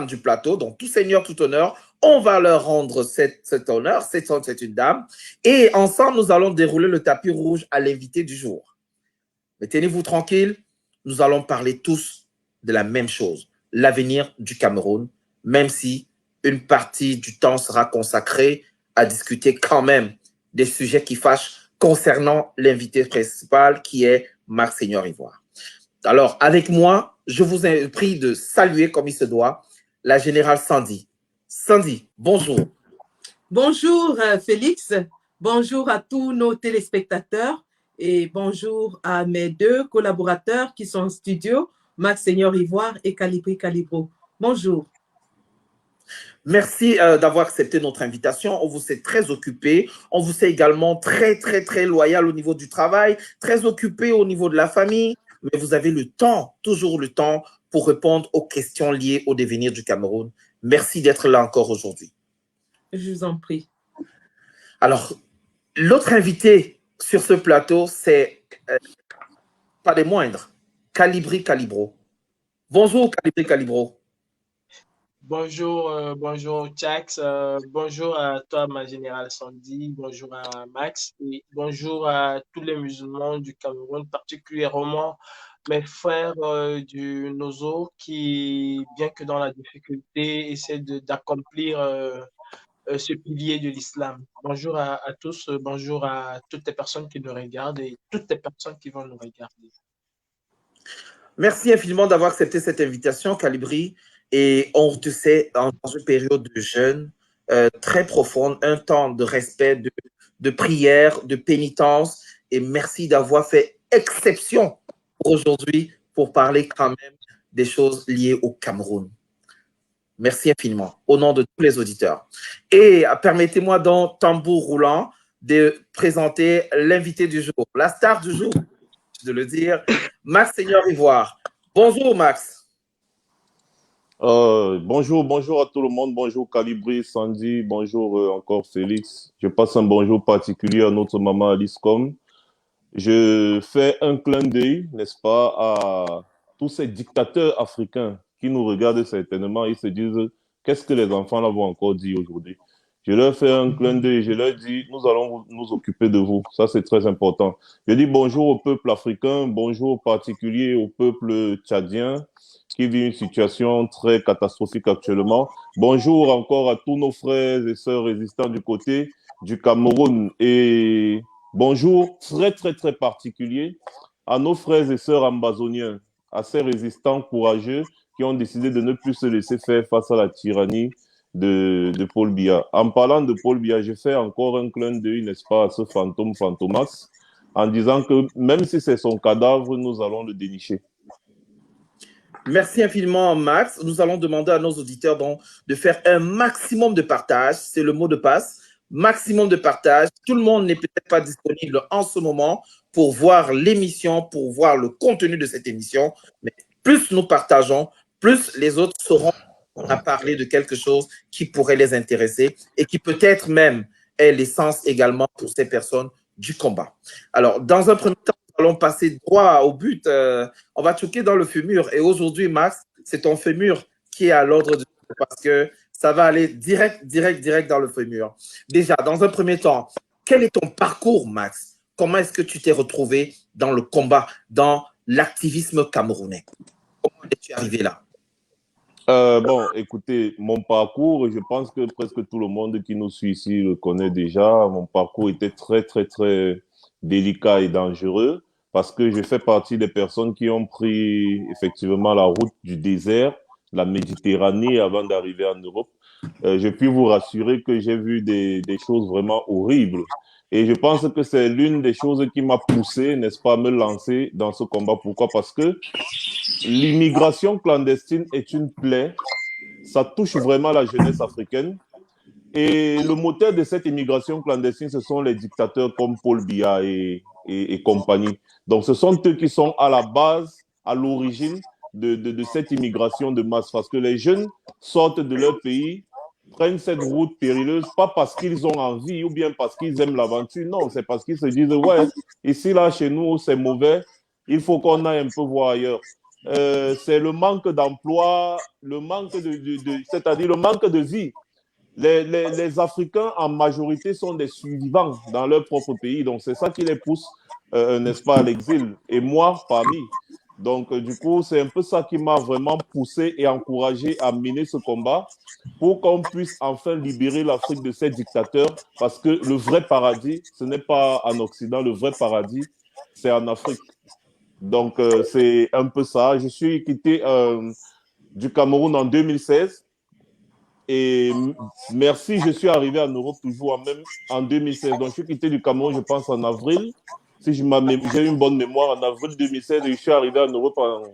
du plateau, donc tout seigneur, tout honneur, on va leur rendre cet honneur, c'est une dame, et ensemble, nous allons dérouler le tapis rouge à l'invité du jour. Mais tenez-vous tranquille, nous allons parler tous de la même chose, l'avenir du Cameroun, même si une partie du temps sera consacrée à discuter quand même des sujets qui fâchent concernant l'invité principal qui est Marc Seigneur Ivoire. Alors, avec moi, je vous prie de saluer comme il se doit la générale Sandy. Sandy, bonjour. Bonjour Félix, bonjour à tous nos téléspectateurs et bonjour à mes deux collaborateurs qui sont en studio, Max Seigneur Ivoire et Calibri Calibro. Bonjour. Merci d'avoir accepté notre invitation. On vous sait très occupé. On vous sait également très loyal au niveau du travail, très occupé au niveau de la famille. Mais vous avez le temps, toujours le temps, pour répondre aux questions liées au devenir du Cameroun. Merci d'être là encore aujourd'hui. Je vous en prie. Alors, l'autre invité sur ce plateau, c'est pas des moindres, Calibri Calibro. Bonjour Calibri Calibro. Bonjour, bonjour Jax, bonjour à toi ma générale Sandy, bonjour à Max et bonjour à tous les musulmans du Cameroun, particulièrement mes frères du Nozo qui, bien que dans la difficulté, essaient d'accomplir ce pilier de l'islam. Bonjour à tous, bonjour à toutes les personnes qui nous regardent et toutes les personnes qui vont nous regarder. Merci infiniment d'avoir accepté cette invitation, Calibri. Et on te sait dans une période de jeûne très profonde, un temps de respect, de prière, de pénitence. Et merci d'avoir fait exception aujourd'hui pour parler quand même des choses liées au Cameroun. Merci infiniment, au nom de tous les auditeurs. Et permettez-moi donc, tambour roulant, de présenter l'invité du jour, la star du jour, de le dire, Max Seigneur Ivoire. Bonjour Max. Bonjour à tout le monde. Bonjour Calibri, Sandy, bonjour encore Félix. Je passe un bonjour particulier à notre maman Alice Com. Je fais un clin d'œil, n'est-ce pas, à tous ces dictateurs africains qui nous regardent certainement. Ils se disent, qu'est-ce que les enfants là vont encore dire aujourd'hui? Je leur fais un clin d'œil, je leur dis, nous allons nous occuper de vous. Ça, c'est très important. Je dis bonjour au peuple africain, bonjour en particulier au peuple tchadien qui vit une situation très catastrophique actuellement. Bonjour encore à tous nos frères et sœurs résistants du côté du Cameroun. Et bonjour très particulier à nos frères et sœurs ambazoniens, à ces résistants courageux qui ont décidé de ne plus se laisser faire face à la tyrannie de Paul Biya. En parlant de Paul Biya, je fais encore un clin d'œil, n'est-ce pas, à ce fantôme Fantomas, en disant que même si c'est son cadavre, nous allons le dénicher. Merci infiniment, Max. Nous allons demander à nos auditeurs donc, de faire un maximum de partage. C'est le mot de passe. Maximum de partage. Tout le monde n'est peut-être pas disponible en ce moment pour voir l'émission, pour voir le contenu de cette émission. Mais plus nous partageons, plus les autres sauront à parler de quelque chose qui pourrait les intéresser et qui peut-être même est l'essence également pour ces personnes du combat. Alors, dans un premier temps, nous allons passer droit au but. On va choquer dans le fémur. Et aujourd'hui, Max, c'est ton fémur qui est à l'ordre du jour parce que ça va aller direct dans le fémur. Déjà, dans un premier temps, quel est ton parcours, Max? Comment est-ce que tu t'es retrouvé dans le combat, dans l'activisme camerounais? Comment es-tu arrivé là? Bon, écoutez, mon parcours, je pense que presque tout le monde qui nous suit ici le connaît déjà. Mon parcours était très délicat et dangereux parce que je fais partie des personnes qui ont pris effectivement la route du désert, la Méditerranée avant d'arriver en Europe. Je puis vous rassurer que j'ai vu des choses vraiment horribles. Et je pense que c'est l'une des choses qui m'a poussé, n'est-ce pas, à me lancer dans ce combat. Pourquoi? Parce que l'immigration clandestine est une plaie. Ça touche vraiment la jeunesse africaine. Et le moteur de cette immigration clandestine, ce sont les dictateurs comme Paul Biya et compagnie. Donc, ce sont eux qui sont à la base, à l'origine de cette immigration de masse. Parce que les jeunes sortent de leur pays, prennent cette route périleuse, pas parce qu'ils ont envie ou bien parce qu'ils aiment l'aventure. Non, c'est parce qu'ils se disent, ouais, ici, là, chez nous, c'est mauvais. Il faut qu'on aille un peu voir ailleurs. c'est le manque d'emploi, le manque c'est-à-dire le manque de vie. Les Africains, en majorité, sont des survivants dans leur propre pays. Donc, c'est ça qui les pousse, n'est-ce pas, à l'exil. Et moi, parmi. Donc, du coup, c'est un peu ça qui m'a vraiment poussé et encouragé à mener ce combat pour qu'on puisse enfin libérer l'Afrique de ces dictateurs. Parce que le vrai paradis, ce n'est pas en Occident. Le vrai paradis, c'est en Afrique. Donc, c'est un peu ça. Je suis quitté du Cameroun en 2016. Et merci, je suis arrivé en Europe toujours même en 2016. Donc, je suis quitté du Cameroun, je pense, en avril. Si j'ai une bonne mémoire, en avril 2016, et je suis arrivé en Europe en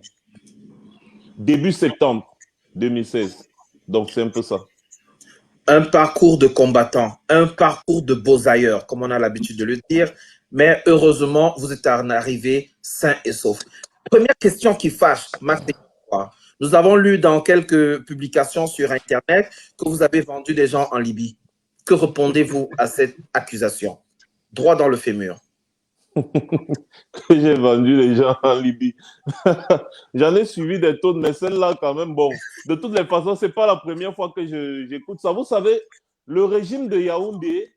début septembre 2016. Donc, c'est un peu ça. Un parcours de combattant, un parcours de beaux ailleurs, comme on a l'habitude de le dire. Mais heureusement, vous êtes arrivé sain et sauf. Première question qui fâche, Max. Nous avons lu dans quelques publications sur Internet que vous avez vendu des gens en Libye. Que répondez-vous à cette accusation? Droit dans le fémur. J'ai vendu les gens en Libye. J'en ai suivi des tonnes, mais celle-là, quand même, bon. De toutes les façons, ce n'est pas la première fois que j'écoute ça. Vous savez, le régime de Yaoundé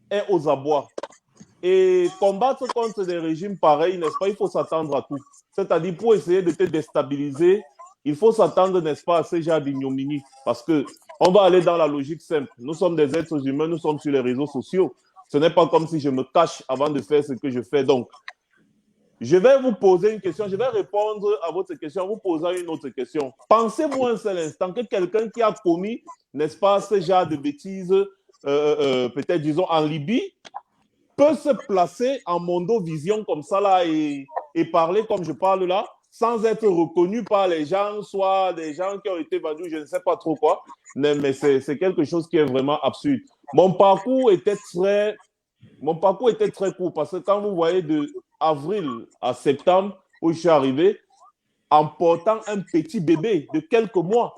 est aux abois. Et combattre contre des régimes pareils, n'est-ce pas, il faut s'attendre à tout. C'est-à-dire, pour essayer de te déstabiliser, il faut s'attendre, n'est-ce pas, à ces genres d'ignominie. Parce qu'on va aller dans la logique simple. Nous sommes des êtres humains, nous sommes sur les réseaux sociaux. Ce n'est pas comme si je me cache avant de faire ce que je fais. Donc, je vais vous poser une question. Je vais répondre à votre question en vous posant une autre question. Pensez-vous un seul instant que quelqu'un qui a commis, n'est-ce pas, ce genre de bêtises, peut-être, disons, en Libye, peut se placer en mondovision comme ça là et parler comme je parle là, sans être reconnu par les gens, soit des gens qui ont été vendus, je ne sais pas trop quoi. Mais c'est quelque chose qui est vraiment absurde. Mon parcours était très court parce que quand vous voyez de avril à septembre où je suis arrivé, en portant un petit bébé de quelques mois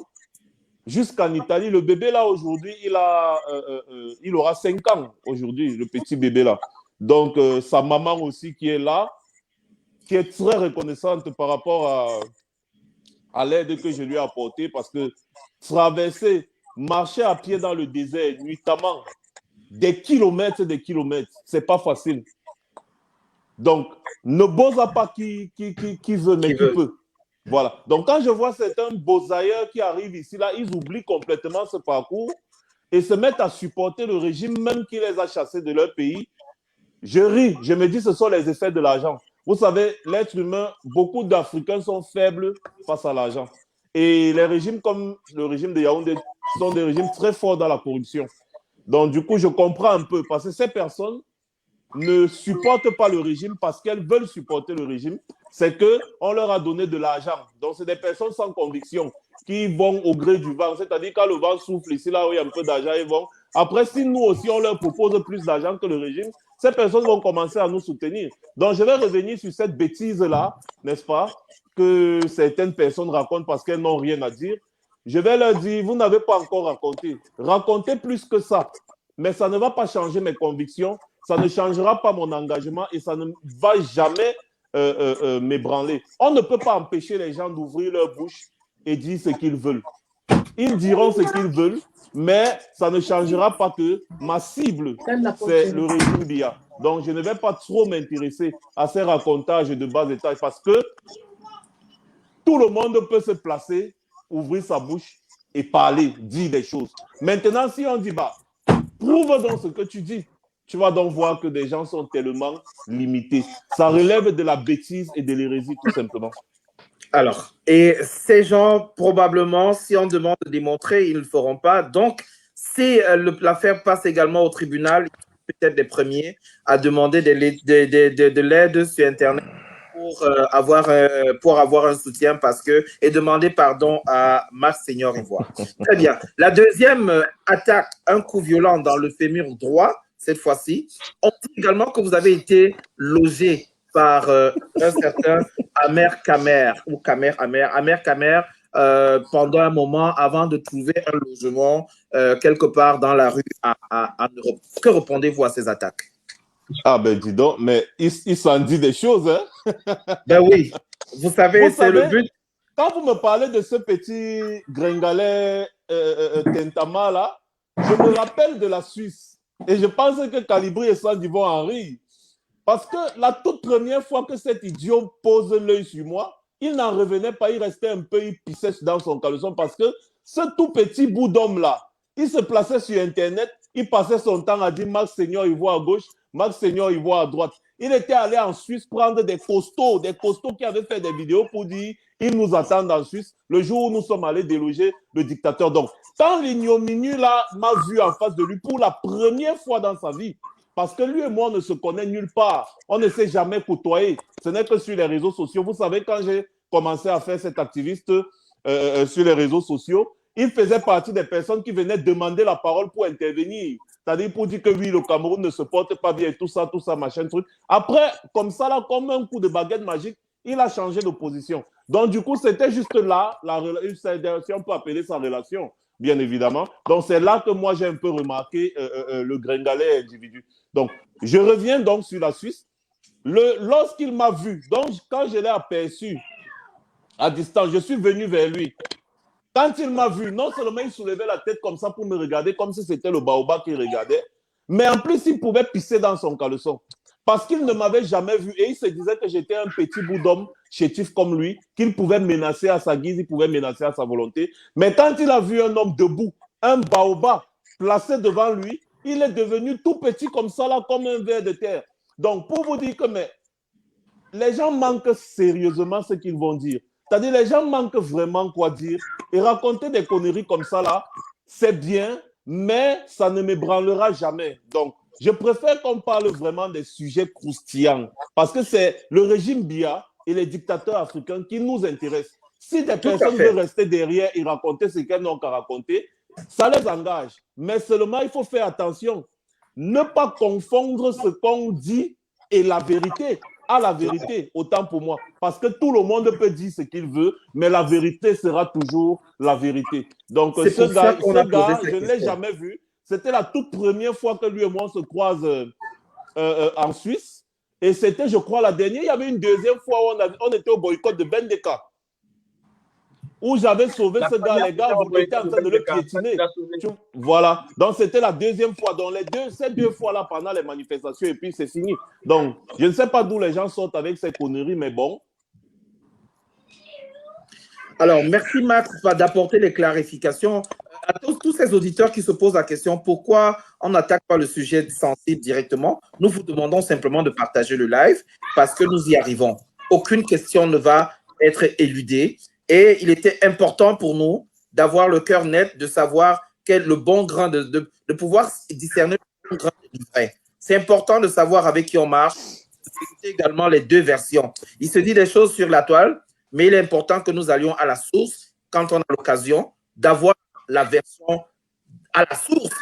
jusqu'en Italie, le bébé là aujourd'hui, il aura 5 ans aujourd'hui, le petit bébé là. Donc, sa maman aussi qui est là, qui est très reconnaissante par rapport à l'aide que je lui ai apportée parce que traverser, marcher à pied dans le désert, nuitamment, des kilomètres, c'est pas facile. Donc, ne bosa pas qui veut, mais qui peut. Voilà. Donc, quand je vois certains bosailleurs qui arrivent ici, là, ils oublient complètement ce parcours et se mettent à supporter le régime même qui les a chassés de leur pays. Je ris, je me dis ce sont les effets de l'argent. Vous savez, l'être humain, beaucoup d'Africains sont faibles face à l'argent. Et les régimes comme le régime de Yaoundé sont des régimes très forts dans la corruption. Donc, du coup, je comprends un peu parce que ces personnes ne supportent pas le régime parce qu'elles veulent supporter le régime. C'est qu'on leur a donné de l'argent. Donc, c'est des personnes sans conviction qui vont au gré du vent. C'est-à-dire, quand le vent souffle ici, là où il y a un peu d'argent, ils vont. Après, si nous aussi, on leur propose plus d'argent que le régime, ces personnes vont commencer à nous soutenir. Donc, je vais revenir sur cette bêtise-là, n'est-ce pas, que certaines personnes racontent parce qu'elles n'ont rien à dire. Je vais leur dire, vous n'avez pas encore raconté. Racontez plus que ça. Mais ça ne va pas changer mes convictions, ça ne changera pas mon engagement et ça ne va jamais m'ébranler. On ne peut pas empêcher les gens d'ouvrir leur bouche et dire ce qu'ils veulent. Ils diront ce qu'ils veulent, mais ça ne changera pas que ma cible, c'est le régime Biya. Donc, je ne vais pas trop m'intéresser à ces racontages de bas étage parce que tout le monde peut se placer, ouvrir sa bouche et parler, dire des choses. Maintenant, si on dit, bah, prouve donc ce que tu dis, tu vas donc voir que des gens sont tellement limités. Ça relève de la bêtise et de l'hérésie, tout simplement. Alors, et ces gens, probablement, si on demande de démontrer, ils ne le feront pas. Donc, si l'affaire passe également au tribunal, peut-être des premiers à demander de l'aide sur Internet pour avoir un soutien et demander pardon à Max Seigneur Ivoire. Très bien. La deuxième attaque, un coup violent dans le fémur droit, cette fois-ci. On dit également que vous avez été logé par un certain Amer Kamer pendant un moment avant de trouver un logement quelque part dans la rue en Europe. Que répondez-vous à ces attaques? Ah ben dis donc, mais il s'en dit des choses, hein? Ben oui, vous savez, c'est le but. quand vous me parlez de ce petit gringalet Tentama là, je me rappelle de la Suisse. Et je pense que Calibri et Sandy vont en rire. Parce que la toute première fois que cet idiot pose l'œil sur moi, il n'en revenait pas, il restait un peu, il pissait dans son caleçon parce que ce tout petit bout d'homme-là, il se plaçait sur Internet, il passait son temps à dire Max Seigneur, il voit à gauche, Max Seigneur, il voit à droite. Il était allé en Suisse prendre des costauds qui avaient fait des vidéos pour dire ils nous attendent en Suisse le jour où nous sommes allés déloger le dictateur. Donc, quand l'ignominie là m'a vu en face de lui pour la première fois dans sa vie, parce que lui et moi, on ne se connaît nulle part. On ne s'est jamais côtoyé. Ce n'est que sur les réseaux sociaux. Vous savez, quand j'ai commencé à faire cet activiste sur les réseaux sociaux, il faisait partie des personnes qui venaient demander la parole pour intervenir. C'est-à-dire pour dire que oui, le Cameroun ne se porte pas bien, tout ça, machin, truc. Après, comme ça, là, comme un coup de baguette magique, il a changé de position. Donc, du coup, c'était juste là, si on peut appeler ça relation, bien évidemment. Donc, c'est là que moi, j'ai un peu remarqué le gringalet individu. Donc, je reviens donc sur la Suisse. Lorsqu'il m'a vu, donc quand je l'ai aperçu à distance, je suis venu vers lui. Quand il m'a vu, non seulement il soulevait la tête comme ça pour me regarder, comme si c'était le baobab qu'il regardait, mais en plus, il pouvait pisser dans son caleçon. Parce qu'il ne m'avait jamais vu et il se disait que j'étais un petit bout d'homme chétif comme lui, qu'il pouvait menacer à sa guise, il pouvait menacer à sa volonté. Mais quand il a vu un homme debout, un baobab placé devant lui, il est devenu tout petit comme ça, là, comme un ver de terre. Donc, pour vous dire que les gens manquent sérieusement ce qu'ils vont dire. C'est-à-dire, les gens manquent vraiment quoi dire. Et raconter des conneries comme ça, là, c'est bien, mais ça ne m'ébranlera jamais. Donc, je préfère qu'on parle vraiment des sujets croustillants. Parce que c'est le régime Biya et les dictateurs africains qui nous intéressent. Si des personnes veulent rester derrière et raconter ce qu'elles n'ont qu'à raconter, ça les engage. Mais seulement, il faut faire attention. Ne pas confondre ce qu'on dit et la vérité. À la vérité, autant pour moi. Parce que tout le monde peut dire ce qu'il veut, mais la vérité sera toujours la vérité. Donc, ce gars, je ne l'ai jamais vu. C'était la toute première fois que lui et moi on se croise en Suisse. Et c'était, je crois, la dernière. Il y avait une deuxième fois où on était au boycott de Bendeka, où j'avais sauvé ce gars. Les gars, vous étiez en train de le piétiner. Voilà. Donc, c'était la deuxième fois. Donc, ces deux fois-là, pendant les manifestations, et puis c'est fini. Donc, je ne sais pas d'où les gens sortent avec ces conneries, mais bon. Alors, merci Max d'apporter les clarifications. À tous ces auditeurs qui se posent la question pourquoi on n'attaque pas le sujet sensible directement, nous vous demandons simplement de partager le live parce que nous y arrivons. Aucune question ne va être éludée. Et il était important pour nous d'avoir le cœur net, de savoir quel le bon grain, de pouvoir discerner le bon grain du vrai. C'est important de savoir avec qui on marche, d'écouter également les deux versions. Il se dit des choses sur la toile, mais il est important que nous allions à la source quand on a l'occasion d'avoir la version à la source.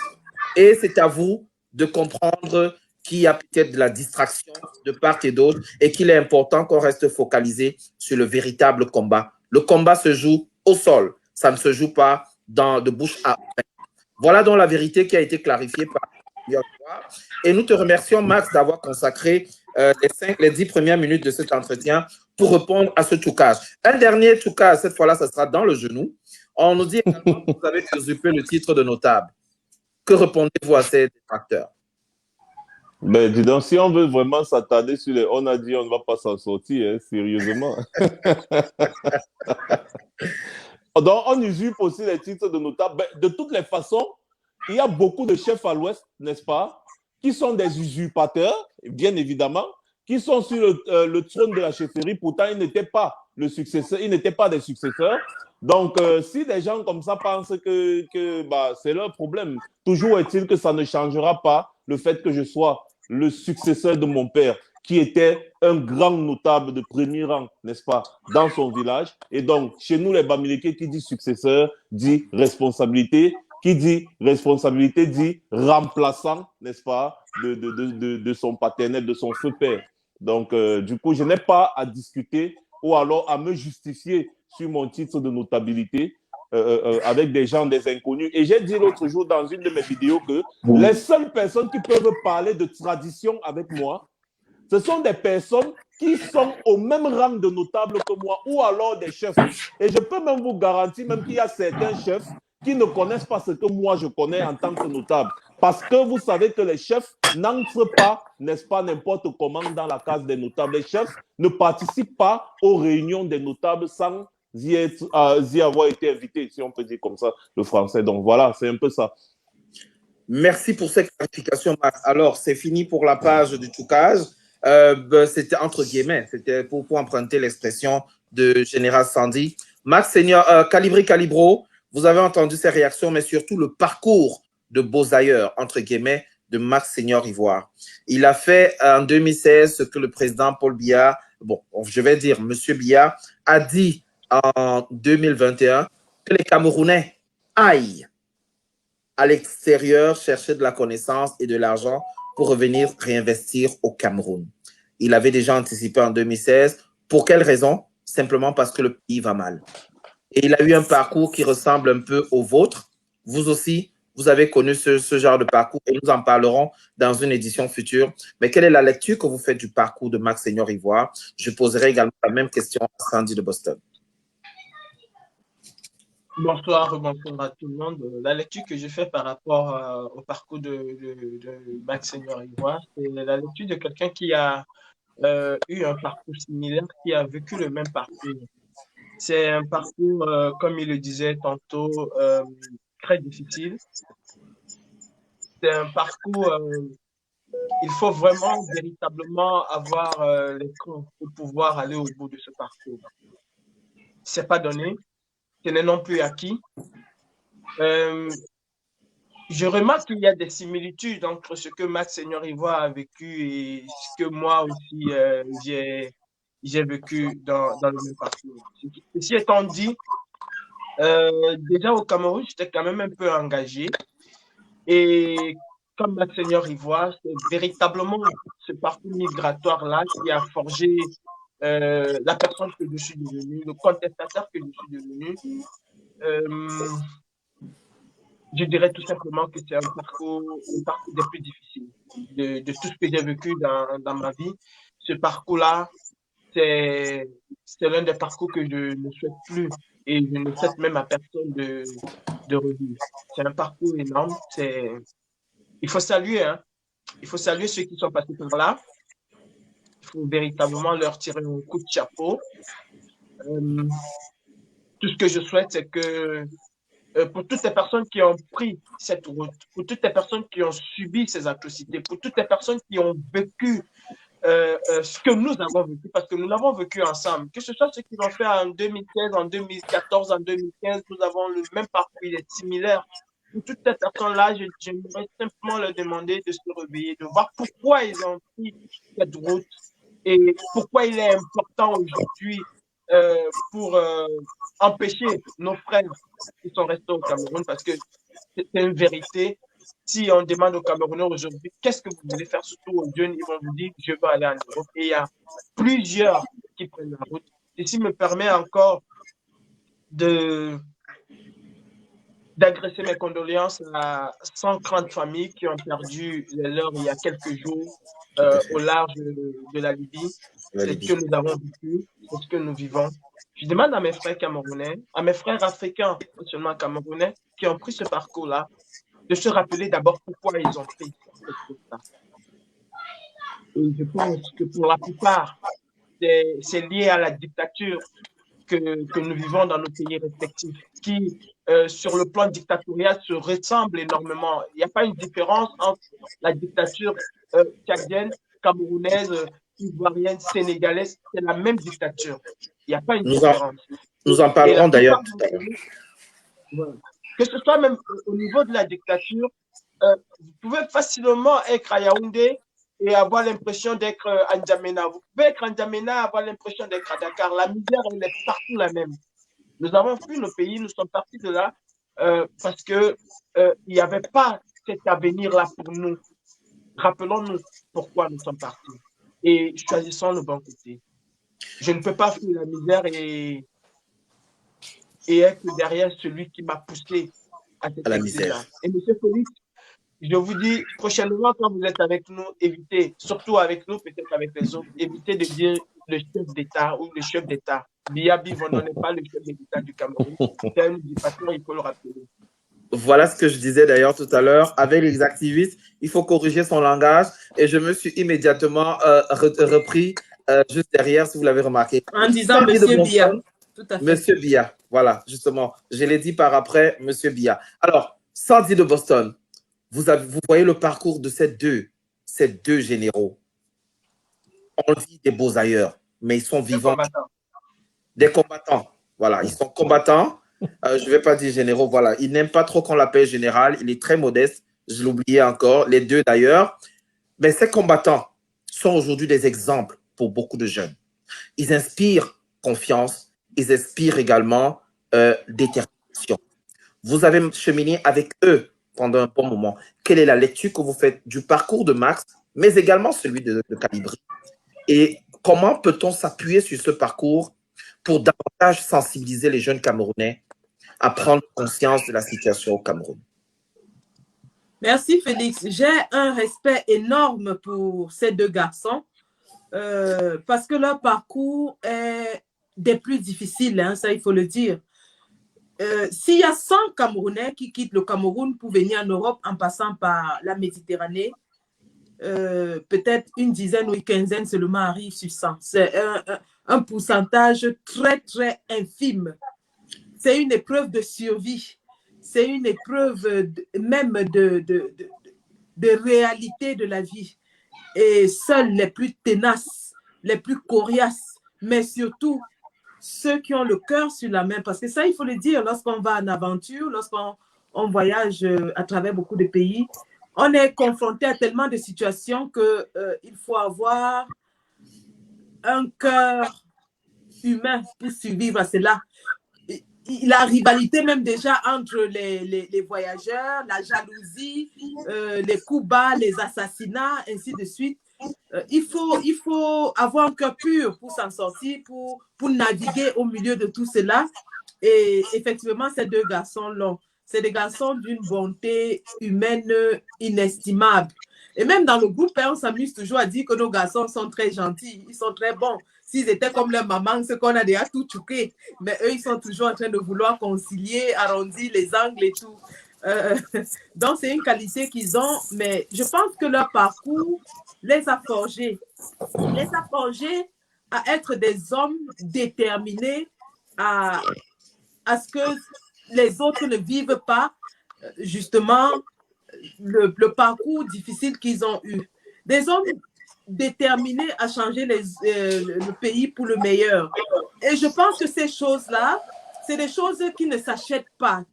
Et c'est à vous de comprendre qu'il y a peut-être de la distraction de part et d'autre et qu'il est important qu'on reste focalisé sur le véritable combat. Le combat se joue au sol, ça ne se joue pas de bouche à oreille. Voilà donc la vérité qui a été clarifiée par et nous te remercions, Max, d'avoir consacré les 10 premières minutes de cet entretien pour répondre à ce toucage. Un dernier toucage, cette fois-là, ça sera dans le genou. On nous dit également que vous avez usurpé le titre de notable. Que répondez-vous à ces détracteurs? Ben, dis donc, si on veut vraiment s'attarder sur les... On a dit on ne va pas s'en sortir, hein, sérieusement. Donc, on usurpe aussi les titres de notable. Ben, de toutes les façons, il y a beaucoup de chefs à l'Ouest, n'est-ce pas, qui sont des usurpateurs, bien évidemment, qui sont sur le trône de la chefferie. Pourtant, ils n'étaient pas le successeur, ils n'étaient pas des successeurs. Donc, si des gens comme ça pensent que bah, c'est leur problème, toujours est-il que ça ne changera pas le fait que je sois le successeur de mon père, qui était un grand notable de premier rang, n'est-ce pas, dans son village. Et donc, chez nous, les Bamileke, qui dit successeur, dit responsabilité. Qui dit responsabilité, dit remplaçant, n'est-ce pas, de son paternel, de son feu père. Donc, du coup, je n'ai pas à discuter ou alors à me justifier sur mon titre de notabilité avec des gens, des inconnus. Et j'ai dit l'autre jour dans une de mes vidéos que les seules personnes qui peuvent parler de tradition avec moi, ce sont des personnes qui sont au même rang de notables que moi ou alors des chefs. Et je peux même vous garantir même qu'il y a certains chefs qui ne connaissent pas ce que moi je connais en tant que notable. Parce que vous savez que les chefs n'entrent pas, n'est-ce pas, n'importe comment dans la case des notables. Les chefs ne participent pas aux réunions des notables sans y avoir été invités, si on peut dire comme ça le français. Donc voilà, c'est un peu ça. Merci pour cette clarification, Max. Alors, c'est fini pour la page du trucage. C'était entre guillemets, c'était pour emprunter l'expression de Général Sandy. Max Seigneur, Calibro, vous avez entendu ses réactions, mais surtout le parcours de beaux ailleurs, entre guillemets, de Max Seigneur Ivoire. Il a fait en 2016 ce que le président Paul Biya, bon, je vais dire Monsieur Biya, a dit en 2021 que les Camerounais aillent à l'extérieur chercher de la connaissance et de l'argent pour revenir réinvestir au Cameroun. Il avait déjà anticipé en 2016. Pour quelle raison? Simplement parce que le pays va mal. Et il a eu un parcours qui ressemble un peu au vôtre. Vous aussi, vous avez connu ce genre de parcours et nous en parlerons dans une édition future. Mais quelle est la lecture que vous faites du parcours de Max Seigneur Ivoire? Je poserai également la même question à Sandy de Boston. Bonsoir, bonsoir à tout le monde. La lecture que je fais par rapport au parcours de Max Seigneur Ivoire, c'est la lecture de quelqu'un qui a eu un parcours similaire, qui a vécu le même parcours. C'est un parcours, comme il le disait tantôt, très difficile. C'est un parcours, il faut vraiment véritablement avoir les cœurs pour pouvoir aller au bout de ce parcours. C'est pas donné. Ce n'est non plus acquis. Je remarque qu'il y a des similitudes entre ce que Max Seigneur Ivoire a vécu et ce que moi aussi j'ai vécu dans le même parcours. Ceci étant dit, déjà au Cameroun, j'étais quand même un peu engagé. Et comme Max Seigneur Ivoire, c'est véritablement ce parcours migratoire-là qui a forgé la personne que je suis devenu, le contestateur que je suis devenu. Je dirais tout simplement que c'est un parcours des plus difficiles de tout ce que j'ai vécu dans ma vie. Ce parcours-là, c'est l'un des parcours que je ne souhaite plus et je ne souhaite même à personne de revivre. C'est un parcours énorme. Il faut saluer, hein. Il faut saluer ceux qui sont passés par là. Il faut véritablement leur tirer un coup de chapeau. Tout ce que je souhaite, c'est que pour toutes les personnes qui ont pris cette route, pour toutes les personnes qui ont subi ces atrocités, pour toutes les personnes qui ont vécu ce que nous avons vécu, parce que nous l'avons vécu ensemble, que ce soit ce qu'ils ont fait en 2016, en 2014, en 2015, nous avons le même parcours, il est similaire. Pour toutes ces personnes-là, j'aimerais simplement leur demander de se réveiller, de voir pourquoi ils ont pris cette route et pourquoi il est important aujourd'hui pour empêcher nos frères qui sont restés au Cameroun, parce que c'est une vérité. Si on demande aux Camerounais aujourd'hui, qu'est-ce que vous voulez faire, surtout aux jeunes, ils vont vous dire, je veux aller en Europe. Et il y a plusieurs qui prennent la route. Et s'il me permet encore d'adresser mes condoléances à 130 familles qui ont perdu les leurs il y a quelques jours au large de la Libye. C'est ce que nous avons vécu, c'est ce que nous vivons. Je demande à mes frères camerounais, à mes frères africains, non seulement camerounais, qui ont pris ce parcours-là, de se rappeler d'abord pourquoi ils ont pris cette route-là. Et je pense que pour la plupart, c'est lié à la dictature que nous vivons dans nos pays respectifs, qui, sur le plan dictatorial, se ressemblent énormément. Il n'y a pas une différence entre la dictature tchadienne, camerounaise, ivoirienne, sénégalaise. C'est la même dictature. Il n'y a pas une différence. Nous en parlerons d'ailleurs tout à l'heure. Voilà. Que ce soit même au niveau de la dictature, vous pouvez facilement être à Yaoundé et avoir l'impression d'être à N'Djamena. Vous pouvez être à N'Djamena et avoir l'impression d'être à Dakar. La misère, elle est partout la même. Nous avons fui nos pays, nous sommes partis de là parce qu'il n'y avait pas cet avenir-là pour nous. Rappelons-nous pourquoi nous sommes partis et choisissons le bon côté. Je ne peux pas fuir la misère et être derrière celui qui m'a poussé à cette la misère. Et M. Félix, Je vous dis, prochainement, quand vous êtes avec nous, évitez, surtout avec nous, peut-être avec les autres, évitez de dire le chef d'État ou le chef d'État. Biya Bivono n'est pas le chef d'État du Cameroun. C'est un usurpateur, il faut le rappeler. Voilà ce que je disais d'ailleurs tout à l'heure. Avec les activistes, il faut corriger son langage. Et je me suis immédiatement repris juste derrière, si vous l'avez remarqué. En disant Monsieur Biya. Tout à fait. Monsieur Biya, voilà, justement. Je l'ai dit par après, Monsieur Biya. Alors, Sandy de Boston, vous voyez le parcours de ces deux généraux. On dit des beaux ailleurs, mais ils sont vivants. Des combattants. Voilà, ils sont combattants. Je ne vais pas dire généraux, voilà. Il n'aime pas trop qu'on l'appelle général. Il est très modeste. Je l'oubliais encore, les deux d'ailleurs. Mais ces combattants sont aujourd'hui des exemples pour beaucoup de jeunes. Ils inspirent confiance. Ils inspirent également détermination. Vous avez cheminé avec eux pendant un bon moment. Quelle est la lecture que vous faites du parcours de Max, mais également celui de Calibri? Et comment peut-on s'appuyer sur ce parcours pour davantage sensibiliser les jeunes Camerounais à prendre conscience de la situation au Cameroun? Merci Félix. J'ai un respect énorme pour ces deux garçons parce que leur parcours est des plus difficiles, hein, ça il faut le dire. S'il y a 100 Camerounais qui quittent le Cameroun pour venir en Europe en passant par la Méditerranée, peut-être une dizaine ou une quinzaine seulement arrivent sur 100. C'est un pourcentage très, très infime. C'est une épreuve de survie. C'est une épreuve même de réalité de la vie. Et seuls les plus ténaces, les plus coriaces, mais surtout ceux qui ont le cœur sur la main, parce que ça, il faut le dire, lorsqu'on va en aventure, lorsqu'on voyage à travers beaucoup de pays, on est confronté à tellement de situations qu'il faut avoir un cœur humain pour survivre à cela. La rivalité même déjà entre les voyageurs, la jalousie, les coups bas, les assassinats, ainsi de suite. Il faut avoir un cœur pur pour s'en sortir, pour naviguer au milieu de tout cela. Et effectivement, ces deux garçons-là, c'est des garçons d'une bonté humaine inestimable. Et même dans le groupe, on s'amuse toujours à dire que nos garçons sont très gentils, ils sont très bons. S'ils étaient comme leur maman, c'est qu'on a déjà tout chouqué. Mais eux, ils sont toujours en train de vouloir concilier, arrondir les angles et tout. Donc, c'est une qualité qu'ils ont, mais je pense que leur parcours les a forgés. Les a forgés à être des hommes déterminés à ce que les autres ne vivent pas, justement, le parcours difficile qu'ils ont eu. Des hommes déterminés à changer le pays pour le meilleur. Et je pense que ces choses-là, c'est des choses qui ne s'achètent pas.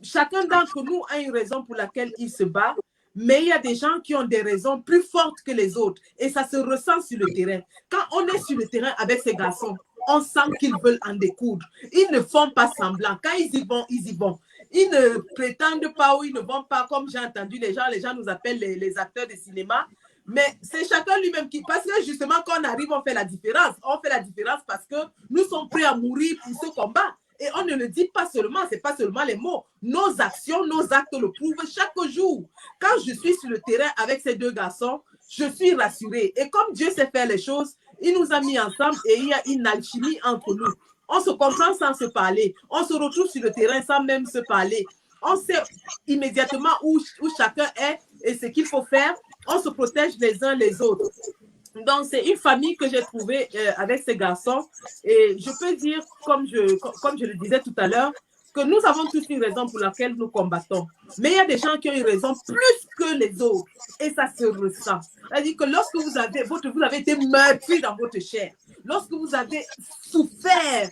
Chacun d'entre nous a une raison pour laquelle il se bat, mais il y a des gens qui ont des raisons plus fortes que les autres et ça se ressent sur le terrain. Quand on est sur le terrain avec ces garçons, on sent qu'ils veulent en découdre. Ils ne font pas semblant. Quand ils y vont, ils y vont. Ils ne prétendent pas ou ils ne vont pas, comme j'ai entendu les gens nous appellent les acteurs de cinéma. Mais c'est chacun lui-même qui... Parce que justement, quand on arrive, on fait la différence. On fait la différence parce que nous sommes prêts à mourir pour ce combat. Et on ne le dit pas seulement, ce n'est pas seulement les mots. Nos actions, nos actes le prouvent chaque jour. Quand je suis sur le terrain avec ces deux garçons, je suis rassurée. Et comme Dieu sait faire les choses, il nous a mis ensemble et il y a une alchimie entre nous. On se comprend sans se parler. On se retrouve sur le terrain sans même se parler. On sait immédiatement où chacun est et ce qu'il faut faire. On se protège les uns les autres. Donc, c'est une famille que j'ai trouvée avec ces garçons. Et je peux dire, comme je le disais tout à l'heure, que nous avons tous une raison pour laquelle nous combattons. Mais il y a des gens qui ont une raison plus que les autres. Et ça se ressent. C'est-à-dire que lorsque vous avez été meurtri dans votre chair, lorsque vous avez souffert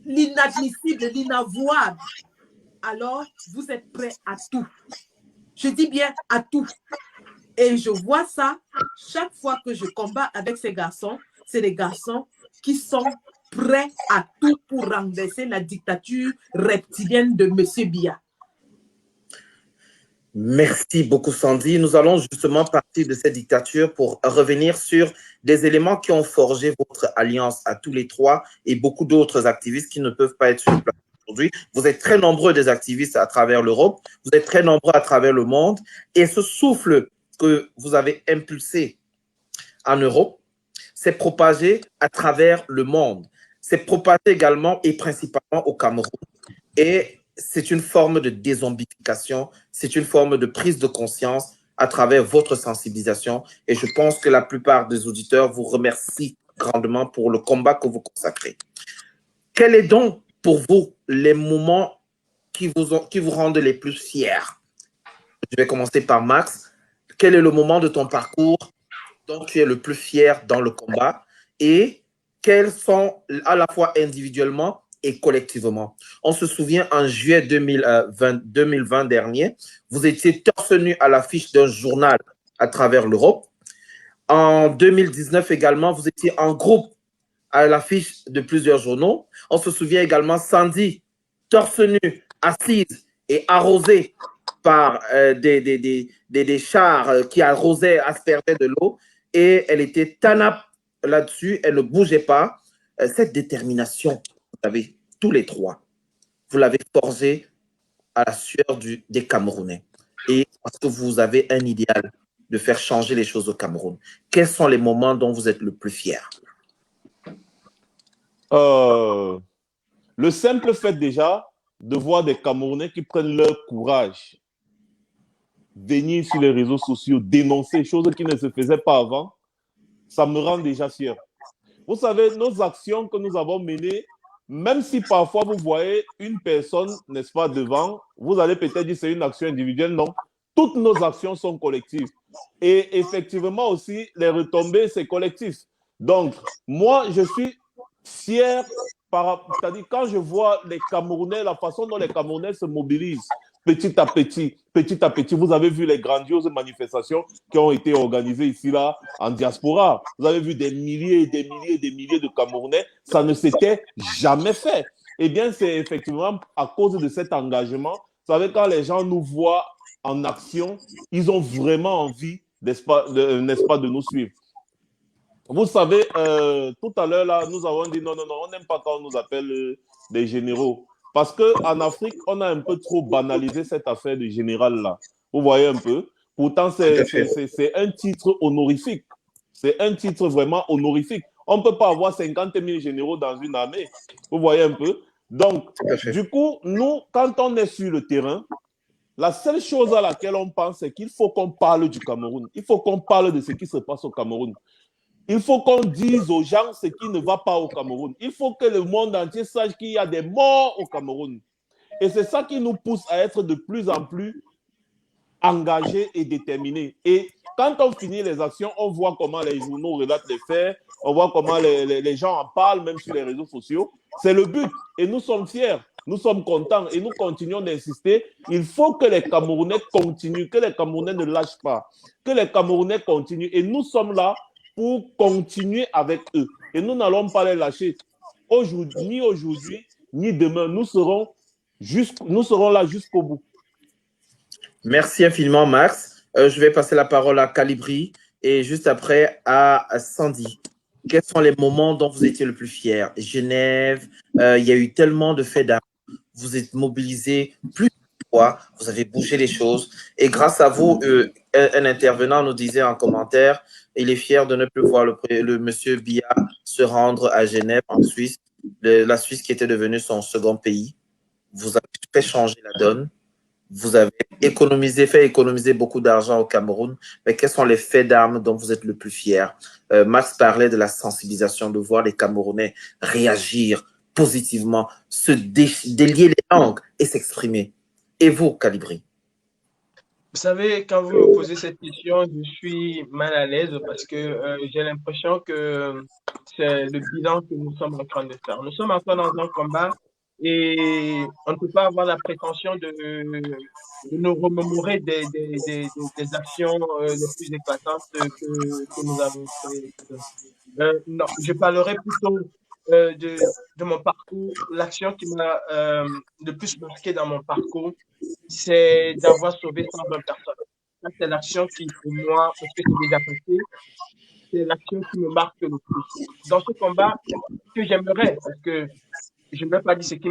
l'inadmissible, l'inavouable, alors vous êtes prêt à tout. Je dis bien à tout. Et je vois ça chaque fois que je combats avec ces garçons. C'est des garçons qui sont prêts à tout pour renverser la dictature reptilienne de M. Biya. Merci beaucoup, Sandy. Nous allons justement partir de cette dictature pour revenir sur des éléments qui ont forgé votre alliance à tous les trois et beaucoup d'autres activistes qui ne peuvent pas être sur place. aujourd'hui. Vous êtes très nombreux des activistes à travers l'Europe, vous êtes très nombreux à travers le monde, et ce souffle que vous avez impulsé en Europe s'est propagé à travers le monde. C'est propagé également et principalement au Cameroun. Et c'est une forme de dézombification, c'est une forme de prise de conscience à travers votre sensibilisation. Et je pense que la plupart des auditeurs vous remercient grandement pour le combat que vous consacrez. Quel est donc pour vous les moments qui vous rendent les plus fiers? Je vais commencer par Max. Quel est le moment de ton parcours dont tu es le plus fier dans le combat et quels sont à la fois individuellement et collectivement? On se souvient en juillet 2020 dernier, vous étiez torse nu à l'affiche d'un journal à travers l'Europe. En 2019 également, vous étiez en groupe à l'affiche de plusieurs journaux. On se souvient également Sandy, torse nu, assise et arrosée par des chars qui arrosaient, aspergeaient de l'eau. Et elle était tanap là-dessus, elle ne bougeait pas. Cette détermination, vous avez tous les trois, vous l'avez forgée à la sueur des Camerounais. Et parce que vous avez un idéal de faire changer les choses au Cameroun. Quels sont les moments dont vous êtes le plus fier? Le simple fait déjà de voir des Camerounais qui prennent leur courage, venir sur les réseaux sociaux, dénoncer choses qui ne se faisaient pas avant, ça me rend déjà fier. Vous savez, nos actions que nous avons menées, même si parfois vous voyez une personne, n'est-ce pas, devant, vous allez peut-être dire que c'est une action individuelle, non. Toutes nos actions sont collectives. Et effectivement aussi, les retombées, c'est collectif. Donc, moi, je suis fier, c'est-à-dire quand je vois les Camerounais, la façon dont les Camerounais se mobilisent, petit à petit, vous avez vu les grandioses manifestations qui ont été organisées ici, là, en diaspora. Vous avez vu des milliers et des milliers et des milliers de Camerounais. Ça ne s'était jamais fait. Eh bien, c'est effectivement à cause de cet engagement. Vous savez, quand les gens nous voient en action, ils ont vraiment envie, n'est-ce pas, de nous suivre. Vous savez, tout à l'heure, là, nous avons dit non, on n'aime pas quand on nous appelle des généraux. Parce qu'en Afrique, on a un peu trop banalisé cette affaire de général-là. Vous voyez un peu? Pourtant, c'est un titre honorifique. C'est un titre vraiment honorifique. On ne peut pas avoir 50 000 généraux dans une armée. Vous voyez un peu? Donc, du coup, nous, quand on est sur le terrain, la seule chose à laquelle on pense, c'est qu'il faut qu'on parle du Cameroun. Il faut qu'on parle de ce qui se passe au Cameroun. Il faut qu'on dise aux gens ce qui ne va pas au Cameroun. Il faut que le monde entier sache qu'il y a des morts au Cameroun. Et c'est ça qui nous pousse à être de plus en plus engagés et déterminés. Et quand on finit les actions, on voit comment les journaux relatent les faits, on voit comment les gens en parlent, même sur les réseaux sociaux. C'est le but. Et nous sommes fiers, nous sommes contents et nous continuons d'insister. Il faut que les Camerounais continuent, que les Camerounais ne lâchent pas, que les Camerounais continuent. Et nous sommes là pour continuer avec eux. Et nous n'allons pas les lâcher ni aujourd'hui, ni demain. Nous serons là jusqu'au bout. Merci infiniment, Max. Je vais passer la parole à Calibri et juste après à Sandy. Quels sont les moments dont vous étiez le plus fier? Genève, il y a eu tellement de faits d'armes. Vous êtes mobilisés plus de fois, vous avez bougé les choses. Et grâce à vous, un intervenant nous disait en commentaire, il est fier de ne plus voir le monsieur Biya se rendre à Genève, en Suisse, la Suisse qui était devenue son second pays. Vous avez fait changer la donne. Vous avez fait économiser beaucoup d'argent au Cameroun. Mais quels sont les faits d'armes dont vous êtes le plus fier? Max parlait de la sensibilisation, de voir les Camerounais réagir positivement, se délier les langues et s'exprimer. Et vous, Calibri? Vous savez, quand vous me posez cette question, je suis mal à l'aise parce que j'ai l'impression que c'est le bilan que nous sommes en train de faire. Nous sommes encore dans un combat et on ne peut pas avoir la prétention de nous remémorer des actions les plus éclatantes que nous avons faites. Non, je parlerai plutôt de mon parcours. L'action qui m'a le plus marqué dans mon parcours, c'est d'avoir sauvé 120 personnes. Ça, c'est l'action qui, pour moi, parce que c'est déjà passé, c'est l'action qui me marque le plus. Dans ce combat, ce que j'aimerais, parce que je ne vais pas dire ce qui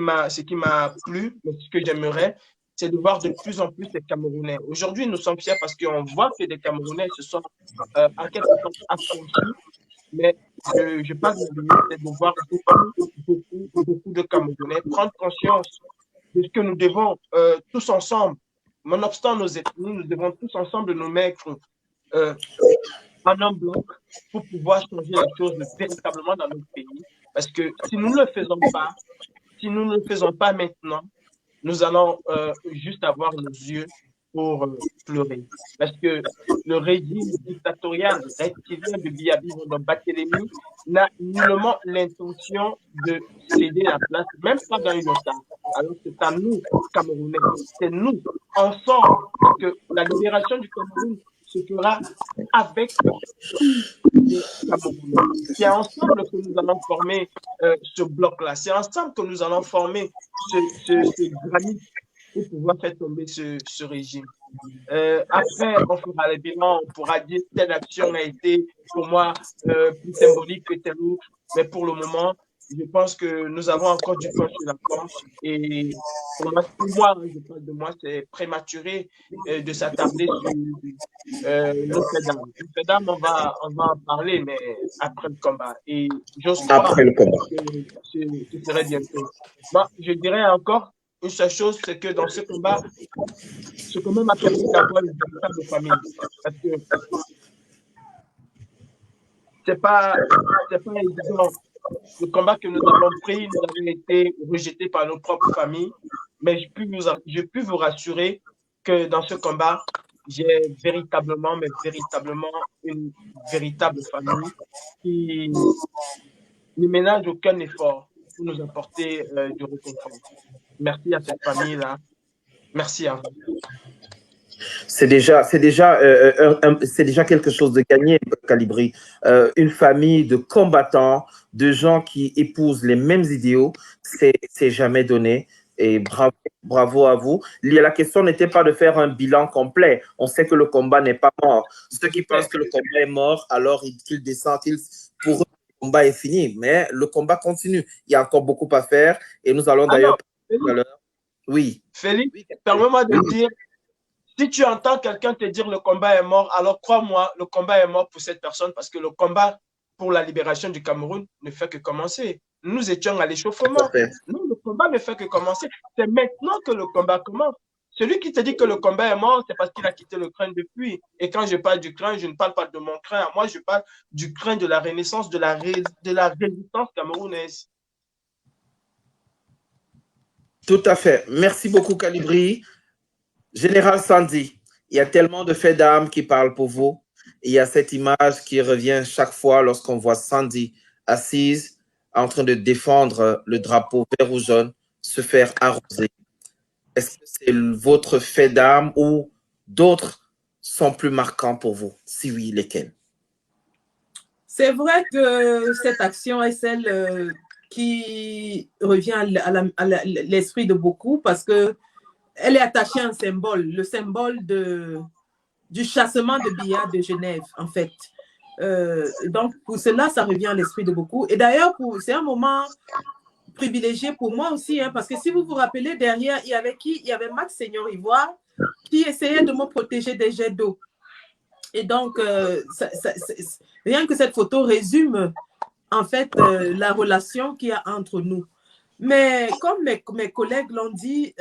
m'a plu, mais ce que j'aimerais, c'est de voir de plus en plus les Camerounais. Aujourd'hui, nous sommes fiers parce qu'on voit que les Camerounais se sont en quelque sorte affranchis, mais je pense que le mieux, c'est de voir beaucoup de Camerounais prendre conscience de ce que nous devons tous ensemble, nonobstant nos ethnies, nous devons tous ensemble nous mettre en un bloc pour pouvoir changer les choses véritablement dans notre pays. Parce que si nous ne le faisons pas, si nous ne le faisons pas maintenant, nous allons juste avoir nos yeux pour pleurer. Parce que le régime dictatorial reptilien de Biya de Barthélemy n'a nullement l'intention de céder la place, même pas dans une OTAN. Alors c'est à nous, Camerounais, c'est nous, ensemble, que la libération du Cameroun se fera avec les Camerounais. C'est ensemble que nous allons former ce bloc-là. C'est ensemble que nous allons former ce granit pour pouvoir faire tomber ce régime. Après, on fera les bilans, on pourra dire telle action a été pour moi plus symbolique que telle autre, mais pour le moment, je pense que nous avons encore du temps sur la planche et pour moi, je parle de moi, c'est prématuré de s'attarder sur Notre-Dame. Notre-Dame, on va en parler, mais après le combat. Et j'ose croire Après le combat. que ce serait bientôt. Moi, je dirais encore une seule chose, c'est que dans ce combat m'a permis d'avoir une véritable famille. Parce que c'est pas évident. Le combat que nous avons pris, nous avons été rejetés par nos propres familles, mais je puis vous rassurer que dans ce combat, j'ai véritablement une véritable famille qui ne ménage aucun effort pour nous apporter du réconfort. Merci à cette famille-là. Merci à vous. C'est déjà quelque chose de gagné, Calibri. Une famille de combattants, de gens qui épousent les mêmes idéaux, c'est jamais donné. Et bravo à vous. La question n'était pas de faire un bilan complet. On sait que le combat n'est pas mort. Ceux qui pensent que le combat est mort, alors qu'ils descendent, pour eux, le combat est fini. Mais le combat continue. Il y a encore beaucoup à faire. Et nous allons d'ailleurs tout à l'heure. Oui. Félix, permets-moi de dire, si tu entends quelqu'un te dire le combat est mort, alors crois-moi, le combat est mort pour cette personne parce que le combat pour la libération du Cameroun ne fait que commencer. Nous étions à l'échauffement. Non, le combat ne fait que commencer. C'est maintenant que le combat commence. Celui qui te dit que le combat est mort, c'est parce qu'il a quitté le crâne depuis. Et quand je parle du crâne, je ne parle pas de mon crâne. Moi, je parle du crâne de la renaissance, de la résistance camerounaise. Tout à fait. Merci beaucoup, Calibri. Général Sandy, il y a tellement de faits d'armes qui parlent pour vous. Il y a cette image qui revient chaque fois lorsqu'on voit Sandy assise en train de défendre le drapeau vert ou jaune, se faire arroser. Est-ce que c'est votre fait d'armes ou d'autres sont plus marquants pour vous? Si oui, lesquels? C'est vrai que cette action est celle qui revient à l'esprit de beaucoup parce que elle est attachée à un symbole, le symbole du chassement de Biya de Genève, en fait. Donc, pour cela, ça revient à l'esprit de beaucoup. Et d'ailleurs, c'est un moment privilégié pour moi aussi, hein, parce que si vous vous rappelez, derrière, il y avait qui? Il y avait Max Seigneur Ivoire qui essayait de me protéger des jets d'eau. Et donc, rien que cette photo résume, en fait, la relation qu'il y a entre nous. Mais comme mes collègues l'ont dit,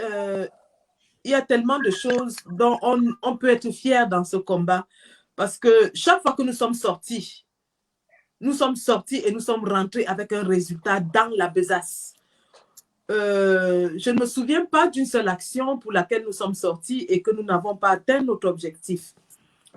il y a tellement de choses dont on peut être fier dans ce combat. Parce que chaque fois que nous sommes sortis et nous sommes rentrés avec un résultat dans la besace. Je ne me souviens pas d'une seule action pour laquelle nous sommes sortis et que nous n'avons pas atteint notre objectif.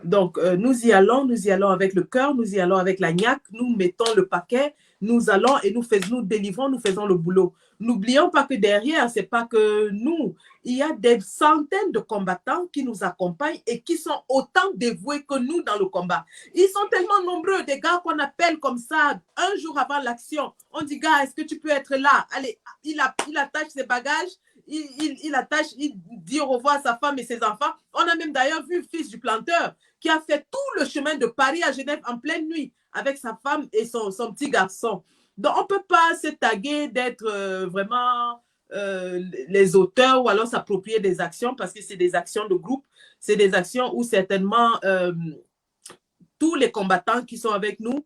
Donc, nous y allons avec le cœur, nous y allons avec la niaque, nous mettons le paquet, nous allons et nous délivrons, nous faisons le boulot. N'oublions pas que derrière, c'est pas que nous, il y a des centaines de combattants qui nous accompagnent et qui sont autant dévoués que nous dans le combat. Ils sont tellement nombreux, des gars qu'on appelle comme ça, un jour avant l'action. On dit, gars, est-ce que tu peux être là? Allez, il attache ses bagages, il dit au revoir à sa femme et ses enfants. On a même d'ailleurs vu le fils du planteur qui a fait tout le chemin de Paris à Genève en pleine nuit avec sa femme et son petit garçon. Donc, on ne peut pas se taguer d'être vraiment les auteurs ou alors s'approprier des actions parce que c'est des actions de groupe, c'est des actions où certainement tous les combattants qui sont avec nous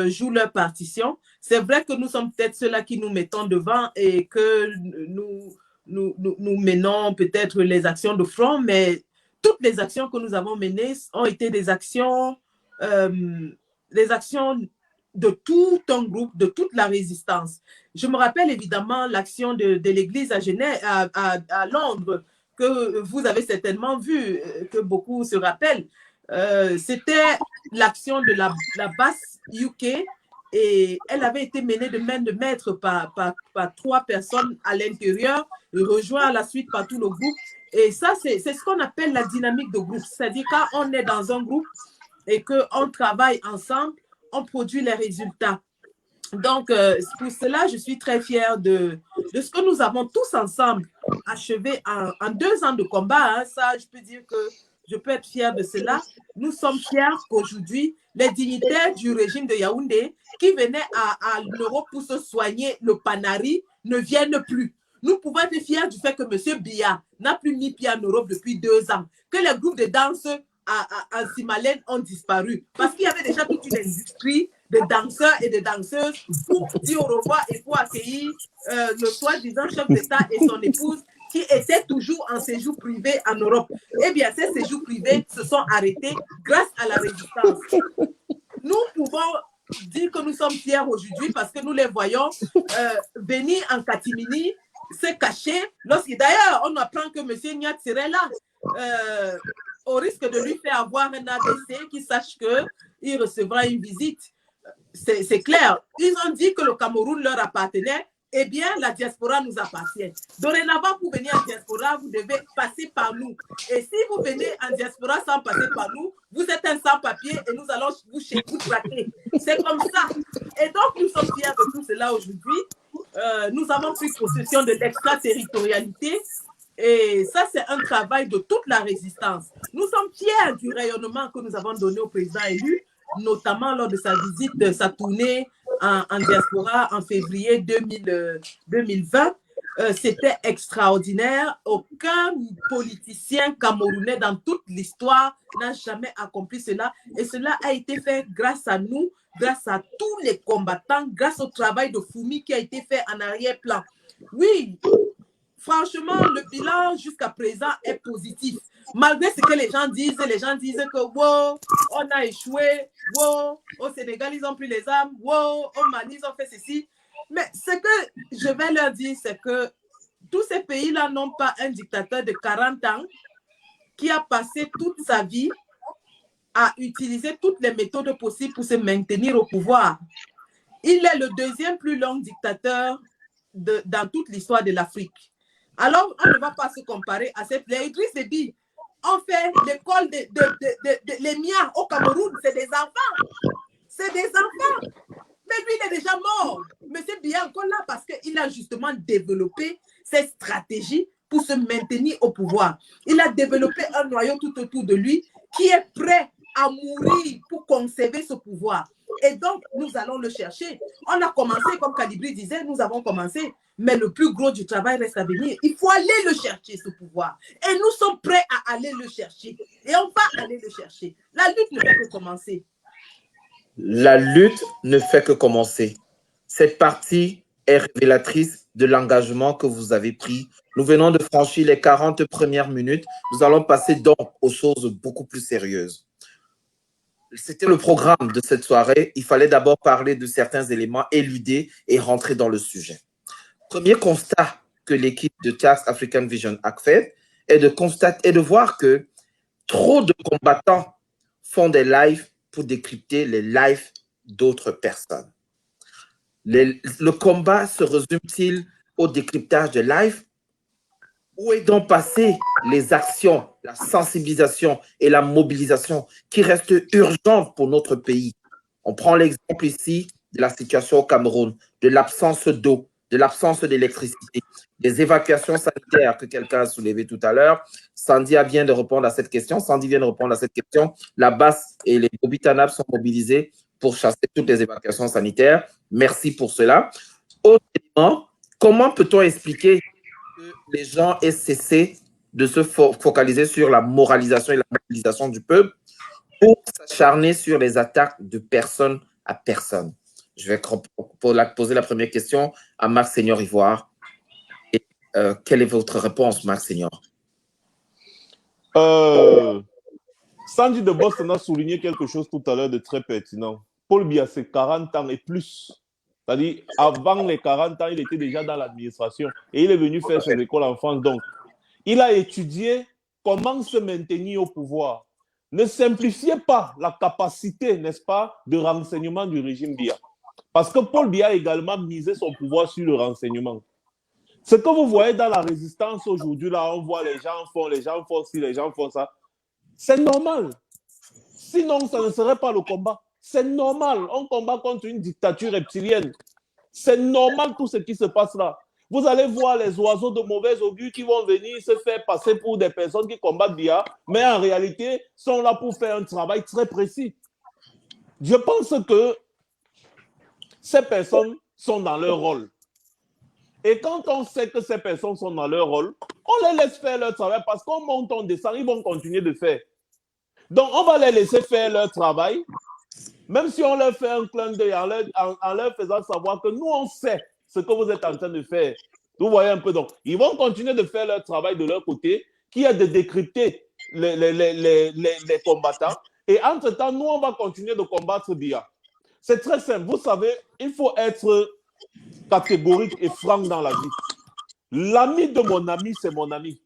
jouent leur partition. C'est vrai que nous sommes peut-être ceux-là qui nous mettons devant et que nous menons peut-être les actions de front, mais toutes les actions que nous avons menées ont été des actions de tout un groupe, de toute la résistance. Je me rappelle évidemment l'action de l'Église à Genève, à Londres, que vous avez certainement vu, que beaucoup se rappellent. C'était l'action de la basse UK et elle avait été menée de main de maître par 3 personnes à l'intérieur, rejoint à la suite par tout le groupe. Et ça, c'est ce qu'on appelle la dynamique de groupe. C'est-à-dire quand on est dans un groupe et qu'on travaille ensemble, on produit les résultats. Donc, pour cela, je suis très fière de ce que nous avons tous ensemble achevé en 2 ans de combat. Hein. Ça, je peux dire que je peux être fière de cela. Nous sommes fiers qu'aujourd'hui, les dignitaires du régime de Yaoundé qui venaient à l'Europe pour se soigner le Panari ne viennent plus. Nous pouvons être fiers du fait que M. Biya n'a plus mis pied en Europe depuis 2 ans, que les groupes de danse en Simalène ont disparu parce qu'il y avait déjà toute une industrie de danseurs et de danseuses pour dire au revoir et pour accueillir le soi-disant chef d'État et son épouse qui étaient toujours en séjour privé en Europe. Eh bien, ces séjours privés se sont arrêtés grâce à la résistance. Nous pouvons dire que nous sommes fiers aujourd'hui parce que nous les voyons venir en catimini, se cacher. D'ailleurs, on apprend que M. Niat serait là. Au risque de lui faire avoir un AVC, qu'il sache qu'il recevra une visite. C'est clair. Ils ont dit que le Cameroun leur appartenait. Eh bien, la diaspora nous appartient. Dorénavant, pour venir en diaspora, vous devez passer par nous. Et si vous venez en diaspora sans passer par nous, vous êtes un sans-papier et nous allons vous traquer. C'est comme ça. Et donc, nous sommes fiers de tout cela aujourd'hui. Nous avons pris possession de l'extraterritorialité. Et ça, c'est un travail de toute la résistance. Nous sommes fiers du rayonnement que nous avons donné au président élu, notamment lors de sa visite, de sa tournée en diaspora en février 2020. C'était extraordinaire. Aucun politicien camerounais dans toute l'histoire n'a jamais accompli cela. Et cela a été fait grâce à nous, grâce à tous les combattants, grâce au travail de Foumi qui a été fait en arrière-plan. Oui, franchement, le bilan jusqu'à présent est positif. Malgré ce que les gens disent que wow, on a échoué, wow, au Sénégal, ils n'ont plus les armes, wow, au Mali, ils ont fait ceci. Mais ce que je vais leur dire, c'est que tous ces pays-là n'ont pas un dictateur de 40 ans qui a passé toute sa vie à utiliser toutes les méthodes possibles pour se maintenir au pouvoir. Il est le 2e plus long dictateur dans toute l'histoire de l'Afrique. Alors, on ne va pas se comparer à cette... Les Idriss Déby ont fait l'école les miens au Cameroun. C'est des enfants. C'est des enfants. Mais lui, il est déjà mort. Monsieur Biya encore là parce qu'il a justement développé ses stratégies pour se maintenir au pouvoir. Il a développé un noyau tout autour de lui qui est prêt à mourir pour conserver ce pouvoir. Et donc, nous allons le chercher. On a commencé, comme Kalibri disait, nous avons commencé, mais le plus gros du travail reste à venir. Il faut aller le chercher, ce pouvoir. Et nous sommes prêts à aller le chercher. Et on va aller le chercher. La lutte ne fait que commencer. La lutte ne fait que commencer. Cette partie est révélatrice de l'engagement que vous avez pris. Nous venons de franchir les 40 premières minutes. Nous allons passer donc aux choses beaucoup plus sérieuses. C'était le programme de cette soirée. Il fallait d'abord parler de certains éléments, éluder et rentrer dans le sujet. Premier constat que l'équipe de Task African Vision a fait est de voir que trop de combattants font des lives pour décrypter les lives d'autres personnes. Le combat se résume-t-il au décryptage de lives? Où est donc passé les actions, la sensibilisation et la mobilisation qui restent urgentes pour notre pays? On prend l'exemple ici de la situation au Cameroun, de l'absence d'eau, de l'absence d'électricité, des évacuations sanitaires que quelqu'un a soulevé tout à l'heure. Sandy vient de répondre à cette question. La BAS et les Bobitanab sont mobilisés pour chasser toutes les évacuations sanitaires. Merci pour cela. Autre élément, comment peut-on expliquer que les gens aient cessé de se focaliser sur la moralisation et la mobilisation du peuple pour s'acharner sur les attaques de personne à personne? Je vais poser la première question à Marc Seigneur Ivoire. Et, quelle est votre réponse, Marc Seigneur? Sandy de Boston a souligné quelque chose tout à l'heure de très pertinent. Paul Biya, c'est 40 ans et plus. C'est-à-dire, avant les 40 ans, il était déjà dans l'administration et il est venu faire ses écoles en France. Donc, il a étudié comment se maintenir au pouvoir. Ne simplifiez pas la capacité, n'est-ce pas, de renseignement du régime Biya. Parce que Paul Biya a également misé son pouvoir sur le renseignement. Ce que vous voyez dans la résistance aujourd'hui, là, on voit les gens font ci, les gens font ça. C'est normal. Sinon, ça ne serait pas le combat. C'est normal. On combat contre une dictature reptilienne. C'est normal tout ce qui se passe là. Vous allez voir les oiseaux de mauvais augure qui vont venir se faire passer pour des personnes qui combattent Biya, mais en réalité, sont là pour faire un travail très précis. Je pense que ces personnes sont dans leur rôle. Et quand on sait que ces personnes sont dans leur rôle, on les laisse faire leur travail parce qu'on monte, on descend, ils vont continuer de faire. Donc, on va les laisser faire leur travail, même si on leur fait un clin d'œil en leur faisant savoir que nous, on sait ce que vous êtes en train de faire. Vous voyez un peu, donc, ils vont continuer de faire leur travail de leur côté, qui est de décrypter les combattants. Et entre-temps, nous, on va continuer de combattre Biya. C'est très simple. Vous savez, il faut être catégorique et franc dans la vie. L'ami de mon ami, c'est mon ami.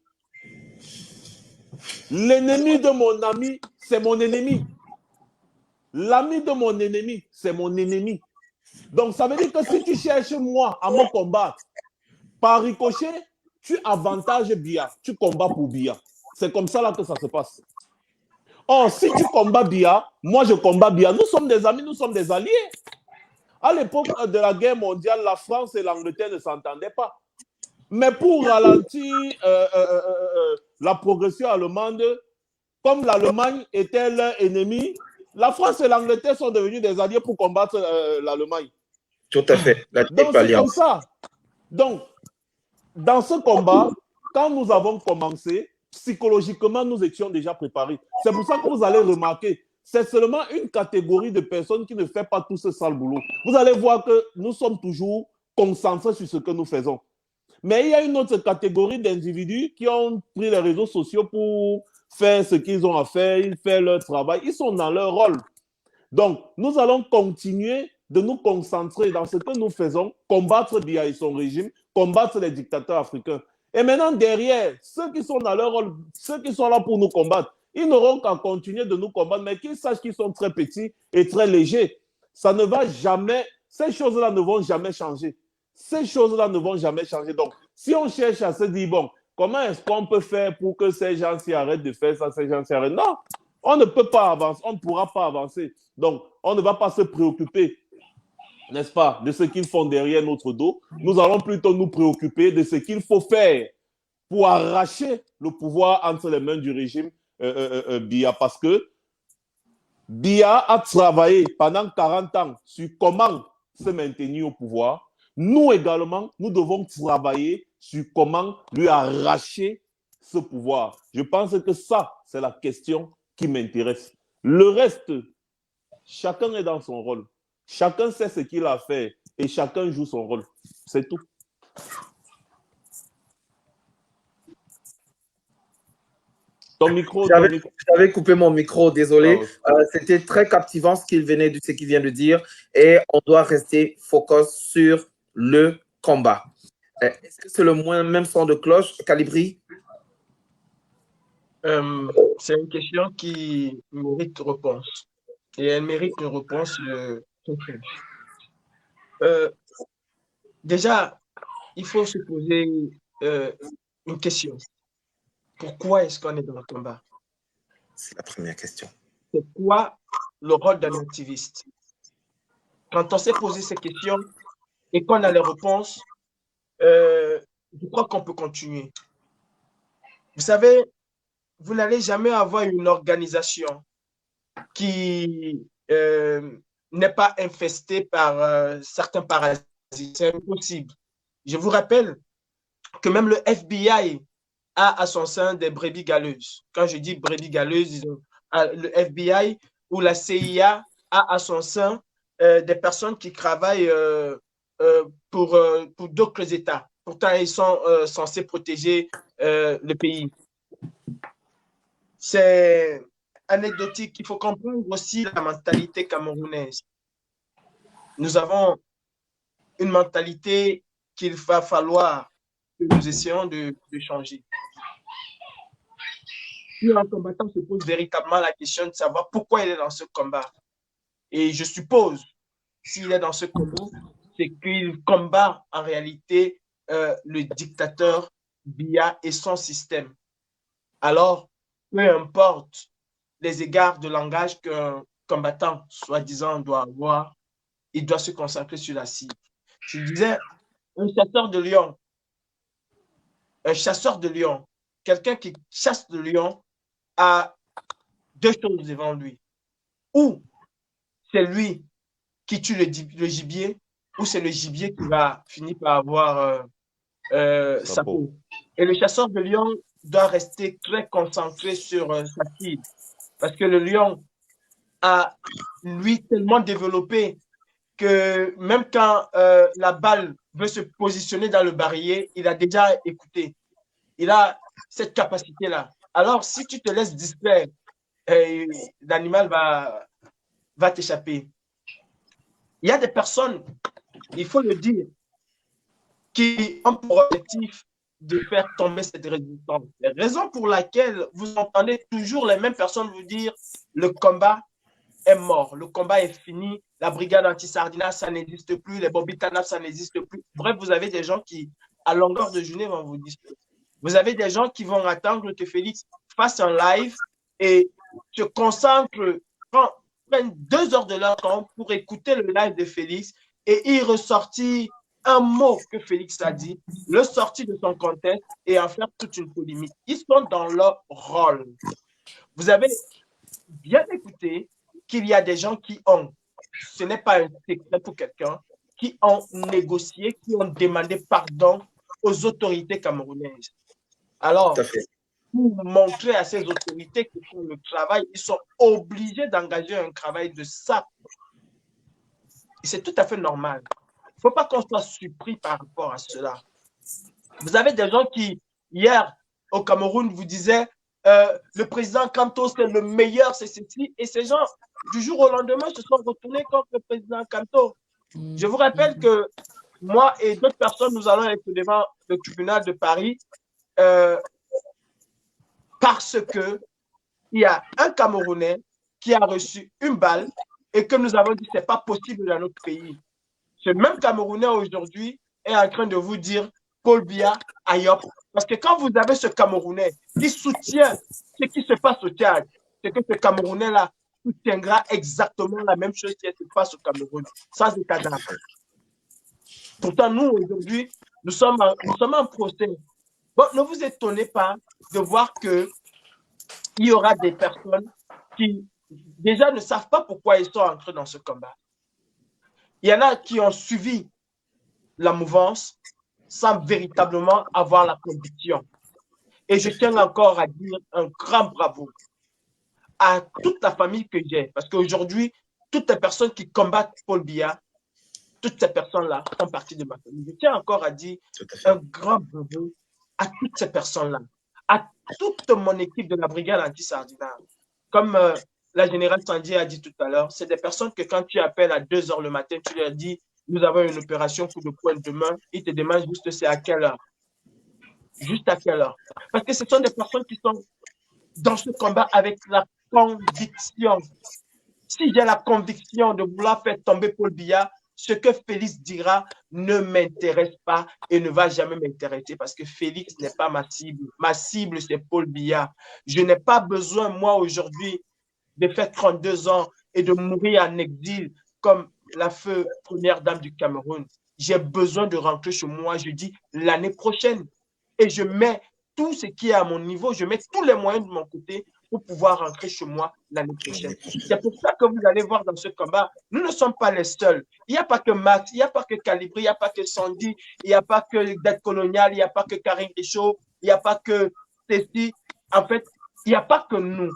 L'ennemi de mon ami, c'est mon ennemi. L'ami de mon ennemi, c'est mon ennemi. Donc, ça veut dire que si tu cherches moi à me combattre, par ricochet, tu avantages Biya, tu combats pour Biya. C'est comme ça là que ça se passe. Or, si tu combats Biya, moi je combats Biya. Nous sommes des amis, nous sommes des alliés. À l'époque de la guerre mondiale, la France et l'Angleterre ne s'entendaient pas. Mais pour ralentir la progression allemande, comme l'Allemagne était leur ennemi, la France et l'Angleterre sont devenus des alliés pour combattre l'Allemagne. Tout à fait. Donc, c'est comme ça. Donc, dans ce combat, quand nous avons commencé, psychologiquement, nous étions déjà préparés. C'est pour ça que vous allez remarquer, c'est seulement une catégorie de personnes qui ne fait pas tout ce sale boulot. Vous allez voir que nous sommes toujours concentrés sur ce que nous faisons. Mais il y a une autre catégorie d'individus qui ont pris les réseaux sociaux pour faire ce qu'ils ont à faire, ils font leur travail, ils sont dans leur rôle. Donc, nous allons continuer de nous concentrer dans ce que nous faisons, combattre Biya et son régime, combattre les dictateurs africains. Et maintenant, derrière, ceux qui sont dans leur rôle, ceux qui sont là pour nous combattre, ils n'auront qu'à continuer de nous combattre, mais qu'ils sachent qu'ils sont très petits et très légers. Ça ne va jamais, ces choses-là ne vont jamais changer. Ces choses-là ne vont jamais changer. Donc, si on cherche à se dire, bon, comment est-ce qu'on peut faire pour que ces gens s'y arrêtent de faire ça, ces gens s'y arrêtent? Non, on ne peut pas avancer, on ne pourra pas avancer. Donc, on ne va pas se préoccuper, n'est-ce pas, de ce qu'ils font derrière notre dos. Nous allons plutôt nous préoccuper de ce qu'il faut faire pour arracher le pouvoir entre les mains du régime Biya. Parce que Biya a travaillé pendant 40 ans sur comment se maintenir au pouvoir. Nous également, nous devons travailler sur comment lui arracher ce pouvoir. Je pense que ça, c'est la question qui m'intéresse. Le reste, chacun est dans son rôle. Chacun sait ce qu'il a fait et chacun joue son rôle. C'est tout. Ton micro. J'avais coupé mon micro, désolé. C'était très captivant ce qu'il vient de dire et on doit rester focus sur le combat. Est-ce que c'est le même son de cloche, Calibri? C'est une question qui mérite réponse. Et elle mérite une réponse déjà, il faut se poser une question. Pourquoi est-ce qu'on est dans le combat? C'est la première question. C'est quoi le rôle d'un activiste? Quand on s'est posé ces questions et qu'on a les réponses, je crois qu'on peut continuer. Vous savez, vous n'allez jamais avoir une organisation qui n'est pas infesté par certains parasites. C'est impossible. Je vous rappelle que même le FBI a à son sein des brebis galeuses. Quand je dis brebis galeuses, le FBI ou la CIA a à son sein des personnes qui travaillent pour d'autres États. Pourtant, ils sont censés protéger le pays. C'est anecdotique. Il faut comprendre aussi la mentalité camerounaise. Nous avons une mentalité qu'il va falloir que nous essayons de changer. Si un combattant se pose véritablement la question de savoir pourquoi il est dans ce combat, et je suppose, s'il est dans ce combat, c'est qu'il combat en réalité le dictateur Biya et son système. Alors, peu importe les égards de langage qu'un combattant, soi-disant, doit avoir, il doit se concentrer sur la cible. Je disais, un chasseur de lions, quelqu'un qui chasse le lion a deux choses devant lui. Ou c'est lui qui tue le gibier, ou c'est le gibier qui va finir par avoir sa peau. Et le chasseur de lion doit rester très concentré sur sa cible. Parce que le lion a, lui, tellement développé que même quand la balle veut se positionner dans le barillet, il a déjà écouté. Il a cette capacité-là. Alors, si tu te laisses distraire, l'animal va t'échapper. Il y a des personnes, il faut le dire, qui ont pour objectif de faire tomber cette résistance. La raison pour laquelle vous entendez toujours les mêmes personnes vous dire le combat est mort, le combat est fini, la brigade anti-Sardina, ça n'existe plus, les Bobitana, ça n'existe plus. Bref, vous avez des gens qui, à longueur de journée, vont vous dire. Vous avez des gens qui vont attendre que Félix fasse un live et se concentrent, prennent 2 heures de leur temps pour écouter le live de Félix et y ressortir un mot que Félix a dit, le sortir de son contexte et en faire toute une polémique. Ils sont dans leur rôle. Vous avez bien écouté qu'il y a des gens qui ont, ce n'est pas un secret pour quelqu'un, qui ont négocié, qui ont demandé pardon aux autorités camerounaises. Alors, pour montrer à ces autorités qu'ils font le travail, ils sont obligés d'engager un travail de ça. C'est tout à fait normal. Il ne faut pas qu'on soit surpris par rapport à cela. Vous avez des gens qui, hier, au Cameroun, vous disaient le président Kanto, c'est le meilleur, c'est ceci. Et ces gens, du jour au lendemain, se sont retournés contre le président Kanto. Je vous rappelle que moi et d'autres personnes, nous allons être devant le tribunal de Paris parce qu'il y a un Camerounais qui a reçu une balle et que nous avons dit que ce n'est pas possible dans notre pays. Ce même Camerounais aujourd'hui est en train de vous dire Paul Biya, Ayop. Parce que quand vous avez ce Camerounais qui soutient ce qui se passe au Tchad, c'est que ce Camerounais-là soutiendra exactement la même chose qui se passe au Cameroun, sans état d'âme. Pourtant, nous, aujourd'hui, nous sommes en procès. Bon, ne vous étonnez pas de voir qu'il y aura des personnes qui, déjà, ne savent pas pourquoi ils sont entrés dans ce combat. Il y en a qui ont suivi la mouvance sans véritablement avoir la conviction. Et je tiens encore à dire un grand bravo à toute la famille que j'ai. Parce qu'aujourd'hui, toutes les personnes qui combattent Paul Biya, toutes ces personnes-là font partie de ma famille. Je tiens encore à dire un grand bravo à toutes ces personnes-là, à toute mon équipe de la brigade anti-Sardina. Comme la générale Sandié a dit tout à l'heure, c'est des personnes que quand tu appelles à 2 h le matin, tu leur dis nous avons une opération coup de poing demain, ils te demandent juste c'est à quelle heure. Juste à quelle heure. Parce que ce sont des personnes qui sont dans ce combat avec la conviction. Si j'ai la conviction de vouloir faire tomber Paul Biya, ce que Félix dira ne m'intéresse pas et ne va jamais m'intéresser parce que Félix n'est pas ma cible. Ma cible, c'est Paul Biya. Je n'ai pas besoin, moi, aujourd'hui, de faire 32 ans et de mourir en exil comme la feu première dame du Cameroun. J'ai besoin de rentrer chez moi, je dis, l'année prochaine. Et je mets tout ce qui est à mon niveau, je mets tous les moyens de mon côté pour pouvoir rentrer chez moi l'année prochaine. C'est pour ça que vous allez voir dans ce combat, nous ne sommes pas les seuls. Il n'y a pas que Max, il n'y a pas que Calibri, il n'y a pas que Sandy, il n'y a pas que Dette Coloniale, il n'y a pas que Karine Richaud, il n'y a pas que Tessie. En fait, il n'y a pas que nous.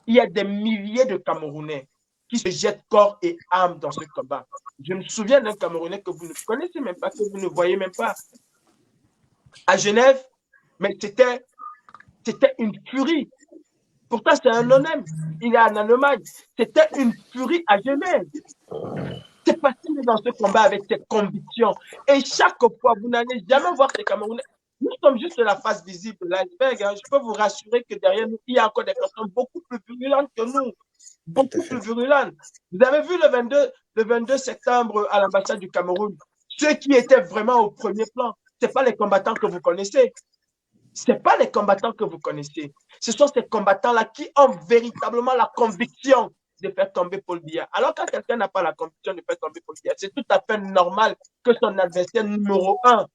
Il y a des milliers de Camerounais qui se jettent corps et âme dans ce combat. Je me souviens d'un Camerounais que vous ne connaissez même pas, que vous ne voyez même pas. À Genève, mais c'était une furie. Pourtant, c'est un non-aime. Il est en Allemagne. C'était une furie à Genève. C'est facile dans ce combat avec ses convictions. Et chaque fois, vous n'allez jamais voir ces Camerounais. Nous sommes juste la face visible de l'iceberg. Hein. Je peux vous rassurer que derrière nous, il y a encore des personnes beaucoup plus virulentes que nous. Beaucoup plus virulentes. Vous avez vu le 22 septembre à l'ambassade du Cameroun. Ceux qui étaient vraiment au premier plan, ce n'est pas les combattants que vous connaissez. Ce n'est pas les combattants que vous connaissez. Ce sont ces combattants-là qui ont véritablement la conviction de faire tomber Paul Biya. Alors, quand quelqu'un n'a pas la conviction de faire tomber Paul Biya, c'est tout à fait normal que son adversaire numéro 1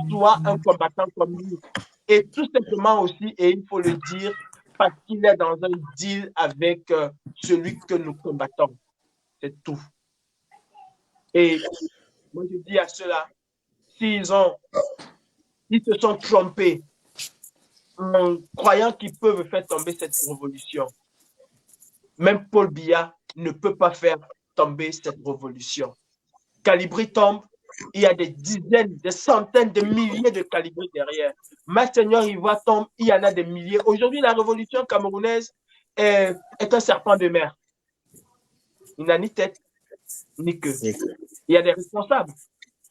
soit un combattant comme lui. Et tout simplement aussi, et il faut le dire, parce qu'il est dans un deal avec celui que nous combattons. C'est tout. Et moi, je dis à ceux-là, s'ils se sont trompés en croyant qu'ils peuvent faire tomber cette révolution, même Paul Biya ne peut pas faire tomber cette révolution. Calibri tombe, il y a des dizaines, des centaines de milliers de Calibri derrière. Monseigneur Ivoire tombe, il y en a des milliers. Aujourd'hui, la révolution camerounaise est un serpent de mer. Il n'a ni tête, ni queue. Il y a des responsables,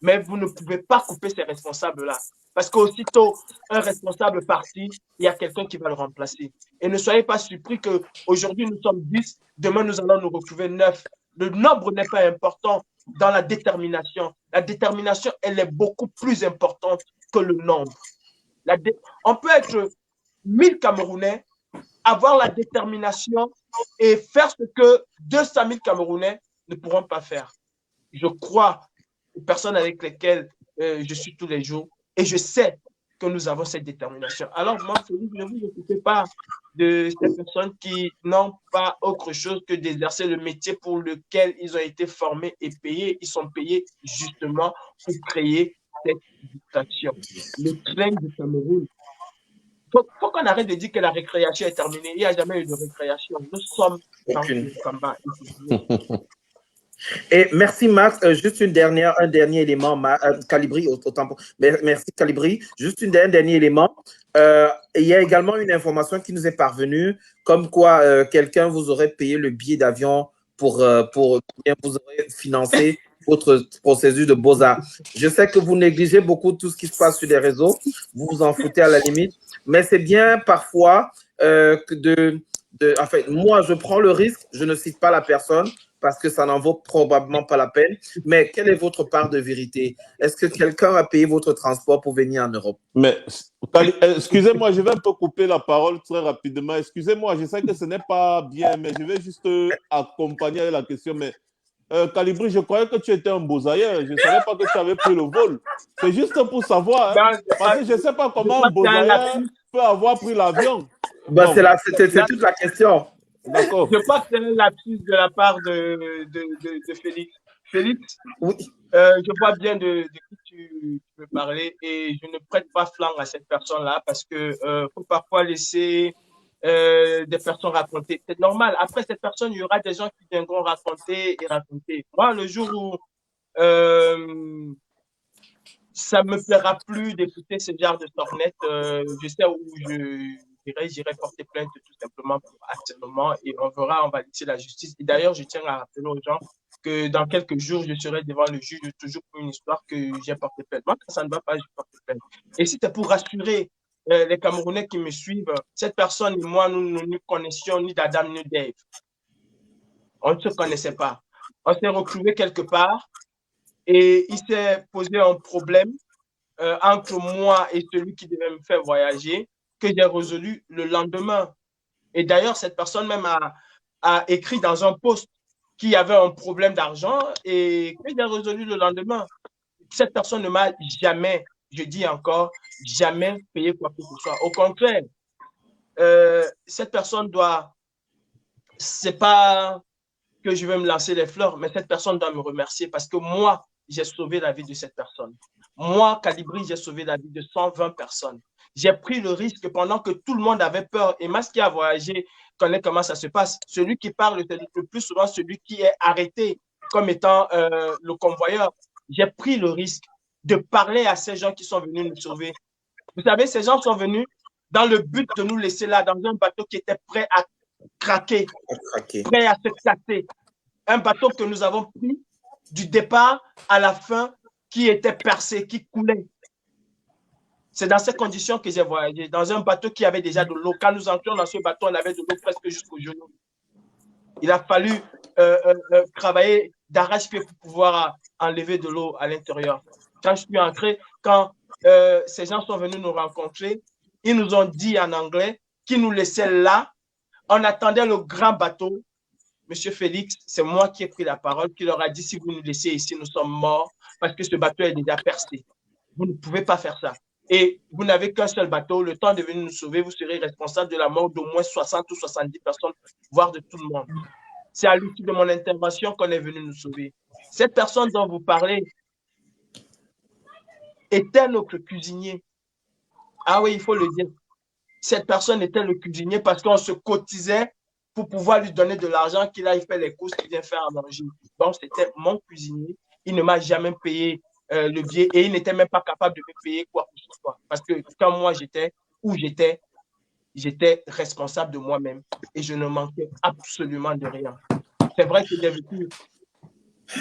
mais vous ne pouvez pas couper ces responsables-là. Parce qu'aussitôt, un responsable parti, il y a quelqu'un qui va le remplacer. Et ne soyez pas surpris qu'aujourd'hui, nous sommes 10, demain, nous allons nous retrouver 9. Le nombre n'est pas important dans la détermination. La détermination, elle est beaucoup plus importante que le nombre. On peut être 1000 Camerounais, avoir la détermination et faire ce que 200 000 Camerounais ne pourront pas faire. Je crois aux personnes avec lesquelles je suis tous les jours et je sais que nous avons cette détermination. Alors, moi, ne vous occupez pas de ces personnes qui n'ont pas autre chose que d'exercer le métier pour lequel ils ont été formés et payés. Ils sont payés justement pour créer cette dictature. Le train du Cameroun. Il faut qu'on arrête de dire que la récréation est terminée. Il n'y a jamais eu de récréation. Nous sommes dans le combat. Et merci Max. Juste un dernier élément, Calibri, autant pour... Merci Calibri. Juste un dernier élément. Il y a également une information qui nous est parvenue, comme quoi quelqu'un vous aurait payé le billet d'avion pour vous aurait financé votre processus de Beaux-Arts. Je sais que vous négligez beaucoup tout ce qui se passe sur les réseaux, vous vous en foutez à la limite, mais c'est bien parfois en fait, moi, je prends le risque, je ne cite pas la personne, parce que ça n'en vaut probablement pas la peine. Mais quelle est votre part de vérité? Est-ce que quelqu'un a payé votre transport pour venir en Europe? Mais, excusez-moi, je vais un peu couper la parole très rapidement. Excusez-moi, je sais que ce n'est pas bien, mais je vais juste accompagner la question. Mais Calibri, je croyais que tu étais un Beaux-Ailleurs. Je ne savais pas que tu avais pris le vol. C'est juste pour savoir, hein, parce que je ne sais pas comment un Beaux-Ailleurs peut avoir pris l'avion. Bah, c'est toute la question. D'accord. Je crois que c'est un lapsus de la part de Félix. Félix, oui. Je vois bien de qui tu veux parler et je ne prête pas flanc à cette personne-là parce que faut parfois laisser des personnes raconter. C'est normal. Après cette personne, il y aura des gens qui viendront raconter et raconter. Moi, le jour où ça me plaira plus d'écouter ce genre de sornettes, je sais où j'irai porter plainte tout simplement pour harcèlement et on va laisser la justice. Et d'ailleurs, je tiens à rappeler aux gens que dans quelques jours, je serai devant le juge toujours pour une histoire que j'ai porté plainte. Moi, quand ça ne va pas, je porte plainte. Et si c'est pour rassurer les Camerounais qui me suivent, cette personne et moi, nous ne nous connaissions ni d'Adam ni d'Ève. On ne se connaissait pas. On s'est retrouvés quelque part et il s'est posé un problème entre moi et celui qui devait me faire voyager que j'ai résolu le lendemain. Et d'ailleurs, cette personne même a écrit dans un post qu'il y avait un problème d'argent et que j'ai résolu le lendemain. Cette personne ne m'a jamais je dis encore, jamais payer quoi que ce soit. Au contraire, cette personne doit, c'est pas que je vais me lancer des fleurs, mais cette personne doit me remercier parce que moi, j'ai sauvé la vie de cette personne. Moi, Calibri, j'ai sauvé la vie de 120 personnes. J'ai pris le risque pendant que tout le monde avait peur. Et Mas qui a voyagé connaît comment ça se passe. Celui qui parle le plus souvent, celui qui est arrêté comme étant le convoyeur. J'ai pris le risque de parler à ces gens qui sont venus nous sauver. Vous savez, ces gens sont venus dans le but de nous laisser là, dans un bateau qui était prêt à craquer, prêt à se casser. Un bateau que nous avons pris du départ à la fin, qui était percé, qui coulait. C'est dans ces conditions que j'ai voyagé, dans un bateau qui avait déjà de l'eau. Quand nous entrions dans ce bateau, on avait de l'eau presque jusqu'au genou. Il a fallu travailler d'arrache-pied pour pouvoir enlever de l'eau à l'intérieur. Quand je suis entré, quand ces gens sont venus nous rencontrer, ils nous ont dit en anglais qu'ils nous laissaient là. On attendait le grand bateau. Monsieur Félix, c'est moi qui ai pris la parole, qui leur a dit, si vous nous laissez ici, nous sommes morts parce que ce bateau est déjà percé. Vous ne pouvez pas faire ça. Et vous n'avez qu'un seul bateau. Le temps de venir nous sauver, vous serez responsable de la mort d'au moins 60 ou 70 personnes, voire de tout le monde. C'est à l'issue de mon intervention qu'on est venu nous sauver. Cette personne dont vous parlez était notre cuisinier. Ah oui, il faut le dire. Cette personne était le cuisinier parce qu'on se cotisait pour pouvoir lui donner de l'argent, qu'il aille faire les courses, qu'il vienne faire à manger. Donc, c'était mon cuisinier. Il ne m'a jamais payé le billet et il n'était même pas capable de me payer quoi que ce soit. Parce que quand moi, j'étais où j'étais responsable de moi-même et je ne manquais absolument de rien. C'est vrai que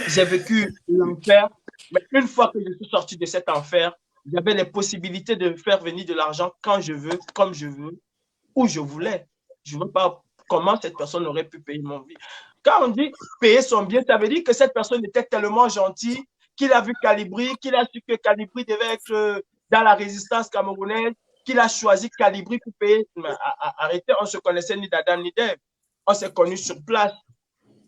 j'ai vécu l'enfer, mais une fois que je suis sorti de cet enfer, j'avais les possibilités de faire venir de l'argent quand je veux, comme je veux, où je voulais. Je ne veux pas comment cette personne aurait pu payer mon billet. Quand on dit payer son billet, ça veut dire que cette personne était tellement gentille qu'il a vu Calibri, qu'il a su que Calibri devait être dans la résistance camerounaise, qu'il a choisi Calibri pour payer. Arrêtez, on ne se connaissait ni d'Adam ni d'Ève. On s'est connus sur place,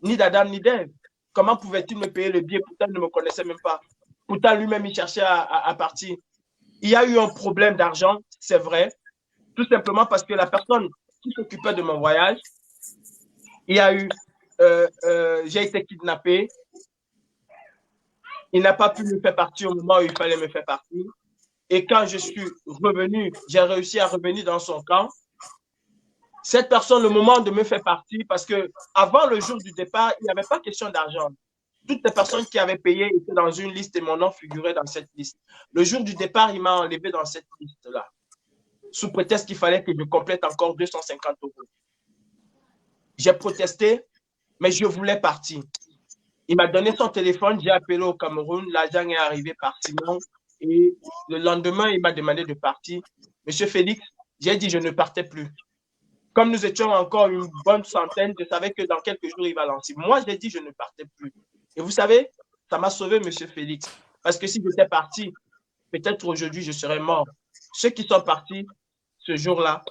ni d'Adam ni d'Ève. Comment pouvait-il me payer le billet? Pourtant, il ne me connaissait même pas. Pourtant, lui-même, il cherchait à partir. Il y a eu un problème d'argent, c'est vrai, tout simplement parce que la personne qui s'occupait de mon voyage, il y a eu, j'ai été kidnappé, il n'a pas pu me faire partir au moment où il fallait me faire partir. Et quand je suis revenu, j'ai réussi à revenir dans son camp. Cette personne, le moment de me faire partir, parce que avant le jour du départ, il n'y avait pas question d'argent. Toutes les personnes qui avaient payé étaient dans une liste et mon nom figurait dans cette liste. Le jour du départ, il m'a enlevé dans cette liste-là, sous prétexte qu'il fallait que je complète encore 250 €. J'ai protesté, mais je voulais partir. Il m'a donné son téléphone, j'ai appelé au Cameroun, l'argent est arrivé par Simon et le lendemain, il m'a demandé de partir. Monsieur Félix, j'ai dit je ne partais plus. Comme nous étions encore une bonne centaine, je savais que dans quelques jours, il va lancer. Moi, j'ai dit je ne partais plus. Et vous savez, ça m'a sauvé, monsieur Félix. Parce que si j'étais parti, peut-être aujourd'hui, je serais mort. Ceux qui sont partis ce jour-là,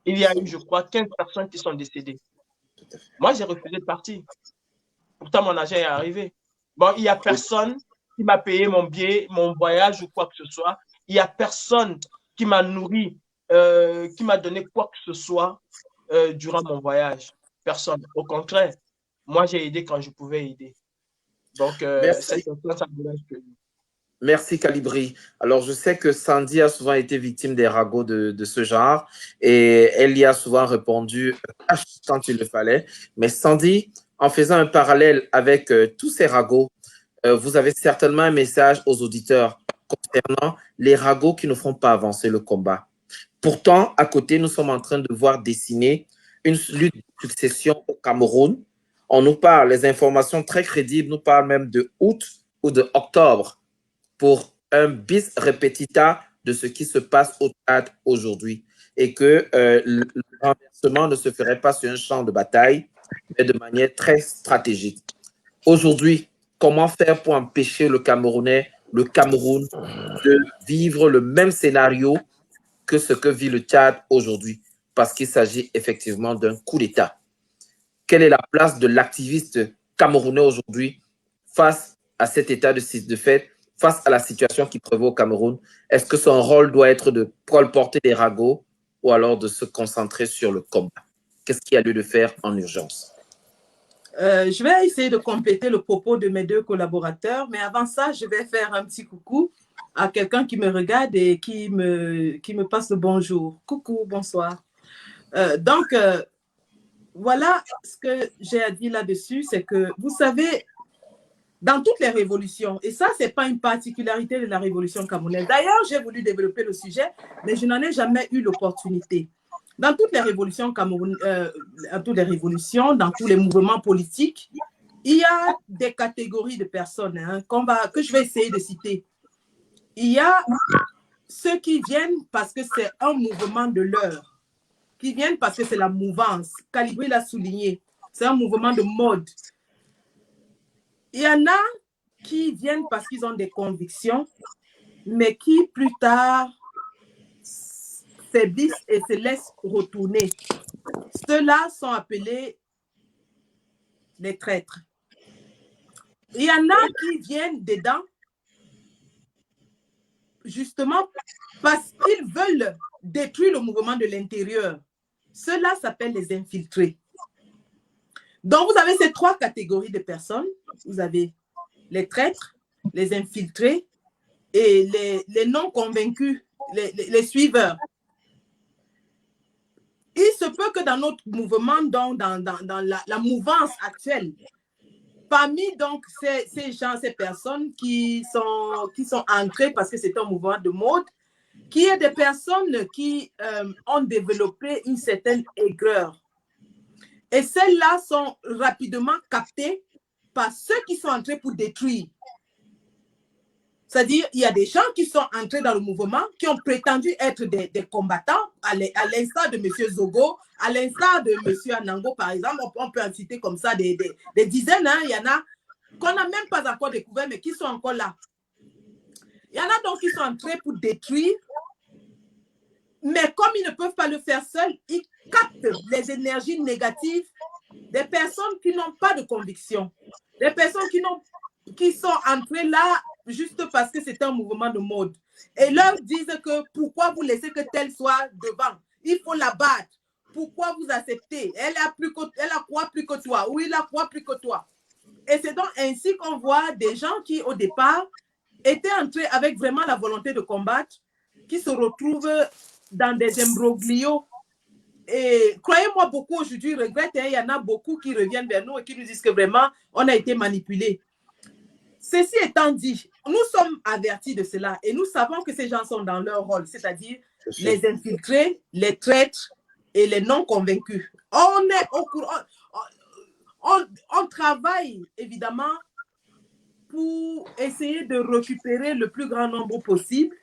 il y a eu, je crois, 15 personnes qui sont décédées. Moi, j'ai refusé de partir. Pourtant, mon argent est arrivé. Bon, il n'y a personne qui m'a payé mon billet, mon voyage ou quoi que ce soit. Il n'y a personne qui m'a nourri, qui m'a donné quoi que ce soit durant mon voyage. Personne. Au contraire, moi, j'ai aidé quand je pouvais aider. Donc, cette personne, ça me laisse que... Merci Calibri. Alors, je sais que Sandy a souvent été victime des ragots de ce genre et elle y a souvent répondu quand il le fallait. Mais Sandy, en faisant un parallèle avec tous ces ragots, vous avez certainement un message aux auditeurs concernant les ragots qui ne font pas avancer le combat. Pourtant, à côté, nous sommes en train de voir dessiner une lutte de succession au Cameroun. On nous parle, les informations très crédibles nous parlent même de août ou de octobre pour un bis repetita de ce qui se passe au Tchad aujourd'hui et que le renversement ne se ferait pas sur un champ de bataille, mais de manière très stratégique. Aujourd'hui, comment faire pour empêcher le Cameroun de vivre le même scénario que ce que vit le Tchad aujourd'hui, parce qu'il s'agit effectivement d'un coup d'État. Quelle est la place de l'activiste camerounais aujourd'hui face à cet état de fait face à la situation qui prévaut au Cameroun? Est-ce que son rôle doit être de colporter des ragots ou alors de se concentrer sur le combat? Qu'est-ce qu'il y a lieu de faire en urgence? Je vais essayer de compléter le propos de mes deux collaborateurs, mais avant ça, je vais faire un petit coucou à quelqu'un qui me regarde et qui me passe le bonjour. Coucou, bonsoir. Voilà ce que j'ai à dire là-dessus, c'est que, vous savez, dans toutes les révolutions, et ça, ce n'est pas une particularité de la révolution camerounaise. D'ailleurs, j'ai voulu développer le sujet, mais je n'en ai jamais eu l'opportunité. Dans toutes les révolutions dans tous les mouvements politiques, il y a des catégories de personnes que je vais essayer de citer. Il y a ceux qui viennent parce que c'est un mouvement de l'heure, qui viennent parce que c'est la mouvance. Calibri l'a souligné, c'est un mouvement de mode. Il y en a qui viennent parce qu'ils ont des convictions, mais qui plus tard faiblissent et se laissent retourner. Ceux-là sont appelés les traîtres. Il y en a qui viennent dedans justement parce qu'ils veulent détruire le mouvement de l'intérieur. Ceux-là s'appellent les infiltrés. Donc, vous avez ces trois catégories de personnes. Vous avez les traîtres, les infiltrés et les non convaincus, les suiveurs. Il se peut que dans notre mouvement, dans la mouvance actuelle, parmi donc ces gens, ces personnes qui sont entrées parce que c'est un mouvement de mode, qu'il y ait des personnes qui ont développé une certaine aigreur. Et celles-là sont rapidement captées par ceux qui sont entrés pour détruire. C'est-à-dire, il y a des gens qui sont entrés dans le mouvement, qui ont prétendu être des combattants, à l'instar de M. Zogo, à l'instar de M. Anango, par exemple. On peut en citer comme ça des dizaines. Il y en a qu'on n'a même pas encore découvert, mais qui sont encore là. Il y en a donc qui sont entrés pour détruire, mais comme ils ne peuvent pas le faire seuls, ils captent les énergies négatives des personnes qui n'ont pas de conviction, des personnes qui sont entrées là juste parce que c'est un mouvement de mode. Et leur disent que pourquoi vous laissez que tel soit devant? Il faut la battre. Pourquoi vous acceptez? Elle a quoi plus que toi? Ou il a quoi plus que toi? Et c'est donc ainsi qu'on voit des gens qui, au départ, étaient entrés avec vraiment la volonté de combattre, qui se retrouvent dans des imbroglios. Et croyez-moi, beaucoup aujourd'hui regrettent. Il y en a beaucoup qui reviennent vers nous et qui nous disent que vraiment, on a été manipulés. Ceci étant dit, nous sommes avertis de cela et nous savons que ces gens sont dans leur rôle, c'est-à-dire les infiltrés, les traîtres et les non convaincus. On est au courant, on travaille évidemment pour essayer de récupérer le plus grand nombre possible.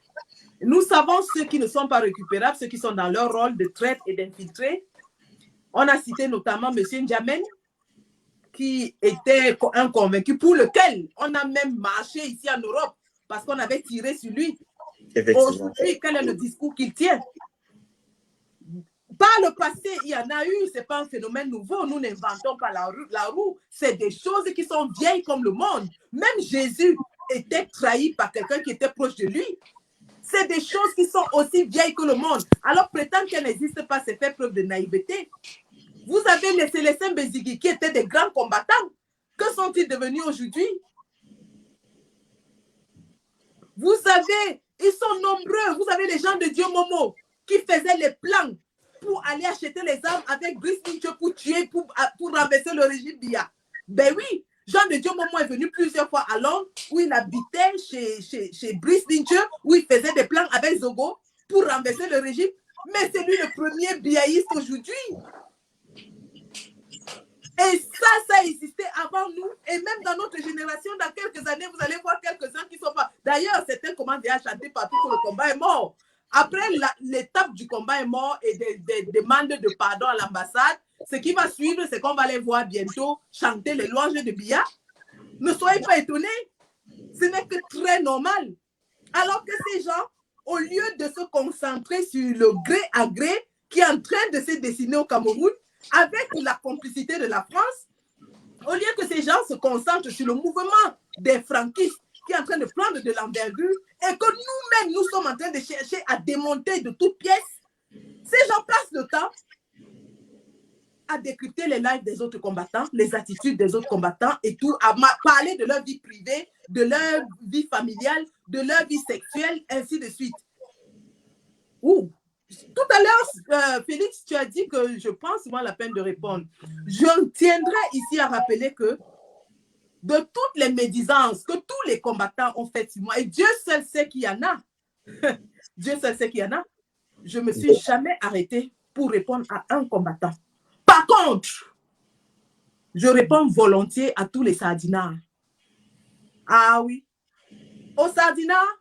Nous savons ceux qui ne sont pas récupérables, ceux qui sont dans leur rôle de traître et d'infiltrés. On a cité notamment M. N'Djamène, qui était un convaincu, pour lequel on a même marché ici en Europe, parce qu'on avait tiré sur lui. Aujourd'hui, quel est le discours qu'il tient? Par le passé, il y en a eu, ce n'est pas un phénomène nouveau, nous n'inventons pas la roue, c'est des choses qui sont vieilles comme le monde. Même Jésus était trahi par quelqu'un qui était proche de lui. C'est des choses qui sont aussi vieilles que le monde. Alors prétendre qu'elles n'existent pas, c'est faire preuve de naïveté. Vous avez les Célestins Bézigui qui étaient des grands combattants. Que sont-ils devenus aujourd'hui? Vous savez, ils sont nombreux. Vous avez les gens de Dieu Momo qui faisaient les plans pour aller acheter les armes avec Brice Mincho pour tuer, pour renverser le régime Biya. Ben oui, Jean de Dieu Momo est venu plusieurs fois à Londres où il habitait chez Brice Mincho, où il faisait des plans avec Zogo pour renverser le régime. Mais c'est lui le premier biaïste aujourd'hui. Et ça existait avant nous. Et même dans notre génération, dans quelques années, vous allez voir quelques-uns qui sont pas. D'ailleurs, certains commencent à chanter partout que le combat est mort. Après l'étape du combat est mort et des demandes de pardon à l'ambassade, ce qui va suivre, c'est qu'on va les voir bientôt chanter les louanges de Biya. Ne soyez pas étonnés. Ce n'est que très normal. Alors que ces gens, au lieu de se concentrer sur le gré à gré qui est en train de se dessiner au Cameroun, avec la complicité de la France, au lieu que ces gens se concentrent sur le mouvement des franquistes qui est en train de prendre de l'envergure et que nous-mêmes, nous sommes en train de chercher à démonter de toutes pièces. Ces gens passent le temps à décrypter les lives des autres combattants, les attitudes des autres combattants et tout, à parler de leur vie privée, de leur vie familiale, de leur vie sexuelle, ainsi de suite. Ouh. Tout à l'heure, Félix, tu as dit que je prends souvent la peine de répondre. Je tiendrai ici à rappeler que de toutes les médisances que tous les combattants ont faites sur moi, et Dieu seul sait qu'il y en a, Dieu seul sait qu'il y en a, je ne me suis jamais arrêtée pour répondre à un combattant. Par contre, je réponds volontiers à tous les sardinards. Ah oui, aux sardinards,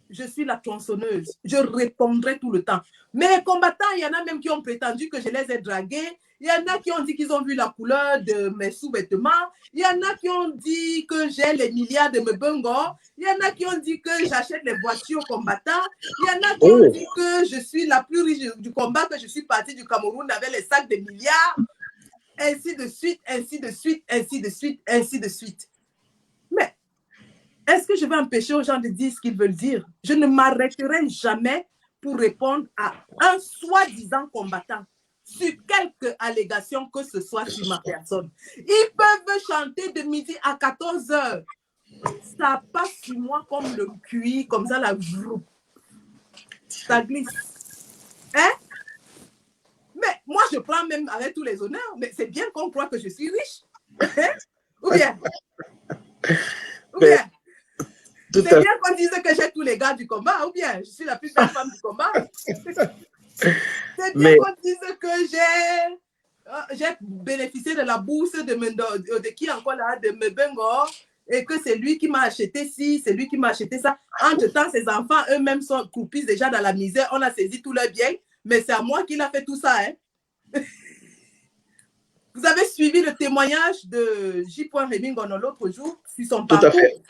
je suis la tronçonneuse. Je répondrai tout le temps. Mais les combattants, il y en a même qui ont prétendu que je les ai dragués. Il y en a qui ont dit qu'ils ont vu la couleur de mes sous-vêtements. Il y en a qui ont dit que j'ai les milliards de Mbongo. Il y en a qui ont dit que j'achète les voitures aux combattants. Il y en a qui ont dit que je suis la plus riche du combat, que je suis partie du Cameroun avec les sacs de milliards. Ainsi de suite, ainsi de suite, ainsi de suite, ainsi de suite. Mais est-ce que je vais empêcher aux gens de dire ce qu'ils veulent dire? Je ne m'arrêterai jamais pour répondre à un soi-disant combattant sur quelque allégation que ce soit sur ma personne. Ils peuvent chanter de midi à 14 h. Ça passe sur moi comme le cuir, comme ça, la ça glisse. Hein? Mais moi, je prends même avec tous les honneurs, mais c'est bien qu'on croit que je suis riche. Hein? Ou bien? Ou bien? C'est bien qu'on dise que j'ai tous les gars du combat, ou bien je suis la plus belle femme du combat. C'est bien qu'on dise que j'ai bénéficié de la bourse de qui encore là, de Mbongo, et que c'est lui qui m'a acheté ci, c'est lui qui m'a acheté ça. Entre-temps, ses enfants eux-mêmes sont croupis déjà dans la misère, on a saisi tous leurs biens, mais c'est à moi qu'il a fait tout ça. Hein. Vous avez suivi le témoignage de J. Remingono l'autre jour sur son parcours. Tout à fait.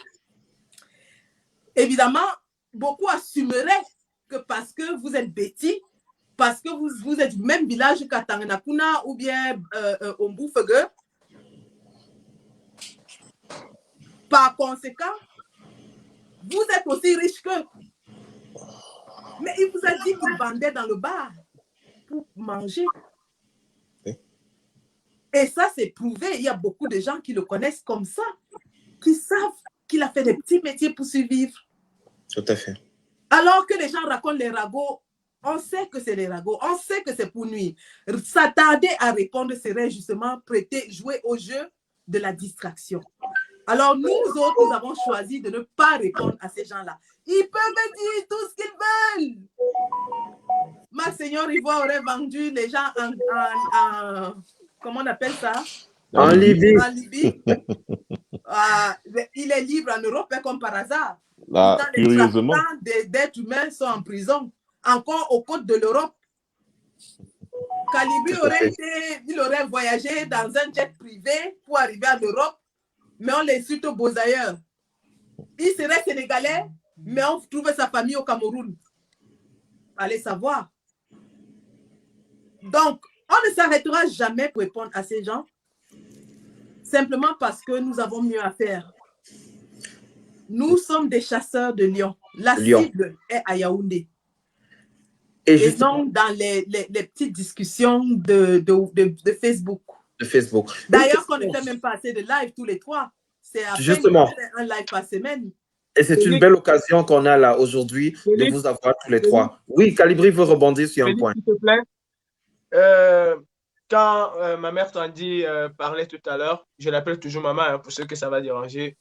Évidemment, beaucoup assumeraient que parce que vous êtes Betty, parce que vous êtes du même village qu'Atanganakuna ou bien Ombufege, par conséquent, vous êtes aussi riche qu'eux. Mais il vous a dit qu'il vendait dans le bar pour manger. Et ça, c'est prouvé. Il y a beaucoup de gens qui le connaissent comme ça, qui savent qu'il a fait des petits métiers pour survivre. Tout à fait. Alors que les gens racontent les ragots, on sait que c'est des ragots, on sait que c'est pour nuire. S'attarder à répondre serait justement jouer au jeu de la distraction. Alors nous autres, nous avons choisi de ne pas répondre à ces gens-là. Ils peuvent dire tout ce qu'ils veulent. Ma Seigneur Ivoire aurait vendu les gens en comment on appelle ça? En Libye. En Libye. Il est libre en Europe comme par hasard. Là, les curieusement, d'êtres humains sont en prison, encore aux côtes de l'Europe. Calibri il aurait voyagé dans un jet privé pour arriver en Europe, mais on l'insulte aux beaux ailleurs. Il serait sénégalais, mais on trouve sa famille au Cameroun. Allez savoir. Donc, on ne s'arrêtera jamais pour répondre à ces gens, simplement parce que nous avons mieux à faire. Nous sommes des chasseurs de lions. La cible est à Yaoundé. Et non dans les petites discussions de Facebook. D'ailleurs, qu'on ne fait même pas assez de live tous les trois. C'est à peine un live par semaine. Et c'est une belle occasion qu'on a là aujourd'hui de vous avoir tous les trois. Oui, Calibri veut rebondir sur un point. S'il te plaît. Quand ma mère Tandy parlait tout à l'heure, je l'appelle toujours maman hein, pour ceux que ça va déranger.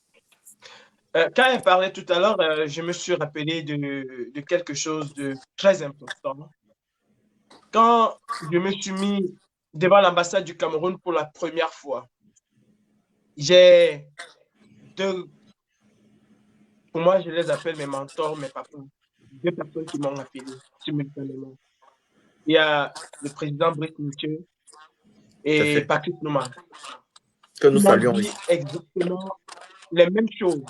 Quand elle parlait tout à l'heure, je me suis rappelé de quelque chose de très important. Quand je me suis mis devant l'ambassade du Cameroun pour la première fois, j'ai pour moi, je les appelle mes mentors, mes papas. 2 personnes qui m'ont appelé simultanément. Il y a le président Brice Michel et Patrick Nouma. Que nous saluons. Qui m'ont dit exactement les mêmes choses.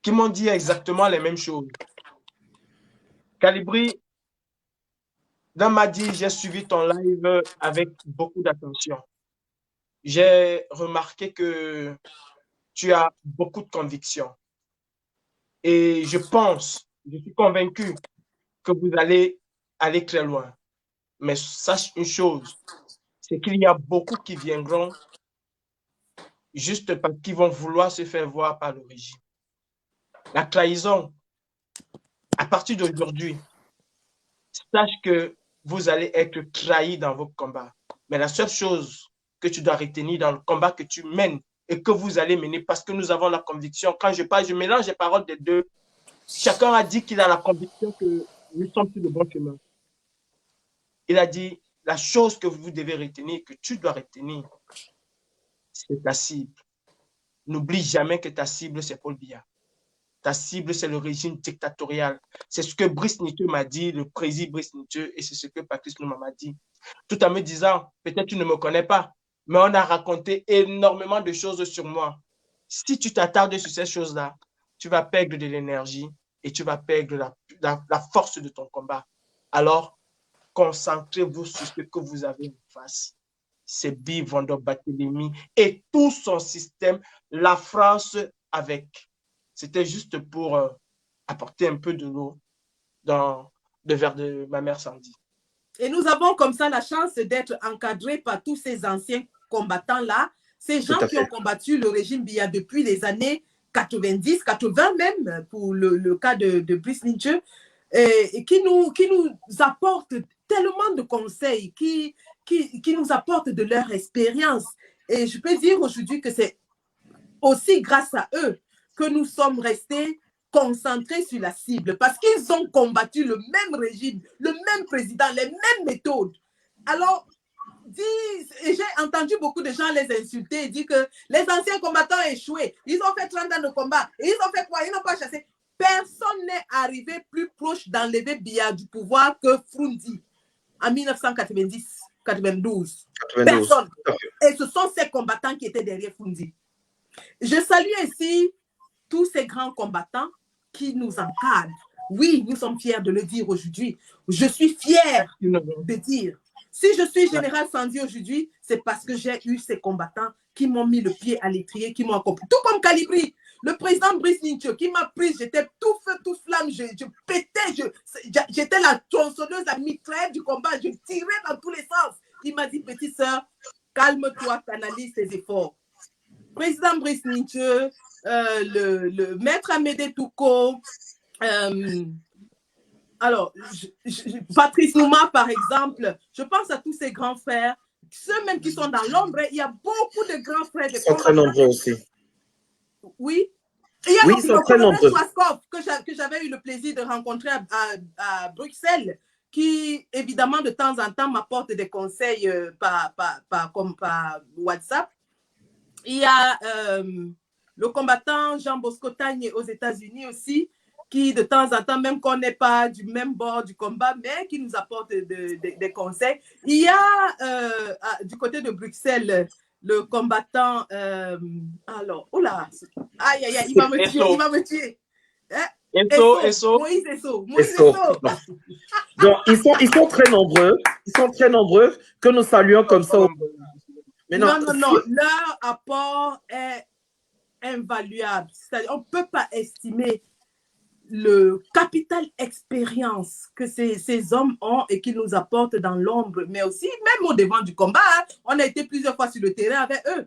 Qui m'ont dit exactement les mêmes choses. Calibri, m'a dit, j'ai suivi ton live avec beaucoup d'attention. J'ai remarqué que tu as beaucoup de convictions. Et je suis convaincu que vous allez aller très loin. Mais sache une chose, c'est qu'il y a beaucoup qui viendront juste parce qu'ils vont vouloir se faire voir par le régime. La trahison, à partir d'aujourd'hui, sache que vous allez être trahi dans vos combats. Mais la seule chose que tu dois retenir dans le combat que tu mènes et que vous allez mener, parce que nous avons la conviction, quand je parle, je mélange les paroles des deux. Chacun a dit qu'il a la conviction que nous sommes sur le bon chemin. Il a dit, la chose que vous devez retenir, que tu dois retenir, c'est ta cible. N'oublie jamais que ta cible, c'est Paul Biya. Ta cible, c'est le régime dictatorial. C'est ce que Brice Nietzsche m'a dit, le président Brice Nietzsche, et c'est ce que Patrice Lumumba m'a dit. Tout en me disant, peut-être tu ne me connais pas, mais on a raconté énormément de choses sur moi. Si tu t'attardes sur ces choses-là, tu vas perdre de l'énergie et tu vas perdre la force de ton combat. Alors, concentrez-vous sur ce que vous avez en face. C'est Bill Vander Barthélemy et tout son système, la France avec. C'était juste pour apporter un peu de l'eau dans le verre de ma mère Sandy. Et nous avons comme ça la chance d'être encadrés par tous ces anciens combattants-là, ces gens qui ont combattu le régime Biya depuis les années 90, 80 même, pour le cas de Brice Nietzsche, et qui nous apportent tellement de conseils, qui nous apportent de leur expérience. Et je peux dire aujourd'hui que c'est aussi grâce à eux que nous sommes restés concentrés sur la cible, parce qu'ils ont combattu le même régime, le même président, les mêmes méthodes. Alors, j'ai entendu beaucoup de gens les insulter et dire que les anciens combattants ont échoué. Ils ont fait 30 ans de combat. Et ils ont fait quoi? Ils n'ont pas chassé. Personne n'est arrivé plus proche d'enlever Biya du pouvoir que Frunzi en 1990-92. Personne. Et ce sont ces combattants qui étaient derrière Frunzi. Je salue ici tous ces grands combattants qui nous encadrent. Oui, nous sommes fiers de le dire aujourd'hui. Je suis fier de dire, si je suis général Sandy aujourd'hui, c'est parce que j'ai eu ces combattants qui m'ont mis le pied à l'étrier, qui m'ont accompagné. Tout comme Calibri, le président Brice Nietzsche, qui m'a pris, j'étais tout feu, tout flamme, je pétais, j'étais la tronçonneuse, la mitraille du combat, je tirais dans tous les sens. Il m'a dit, petite sœur, calme-toi, canalise tes efforts. Président Brice Nietzsche, le maître Amédée Touko, alors, Patrice Lumumba, par exemple, je pense à tous ces grands frères, ceux même qui sont dans l'ombre, il y a beaucoup de grands frères. Ils sont très nombreux aussi. Oui. Il y a oui, ils sont très nombreux. Que j'avais eu le plaisir de rencontrer à Bruxelles, qui, évidemment, de temps en temps, m'apporte des conseils par WhatsApp. Il y a le combattant Jean Bosco Tagne aux États-Unis aussi, qui de temps en temps, même qu'on n'est pas du même bord du combat, mais qui nous apporte des conseils. Il y a du côté de Bruxelles, le combattant, alors, oh là, aïe, aïe, aïe, il va me tuer. Moïse Esso. Donc, ils sont très nombreux que nous saluons comme ça. Non, leur apport est invaluable. On ne peut pas estimer le capital expérience que ces hommes ont et qu'ils nous apportent dans l'ombre, mais aussi même au devant du combat. Hein. On a été plusieurs fois sur le terrain avec eux.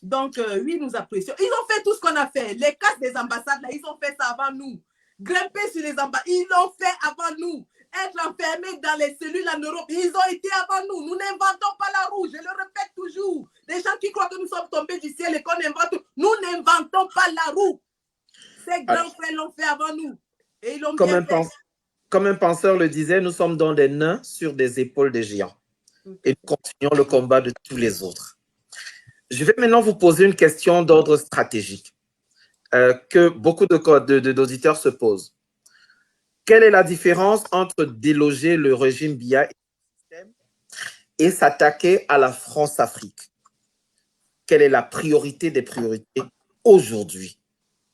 Donc, oui, nous apprécions. Ils ont fait tout ce qu'on a fait. Les casses des ambassades, là, ils ont fait ça avant nous. Grimper sur les ambassades, ils l'ont fait avant nous. Être enfermés dans les cellules en Europe, ils ont été avant nous. Nous n'inventons pas la roue, je le répète toujours. Les gens qui croient que nous sommes tombés du ciel et qu'on invente, nous n'inventons pas la roue. Ces grands frères l'ont fait avant nous. Et ils l'ont bien fait. Comme un penseur le disait, nous sommes dans des nains sur des épaules des géants. Et nous continuons le combat de tous les autres. Je vais maintenant vous poser une question d'ordre stratégique que beaucoup d'auditeurs se posent. Quelle est la différence entre déloger le régime Biya et s'attaquer à la France-Afrique? Quelle est la priorité des priorités aujourd'hui?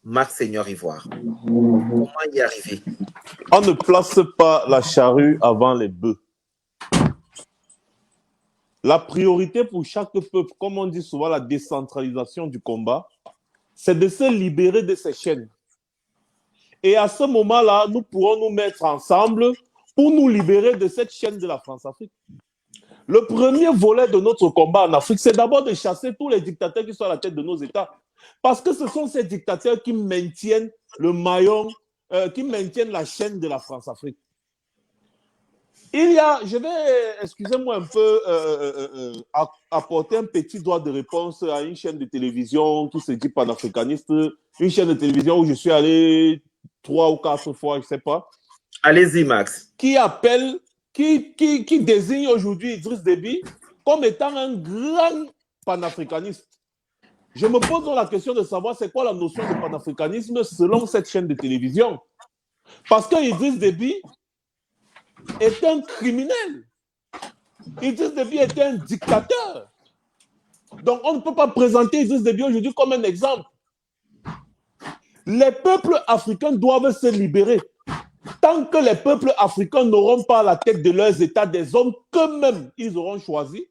Marc Seigneur Ivoire. Comment y arriver? On ne place pas la charrue avant les bœufs. La priorité pour chaque peuple, comme on dit souvent la décentralisation du combat, c'est de se libérer de ces chaînes. Et à ce moment-là, nous pourrons nous mettre ensemble pour nous libérer de cette chaîne de la France-Afrique. Le premier volet de notre combat en Afrique, c'est d'abord de chasser tous les dictateurs qui sont à la tête de nos États. Parce que ce sont ces dictateurs qui maintiennent le maillon, qui maintiennent la chaîne de la France-Afrique. Je vais, excusez-moi un peu, apporter un petit droit de réponse à une chaîne de télévision qui se dit panafricaniste, une chaîne de télévision où je suis allé 3 ou 4 fois, je ne sais pas. Allez-y, Max. Qui désigne aujourd'hui Idriss Déby comme étant un grand panafricaniste. Je me pose la question de savoir c'est quoi la notion de panafricanisme selon cette chaîne de télévision. Parce que Idriss Déby est un criminel. Idriss Déby est un dictateur. Donc on ne peut pas présenter Idriss Déby aujourd'hui comme un exemple. Les peuples africains doivent se libérer. Tant que les peuples africains n'auront pas à la tête de leurs États des hommes qu'eux-mêmes ils auront choisis,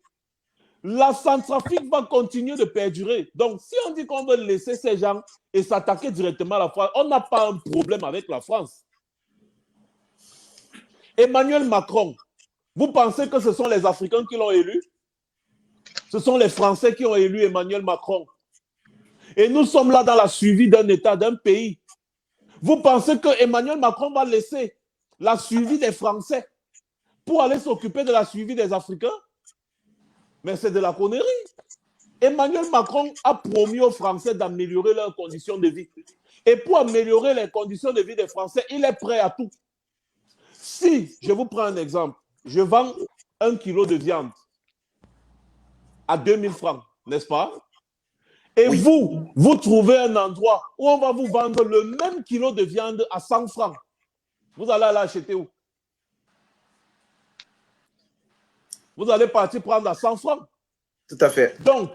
la Centrafrique va continuer de perdurer. Donc, si on dit qu'on veut laisser ces gens et s'attaquer directement à la France, on n'a pas un problème avec la France. Emmanuel Macron, vous pensez que ce sont les Africains qui l'ont élu? Ce sont les Français qui ont élu Emmanuel Macron. Et nous sommes là dans la suivi d'un État, d'un pays. Vous pensez que Emmanuel Macron va laisser la suivi des Français pour aller s'occuper de la suivi des Africains? Mais c'est de la connerie. Emmanuel Macron a promis aux Français d'améliorer leurs conditions de vie. Et pour améliorer les conditions de vie des Français, il est prêt à tout. Si, je vous prends un exemple, je vends 1 kilo de viande à 2000 francs, n'est-ce pas? Et oui, vous trouvez un endroit où on va vous vendre le même kilo de viande à 100 francs. Vous allez l'acheter où? Vous allez partir prendre à 100 francs. Tout à fait. Donc,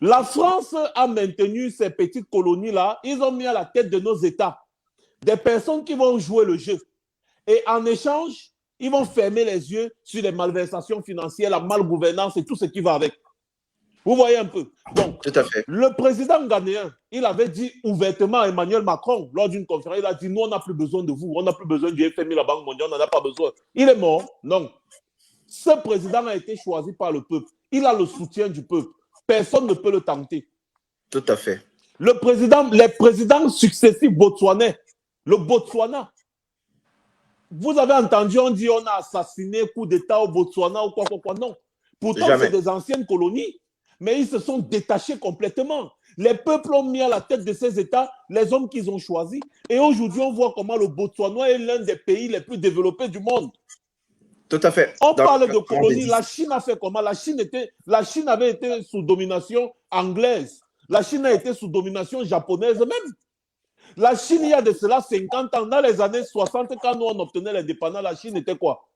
la France a maintenu ces petites colonies-là. Ils ont mis à la tête de nos États des personnes qui vont jouer le jeu. Et en échange, ils vont fermer les yeux sur les malversations financières, la malgouvernance et tout ce qui va avec. Vous voyez un peu. Donc, tout à fait. Le président ghanéen, il avait dit ouvertement à Emmanuel Macron, lors d'une conférence, il a dit, nous, on n'a plus besoin de vous, on n'a plus besoin du FMI, la Banque mondiale, on n'en a pas besoin. Il est mort? Non. Ce président a été choisi par le peuple. Il a le soutien du peuple. Personne ne peut le tenter. Tout à fait. Les présidents successifs botswanais, le Botswana, vous avez entendu, on dit on a assassiné, coup d'État au Botswana ou quoi. Non. Pourtant, c'est des anciennes colonies. Mais ils se sont détachés complètement. Les peuples ont mis à la tête de ces États les hommes qu'ils ont choisis. Et aujourd'hui, on voit comment le Botswana est l'un des pays les plus développés du monde. Tout à fait. On parle de colonie. La Chine a fait comment? La Chine avait été sous domination anglaise. La Chine a été sous domination japonaise même. La Chine, il y a de cela 50 ans, dans les années 60, quand nous on obtenait l'indépendance, la Chine était quoi?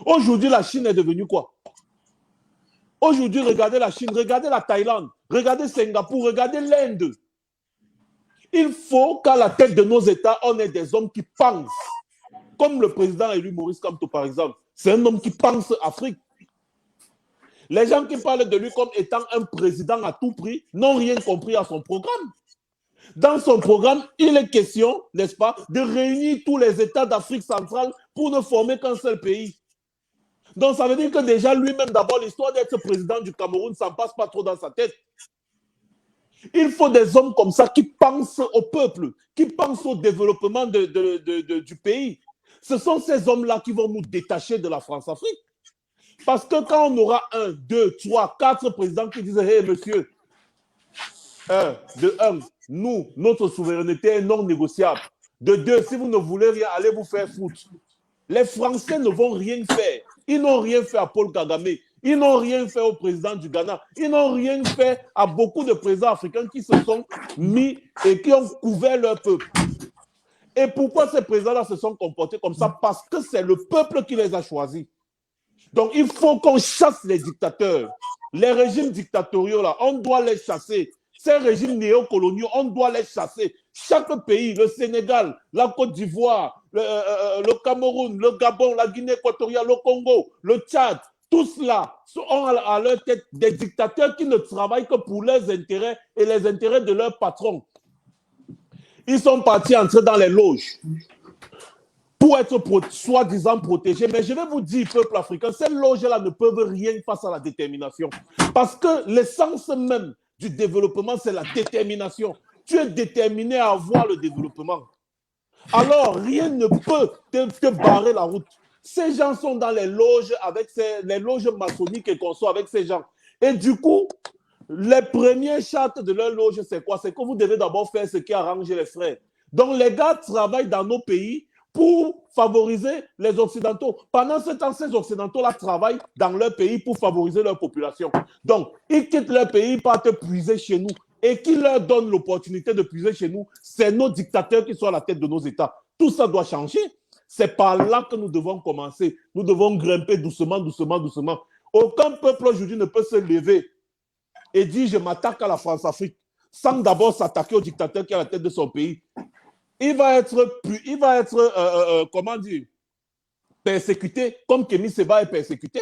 Aujourd'hui, la Chine est devenue quoi? Aujourd'hui, regardez la Chine, regardez la Thaïlande, regardez Singapour, regardez l'Inde. Il faut qu'à la tête de nos États, on ait des hommes qui pensent. Comme le président élu Maurice Kamto, par exemple. C'est un homme qui pense Afrique. Les gens qui parlent de lui comme étant un président à tout prix n'ont rien compris à son programme. Dans son programme, il est question, n'est-ce pas, de réunir tous les États d'Afrique centrale pour ne former qu'un seul pays. Donc, ça veut dire que déjà, lui-même, d'abord, l'histoire d'être président du Cameroun, ça ne passe pas trop dans sa tête. Il faut des hommes comme ça qui pensent au peuple, qui pensent au développement du pays. Ce sont ces hommes-là qui vont nous détacher de la France-Afrique. Parce que quand on aura 1, 2, 3, 4 présidents qui disent « Hey, monsieur, nous, notre souveraineté est non négociable. De 2, si vous ne voulez rien, allez vous faire foutre. » Les Français ne vont rien faire. Ils n'ont rien fait à Paul Kagame. Ils n'ont rien fait au président du Ghana. Ils n'ont rien fait à beaucoup de présidents africains qui se sont mis et qui ont couvert leur peuple. Et pourquoi ces présidents-là se sont comportés comme ça? Parce que c'est le peuple qui les a choisis. Donc, il faut qu'on chasse les dictateurs. Les régimes dictatoriaux, là, on doit les chasser. Ces régimes néocoloniaux, on doit les chasser. Chaque pays, le Sénégal, la Côte d'Ivoire, le Cameroun, le Gabon, la Guinée équatoriale, le Congo, le Tchad, tous cela ont à leur tête des dictateurs qui ne travaillent que pour leurs intérêts et les intérêts de leurs patrons. Ils sont partis entrer dans les loges pour être soi-disant protégés. Mais je vais vous dire, peuple africain, ces loges-là ne peuvent rien face à la détermination. Parce que l'essence même du développement, c'est la détermination. Tu es déterminé à avoir le développement. Alors, rien ne peut te barrer la route. Ces gens sont dans les loges, les loges maçonniques et qu'on soit avec ces gens. Et du coup, les premiers chartes de leur loge, c'est quoi? C'est que vous devez d'abord faire ce qui arrange les frères. Donc, les gars travaillent dans nos pays pour favoriser les Occidentaux. Pendant ce temps, ces Occidentaux-là travaillent dans leur pays pour favoriser leur population. Donc, ils quittent leur pays pour te puiser chez nous. Et qui leur donne l'opportunité de puiser chez nous, c'est nos dictateurs qui sont à la tête de nos États. Tout ça doit changer. C'est par là que nous devons commencer. Nous devons grimper doucement, doucement, doucement. Aucun peuple aujourd'hui ne peut se lever et dire « je m'attaque à la France-Afrique » sans d'abord s'attaquer au dictateur qui est à la tête de son pays. Il va être comment dire, persécuté comme Kémy Séba est persécuté.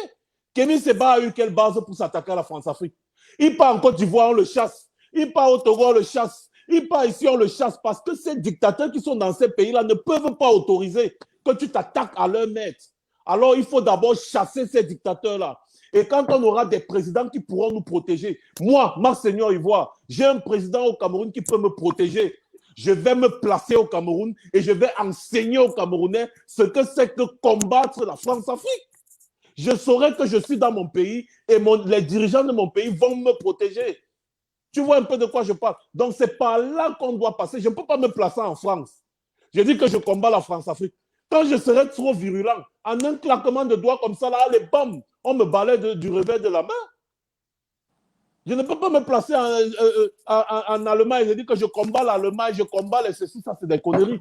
Kémy Séba a eu quelle base pour s'attaquer à la France-Afrique? Il part en Côte d'Ivoire, on le chasse. Il part au Togo, on le chasse. Il part ici, on le chasse parce que ces dictateurs qui sont dans ces pays-là ne peuvent pas autoriser que tu t'attaques à leur maître. Alors, il faut d'abord chasser ces dictateurs-là. Et quand on aura des présidents qui pourront nous protéger, moi, Monseigneur Ivoire, j'ai un président au Cameroun qui peut me protéger. Je vais me placer au Cameroun et je vais enseigner aux Camerounais ce que c'est que combattre la France-Afrique. Je saurai que je suis dans mon pays et les dirigeants de mon pays vont me protéger. Tu vois un peu de quoi je parle. Donc, c'est par là qu'on doit passer. Je ne peux pas me placer en France. Je dis que je combats la France-Afrique. Quand je serai trop virulent, en un claquement de doigts comme ça, là, les bombes, on me balaie du revers de la main. Je ne peux pas me placer en Allemagne. Je dis que je combats l'Allemagne, je combats les ceci, ça c'est des conneries.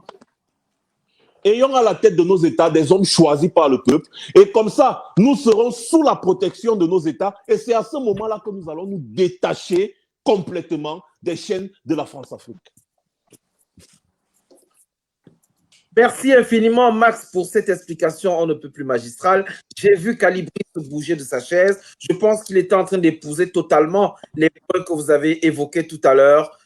Ayons à la tête de nos États des hommes choisis par le peuple. Et comme ça, nous serons sous la protection de nos États. Et c'est à ce moment-là que nous allons nous détacher complètement des chaînes de la France-Afrique. Merci infiniment, Max, pour cette explication on ne peut plus magistrale. J'ai vu Calibri se bouger de sa chaise. Je pense qu'il était en train d'épouser totalement les points que vous avez évoqués tout à l'heure.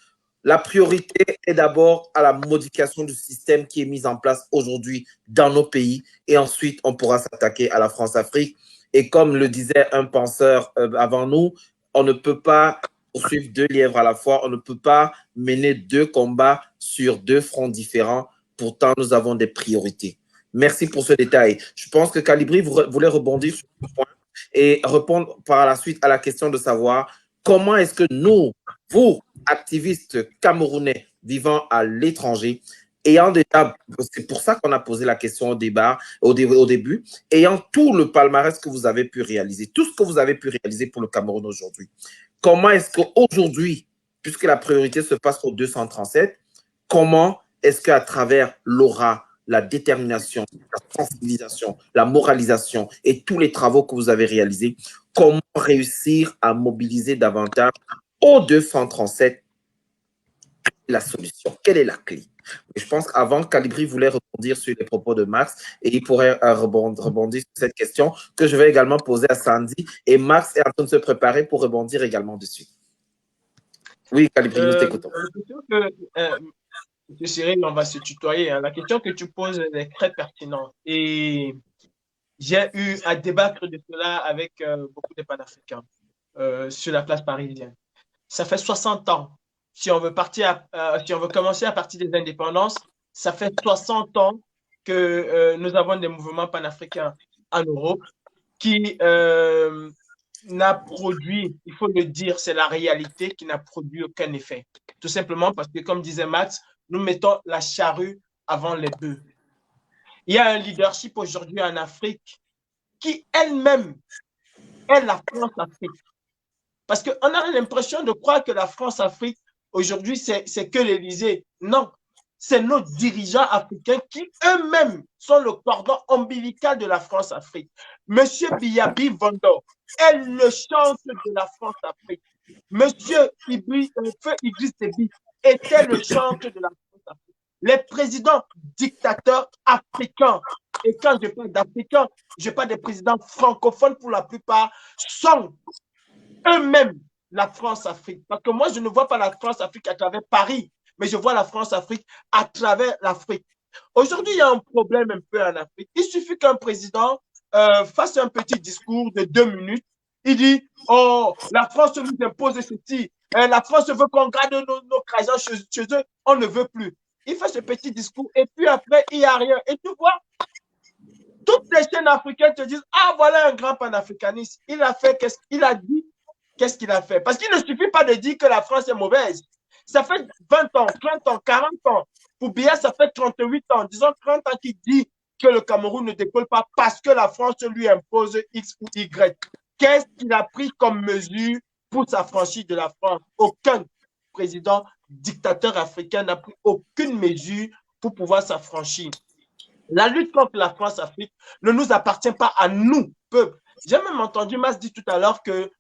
La priorité est d'abord à la modification du système qui est mis en place aujourd'hui dans nos pays. Et ensuite, on pourra s'attaquer à la France-Afrique. Et comme le disait un penseur avant nous, on ne peut pas poursuivre deux lièvres à la fois. On ne peut pas mener deux combats sur deux fronts différents. Pourtant, nous avons des priorités. Merci pour ce détail. Je pense que Calibri voulait rebondir sur ce point et répondre par la suite à la question de savoir comment est-ce que nous, vous, activistes camerounais vivant à l'étranger, ayant déjà, c'est pour ça qu'on a posé la question au début, ayant tout le palmarès que vous avez pu réaliser, tout ce que vous avez pu réaliser pour le Cameroun aujourd'hui, comment est-ce qu'aujourd'hui, puisque la priorité se passe au 237, comment est-ce qu'à travers l'aura, la détermination, la sensibilisation, la moralisation et tous les travaux que vous avez réalisés, comment réussir à mobiliser davantage au 237 la solution? Quelle est la clé? Et je pense qu'avant, Calibri voulait rebondir sur les propos de Max et il pourrait rebondir sur cette question que je vais également poser à Sandy. Et Max est en train de se préparer pour rebondir également dessus. Oui, Calibri, nous t'écoutons. M. Cyril, on va se tutoyer. Hein. La question que tu poses est très pertinente. Et j'ai eu à débattre de cela avec beaucoup de panafricains sur la place parisienne. Ça fait 60 ans. Si on veut commencer à partir des indépendances, ça fait 60 ans que nous avons des mouvements panafricains en Europe qui n'a produit, il faut le dire, c'est la réalité qui n'a produit aucun effet. Tout simplement parce que, comme disait Max, nous mettons la charrue avant les bœufs. Il y a un leadership aujourd'hui en Afrique qui elle-même est la France-Afrique. Parce qu'on a l'impression de croire que la France-Afrique, aujourd'hui, c'est que l'Élysée. Non, c'est nos dirigeants africains qui eux-mêmes sont le cordon ombilical de la France-Afrique. Monsieur Biyabi Vondo est le chantre de la France-Afrique. Monsieur Idriss Déby était le chantre de la France-Afrique. Les présidents dictateurs africains, et quand je parle d'Africains, je parle des présidents francophones pour la plupart, sont eux-mêmes la France-Afrique. Parce que moi, je ne vois pas la France-Afrique à travers Paris, mais je vois la France-Afrique à travers l'Afrique. Aujourd'hui, il y a un problème un peu en Afrique. Il suffit qu'un président fasse un petit discours de 2 minutes. Il dit, oh, la France nous impose ceci. La France veut qu'on garde nos crasants chez eux. On ne veut plus. Il fait ce petit discours et puis après, il n'y a rien. Et tu vois, toutes les chaînes africaines te disent, ah, voilà un grand panafricaniste. Il a fait, il a dit, qu'est-ce qu'il a fait? Parce qu'il ne suffit pas de dire que la France est mauvaise. Ça fait 20 ans, 30 ans, 40 ans. Pour Biya, ça fait 38 ans. Disons 30 ans qu'il dit que le Cameroun ne décolle pas parce que la France lui impose X ou Y. Qu'est-ce qu'il a pris comme mesure pour s'affranchir de la France? Aucun président dictateur africain n'a pris aucune mesure pour pouvoir s'affranchir. La lutte contre la France-Afrique ne nous appartient pas à nous, peuple. J'ai même entendu Mas dire tout à l'heure que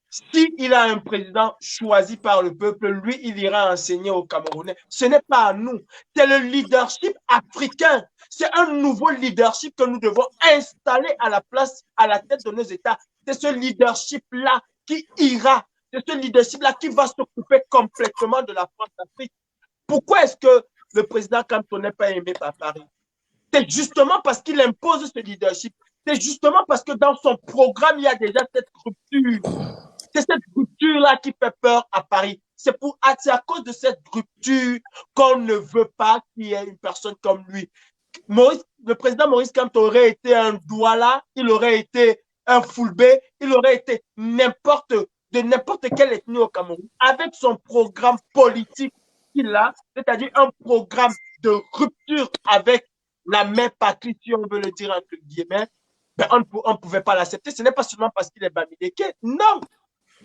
s'il a un président choisi par le peuple, lui, il ira enseigner aux Camerounais. Ce n'est pas à nous. C'est le leadership africain. C'est un nouveau leadership que nous devons installer à la place, à la tête de nos États. C'est ce leadership-là qui ira. C'est ce leadership-là qui va s'occuper complètement de la France-Afrique. Pourquoi est-ce que le président Kanto n'est pas aimé par Paris? C'est justement parce qu'il impose ce leadership. C'est justement parce que dans son programme, il y a déjà cette rupture. C'est cette rupture-là qui fait peur à Paris. C'est à cause de cette rupture qu'on ne veut pas qu'il y ait une personne comme lui. Le président Maurice Kamto aurait été un Douala, il aurait été un Fulbé, il aurait été de n'importe quelle ethnie au Cameroun, avec son programme politique qu'il a, c'est-à-dire un programme de rupture avec la mère patrie, si on veut le dire entre guillemets, ben on ne pouvait pas l'accepter. Ce n'est pas seulement parce qu'il est Bamileke, non!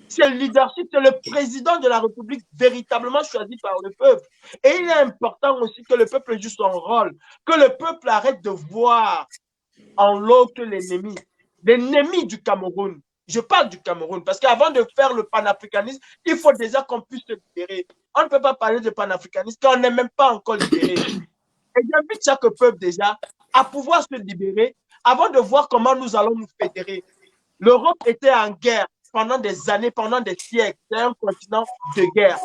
C'est le leadership, c'est le président de la République véritablement choisi par le peuple. Et il est important aussi que le peuple joue son rôle, que le peuple arrête de voir en l'autre l'ennemi du Cameroun. Je parle du Cameroun, parce qu'avant de faire le panafricanisme, il faut déjà qu'on puisse se libérer. On ne peut pas parler de panafricanisme quand on n'est même pas encore libéré. Et j'invite chaque peuple déjà à pouvoir se libérer avant de voir comment nous allons nous fédérer. L'Europe était en guerre pendant des années, pendant des siècles. C'est un continent de guerre.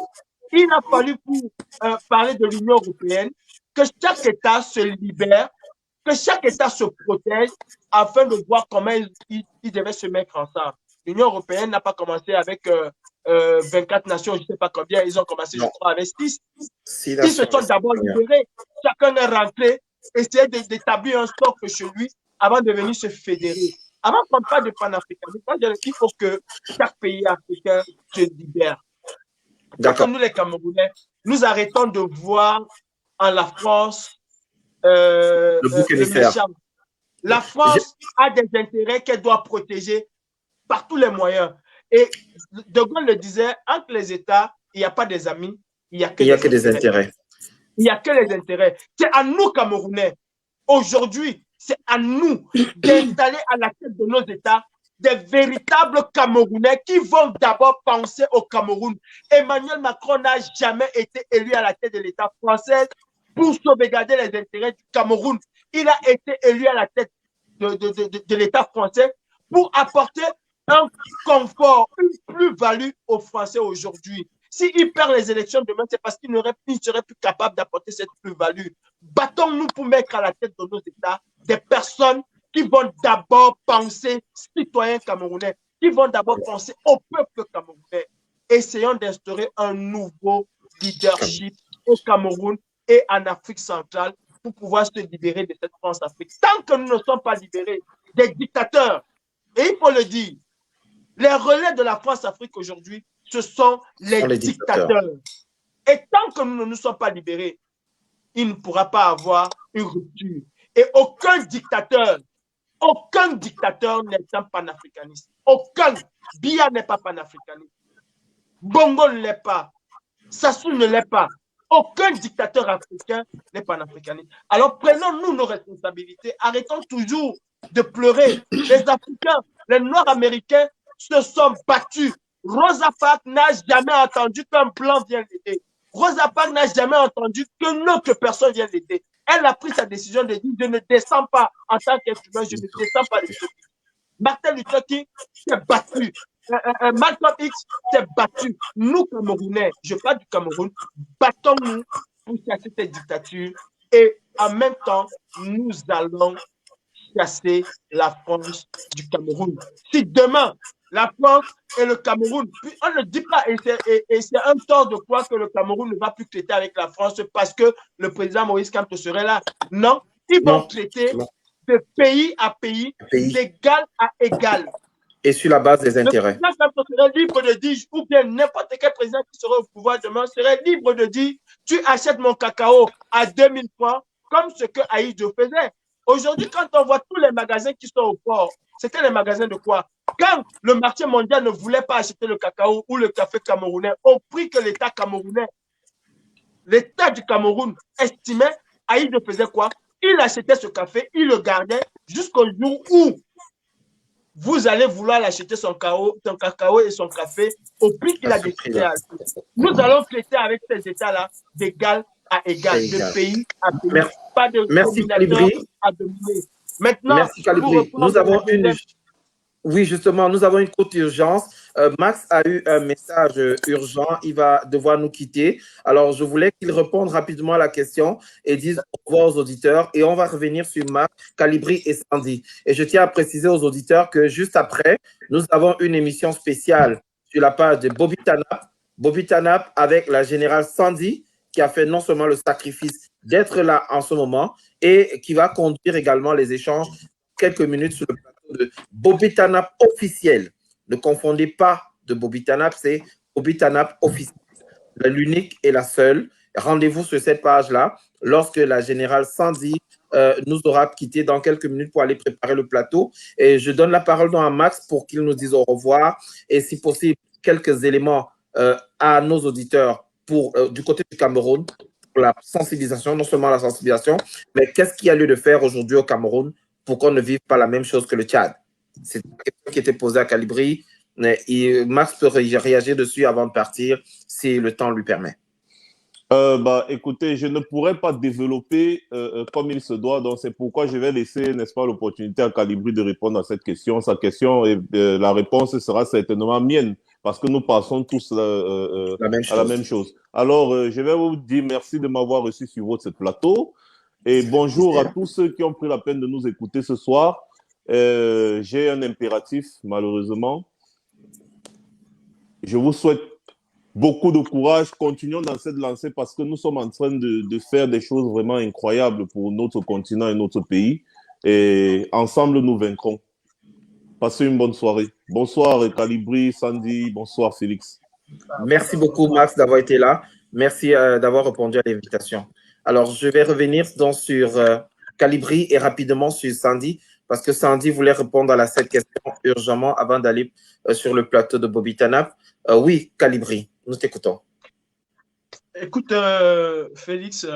Il a fallu pour parler de l'Union européenne que chaque État se libère, que chaque État se protège afin de voir comment ils devaient se mettre ensemble. L'Union européenne n'a pas commencé avec 24 nations, je ne sais pas combien, ils ont commencé, je crois, avec 6. Ils se sont d'abord libérés. Chacun est rentré, essayer d'établir un socle chez lui avant de venir se fédérer. Avant qu'on parle de panafricanisme, il faut que chaque pays africain se libère. Comme nous les Camerounais, nous arrêtons de voir en la France le bouc émissaire. La France a des intérêts qu'elle doit protéger par tous les moyens. Et De Gaulle le disait, entre les États, il n'y a pas des amis, il n'y a que des intérêts. Il n'y a que les intérêts. C'est à nous, Camerounais, aujourd'hui, c'est à nous d'installer à la tête de nos États des véritables Camerounais qui vont d'abord penser au Cameroun. Emmanuel Macron n'a jamais été élu à la tête de l'État français pour sauvegarder les intérêts du Cameroun. Il a été élu à la tête de l'État français pour apporter un confort, une plus-value aux Français aujourd'hui. S'il perd les élections demain, c'est parce qu'il serait plus capable d'apporter cette plus-value. Battons-nous pour mettre à la tête de nos États des personnes qui vont d'abord penser citoyens camerounais, qui vont d'abord penser au peuple camerounais. Essayons d'instaurer un nouveau leadership au Cameroun et en Afrique centrale pour pouvoir se libérer de cette France-Afrique. Tant que nous ne sommes pas libérés des dictateurs, et il faut le dire, les relais de la France-Afrique aujourd'hui, ce sont les dictateurs. Et tant que nous ne nous sommes pas libérés, il ne pourra pas avoir une rupture. Et aucun dictateur n'est un panafricaniste. Aucun. Biya n'est pas panafricaniste. Bongo ne l'est pas. Sassou ne l'est pas. Aucun dictateur africain n'est panafricaniste. Alors prenons-nous nos responsabilités. Arrêtons toujours de pleurer. Les Africains, les Noirs américains se sont battus. Rosa Parks n'a jamais entendu qu'un blanc vienne l'aider. Rosa Parks n'a jamais entendu qu'une autre personne vienne l'aider. Elle a pris sa décision de dire, je ne descends pas en tant qu'être humain, je ne descends pas les choses. Martin Luther King s'est battu. Malcolm X s'est battu. Nous, Camerounais, je parle du Cameroun, battons-nous pour chasser cette dictature et en même temps, nous allons chasser la France du Cameroun. Si demain, la France et le Cameroun, on ne dit pas, et c'est un tort de croire que le Cameroun ne va plus traiter avec la France parce que le président Moïse Kamto serait là. Non, ils vont traiter de pays à pays, d'égal à égal. Et sur la base des intérêts. Le président Kamto serait libre de dire, ou bien n'importe quel président qui serait au pouvoir demain serait libre de dire, tu achètes mon cacao à 2000 francs, comme ce que Aïdjo faisait. Aujourd'hui, quand on voit tous les magasins qui sont au port, c'était les magasins de quoi? Quand le marché mondial ne voulait pas acheter le cacao ou le café camerounais au prix que l'État camerounais, l'État du Cameroun estimait, Aïdjo faisait quoi? Il achetait ce café, il le gardait jusqu'au jour où vous allez vouloir l'acheter son cacao et son café au prix qu'il a décidé. Nous allons traiter avec ces États-là d'égal à égal, de pays à pays, pas de dominateur à dominer. Maintenant, merci Calibri. Nous avons une... Oui, justement, nous avons une courte urgence. Max a eu un message urgent. Il va devoir nous quitter. Alors, je voulais qu'il réponde rapidement à la question et dise au revoir aux auditeurs. Et on va revenir sur Max, Calibri et Sandy. Et je tiens à préciser aux auditeurs que juste après, nous avons une émission spéciale sur la page de Bobby Tanap. Bobby Tanap avec la générale Sandy, qui a fait non seulement le sacrifice d'être là en ce moment et qui va conduire également les échanges quelques minutes sur le plateau de Bobby Tanap officiel. Ne confondez pas de Bobby Tanap, c'est Bobby Tanap officiel. L'unique et la seule. Rendez-vous sur cette page-là lorsque la générale Sandy nous aura quitté dans quelques minutes pour aller préparer le plateau. Et je donne la parole à Max pour qu'il nous dise au revoir et si possible quelques éléments à nos auditeurs pour, du côté du Cameroun pour la sensibilisation, non seulement la sensibilisation, mais qu'est-ce qu'il y a lieu de faire aujourd'hui au Cameroun pour qu'on ne vive pas la même chose que le Tchad? C'est une question qui était posée à Calibri. Et Max peut réagir dessus avant de partir si le temps lui permet. Écoutez, je ne pourrais pas développer comme il se doit, donc c'est pourquoi je vais laisser, n'est-ce pas, l'opportunité à Calibri de répondre à cette question. Sa question, la réponse sera certainement mienne, parce que nous passons tous à la même chose. Alors, je vais vous dire merci de m'avoir reçu sur votre plateau. Et bonjour à tous ceux qui ont pris la peine de nous écouter ce soir. J'ai un impératif, malheureusement. Je vous souhaite beaucoup de courage. Continuons dans cette lancée parce que nous sommes en train de faire des choses vraiment incroyables pour notre continent et notre pays. Et ensemble, nous vaincrons. Passez une bonne soirée. Bonsoir Calibri, Sandy, bonsoir Félix. Merci beaucoup Max d'avoir été là. Merci d'avoir répondu à l'invitation. Alors, je vais revenir donc sur Calibri et rapidement sur Sandy, parce que Sandy voulait répondre à cette question urgemment avant d'aller sur le plateau de Bobby Tanap. Oui, Calibri, nous t'écoutons. Écoute, Félix,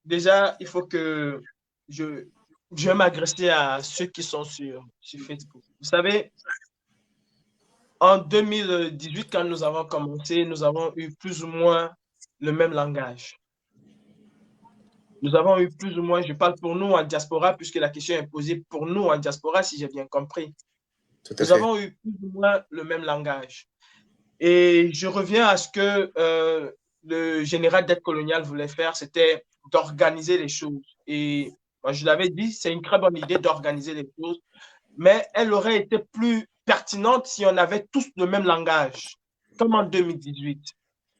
déjà, il faut que je vais m'adresser à ceux qui sont sur Facebook. Vous savez, en 2018, quand nous avons commencé, nous avons eu plus ou moins le même langage. Nous avons eu plus ou moins, je parle pour nous en diaspora, puisque la question est posée pour nous en diaspora, si j'ai bien compris. Nous avons eu plus ou moins le même langage. Et je reviens à ce que le général d'aide coloniale voulait faire, c'était d'organiser les choses. Et moi, je l'avais dit, c'est une très bonne idée d'organiser les choses, mais elle aurait été plus pertinente si on avait tous le même langage, comme en 2018.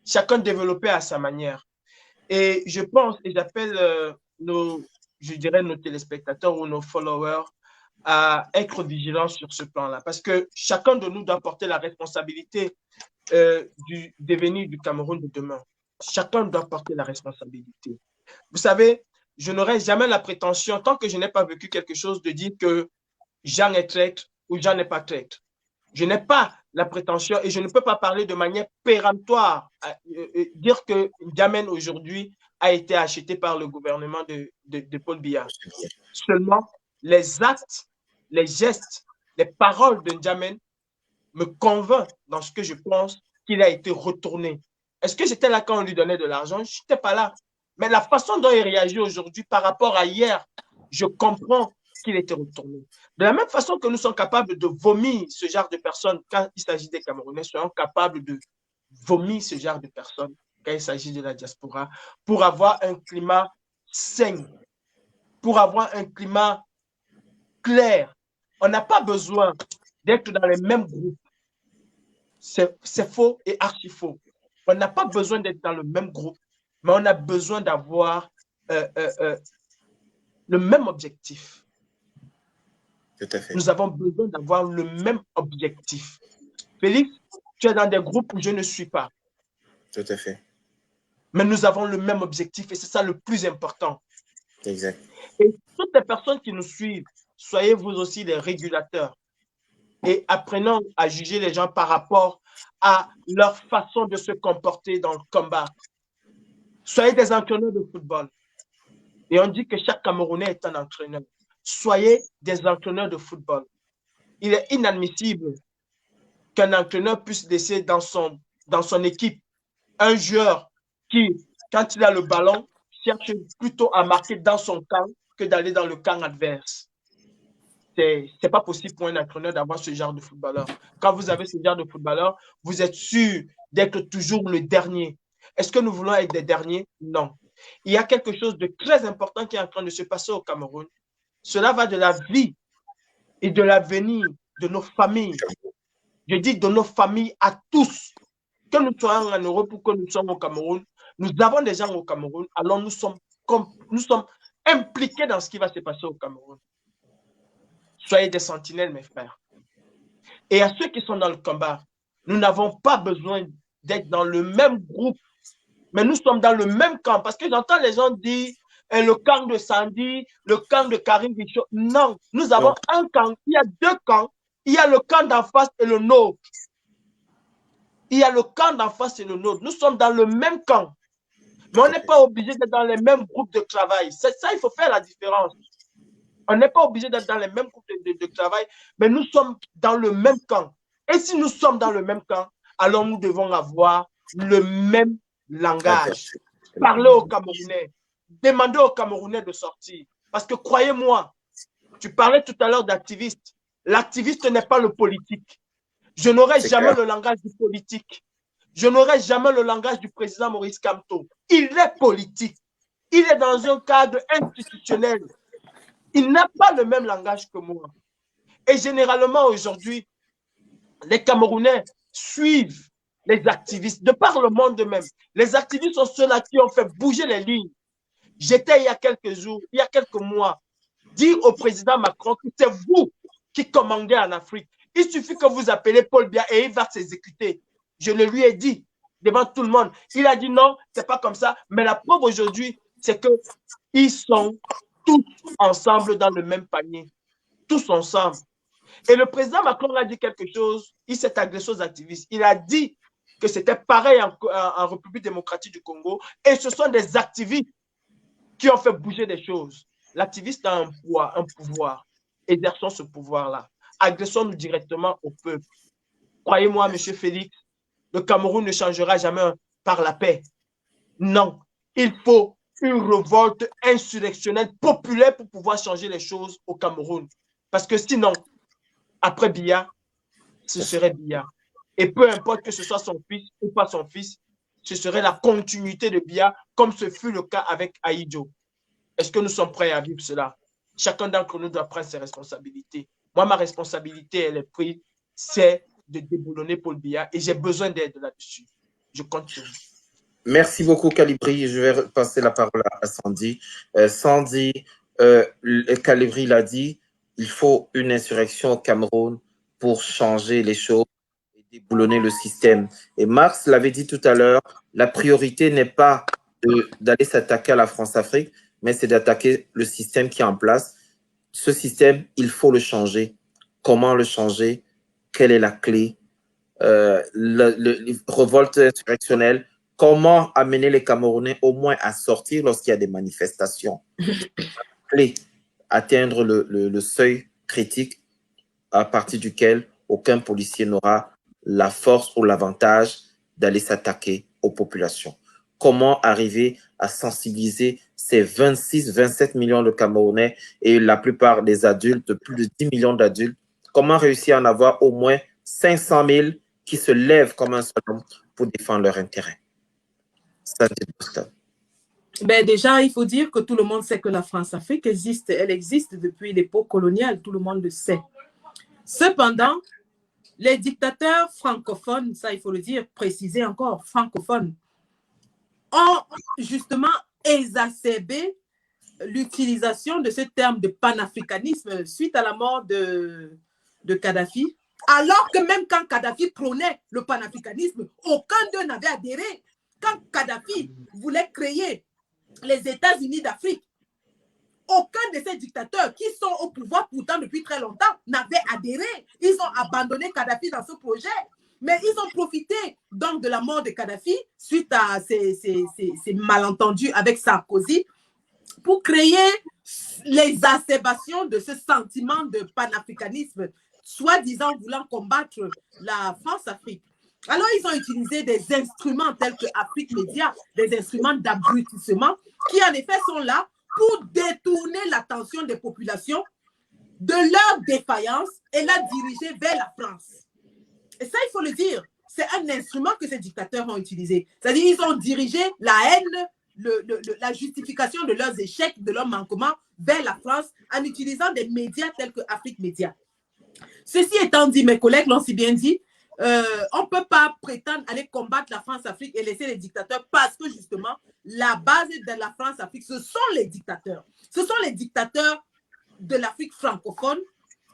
Chacun développait à sa manière. Et je pense, et j'appelle nos téléspectateurs ou nos followers à être vigilants sur ce plan-là, parce que chacun de nous doit porter la responsabilité du devenir du Cameroun de demain. Chacun doit porter la responsabilité. Vous savez, je n'aurai jamais la prétention, tant que je n'ai pas vécu quelque chose, de dire que Jean est traître ou Jean n'est pas traître. Je n'ai pas la prétention et je ne peux pas parler de manière péremptoire, dire que N'Djamène aujourd'hui a été acheté par le gouvernement de Paul Biya. Seulement, les actes, les gestes, les paroles de N'Djamène me convainc dans ce que je pense qu'il a été retourné. Est-ce que j'étais là quand on lui donnait de l'argent? Je n'étais pas là. Mais la façon dont il réagit aujourd'hui par rapport à hier, je comprends qu'il était retourné. De la même façon que nous sommes capables de vomir ce genre de personnes quand il s'agit des Camerounais, soyons capables de vomir ce genre de personnes quand il s'agit de la diaspora pour avoir un climat sain, pour avoir un climat clair. On n'a pas besoin d'être dans les mêmes groupes. C'est faux et archi faux. On n'a pas besoin d'être dans le même groupe, mais on a besoin d'avoir le même objectif. Tout à fait. Nous avons besoin d'avoir le même objectif. Félix, tu es dans des groupes où je ne suis pas. Tout à fait. Mais nous avons le même objectif et c'est ça le plus important. Exact. Et toutes les personnes qui nous suivent, soyez vous aussi des régulateurs et apprenons à juger les gens par rapport à leur façon de se comporter dans le combat. Soyez des entraîneurs de football. Et on dit que chaque Camerounais est un entraîneur. Soyez des entraîneurs de football. Il est inadmissible qu'un entraîneur puisse laisser dans son équipe un joueur qui, quand il a le ballon, cherche plutôt à marquer dans son camp que d'aller dans le camp adverse. C'est pas possible pour un entraîneur d'avoir ce genre de footballeur. Quand vous avez ce genre de footballeur, vous êtes sûr d'être toujours le dernier. Est-ce que nous voulons être des derniers? Non. Il y a quelque chose de très important qui est en train de se passer au Cameroun. Cela va de la vie et de l'avenir de nos familles. Je dis de nos familles à tous. Que nous soyons en Europe ou que nous sommes au Cameroun, nous avons des gens au Cameroun, alors nous sommes impliqués dans ce qui va se passer au Cameroun. Soyez des sentinelles, mes frères. Et à ceux qui sont dans le combat, nous n'avons pas besoin d'être dans le même groupe, mais nous sommes dans le même camp. Parce que j'entends les gens dire le camp de Sandy, le camp de Karim Bichot. Non, nous avons un camp. Il y a deux camps. Il y a le camp d'en face et le nôtre. Il y a le camp d'en face et le nôtre. Nous sommes dans le même camp. Mais on n'est pas obligé d'être dans les mêmes groupes de travail. C'est ça, il faut faire la différence. On n'est pas obligé d'être dans les mêmes groupes de travail, mais nous sommes dans le même camp. Et si nous sommes dans le même camp, alors nous devons avoir le même langage. Parler aux Camerounais. Demander aux Camerounais de sortir. Parce que croyez-moi, tu parlais tout à l'heure d'activiste. L'activiste n'est pas le politique. Je n'aurai jamais le langage du politique. Je n'aurai jamais le langage du président Maurice Kamto. Il est politique. Il est dans un cadre institutionnel. Il n'a pas le même langage que moi. Et généralement, aujourd'hui, les Camerounais suivent les activistes, de par le monde même. Les activistes sont ceux-là qui ont fait bouger les lignes. J'étais il y a quelques jours, il y a quelques mois, dire au président Macron que c'est vous qui commandez en Afrique. Il suffit que vous appelez Paul Biya et il va s'exécuter. Je le lui ai dit devant tout le monde. Il a dit non, c'est pas comme ça. Mais la preuve aujourd'hui, c'est qu'ils sont tous ensemble dans le même panier. Tous ensemble. Et le président Macron a dit quelque chose, il s'est agressé aux activistes. Il a dit que c'était pareil en République démocratique du Congo. Et ce sont des activistes qui ont fait bouger des choses. L'activiste a un poids, un pouvoir. Exerçons ce pouvoir-là. Agressons-nous directement au peuple. Croyez-moi, M. Félix, le Cameroun ne changera jamais par la paix. Non, il faut une révolte insurrectionnelle populaire pour pouvoir changer les choses au Cameroun. Parce que sinon, après Biya, ce serait Biya. Et peu importe que ce soit son fils ou pas son fils, ce serait la continuité de Biya, comme ce fut le cas avec Ahidjo. Est-ce que nous sommes prêts à vivre cela? Chacun d'entre nous doit prendre ses responsabilités. Moi, ma responsabilité, elle est prise, c'est de déboulonner Paul Biya et j'ai besoin d'aide là-dessus. Je compte sur vous. Merci beaucoup, Calibri. Je vais passer la parole à Sandy. Sandy, Calibri l'a dit, il faut une insurrection au Cameroun pour changer les choses et déboulonner le système. Et Marx l'avait dit tout à l'heure, la priorité n'est pas d'aller s'attaquer à la France-Afrique, mais c'est d'attaquer le système qui est en place. Ce système, il faut le changer. Comment le changer? Quelle est la clé? Révolte insurrectionnelle. Comment amener les Camerounais au moins à sortir lorsqu'il y a des manifestations? Clé, atteindre le seuil critique à partir duquel aucun policier n'aura la force ou l'avantage d'aller s'attaquer aux populations. comment arriver à sensibiliser ces 26-27 millions de Camerounais et la plupart des adultes, plus de 10 millions d'adultes, comment réussir à en avoir au moins 500 000 qui se lèvent comme un seul homme pour défendre leurs intérêts. Ça, ben déjà, il faut dire que tout le monde sait que la France-Afrique existe. Elle existe depuis l'époque coloniale, tout le monde le sait. Cependant, les dictateurs francophones, ça il faut le dire, préciser encore, francophones, ont justement exacerbé l'utilisation de ce terme de panafricanisme suite à la mort de Kadhafi, alors que même quand Kadhafi prônait le panafricanisme, aucun d'eux n'avait adhéré. Quand Kadhafi voulait créer les États-Unis d'Afrique, aucun de ces dictateurs qui sont au pouvoir pourtant depuis très longtemps n'avait adhéré. Ils ont abandonné Kadhafi dans ce projet. Mais ils ont profité donc de la mort de Kadhafi suite à ces malentendus avec Sarkozy pour créer l'exacerbation de ce sentiment de panafricanisme, soi-disant voulant combattre la France-Afrique. Alors, ils ont utilisé des instruments tels que Afrique Média, des instruments d'abrutissement qui, en effet, sont là pour détourner l'attention des populations de leur défaillance et la diriger vers la France. Et ça, il faut le dire, c'est un instrument que ces dictateurs ont utilisé. C'est-à-dire qu'ils ont dirigé la haine, la justification de leurs échecs, de leurs manquements vers la France en utilisant des médias tels que Afrique Média. Ceci étant dit, mes collègues l'ont si bien dit, on ne peut pas prétendre aller combattre la France-Afrique et laisser les dictateurs parce que justement, la base de la France-Afrique, ce sont les dictateurs. Ce sont les dictateurs de l'Afrique francophone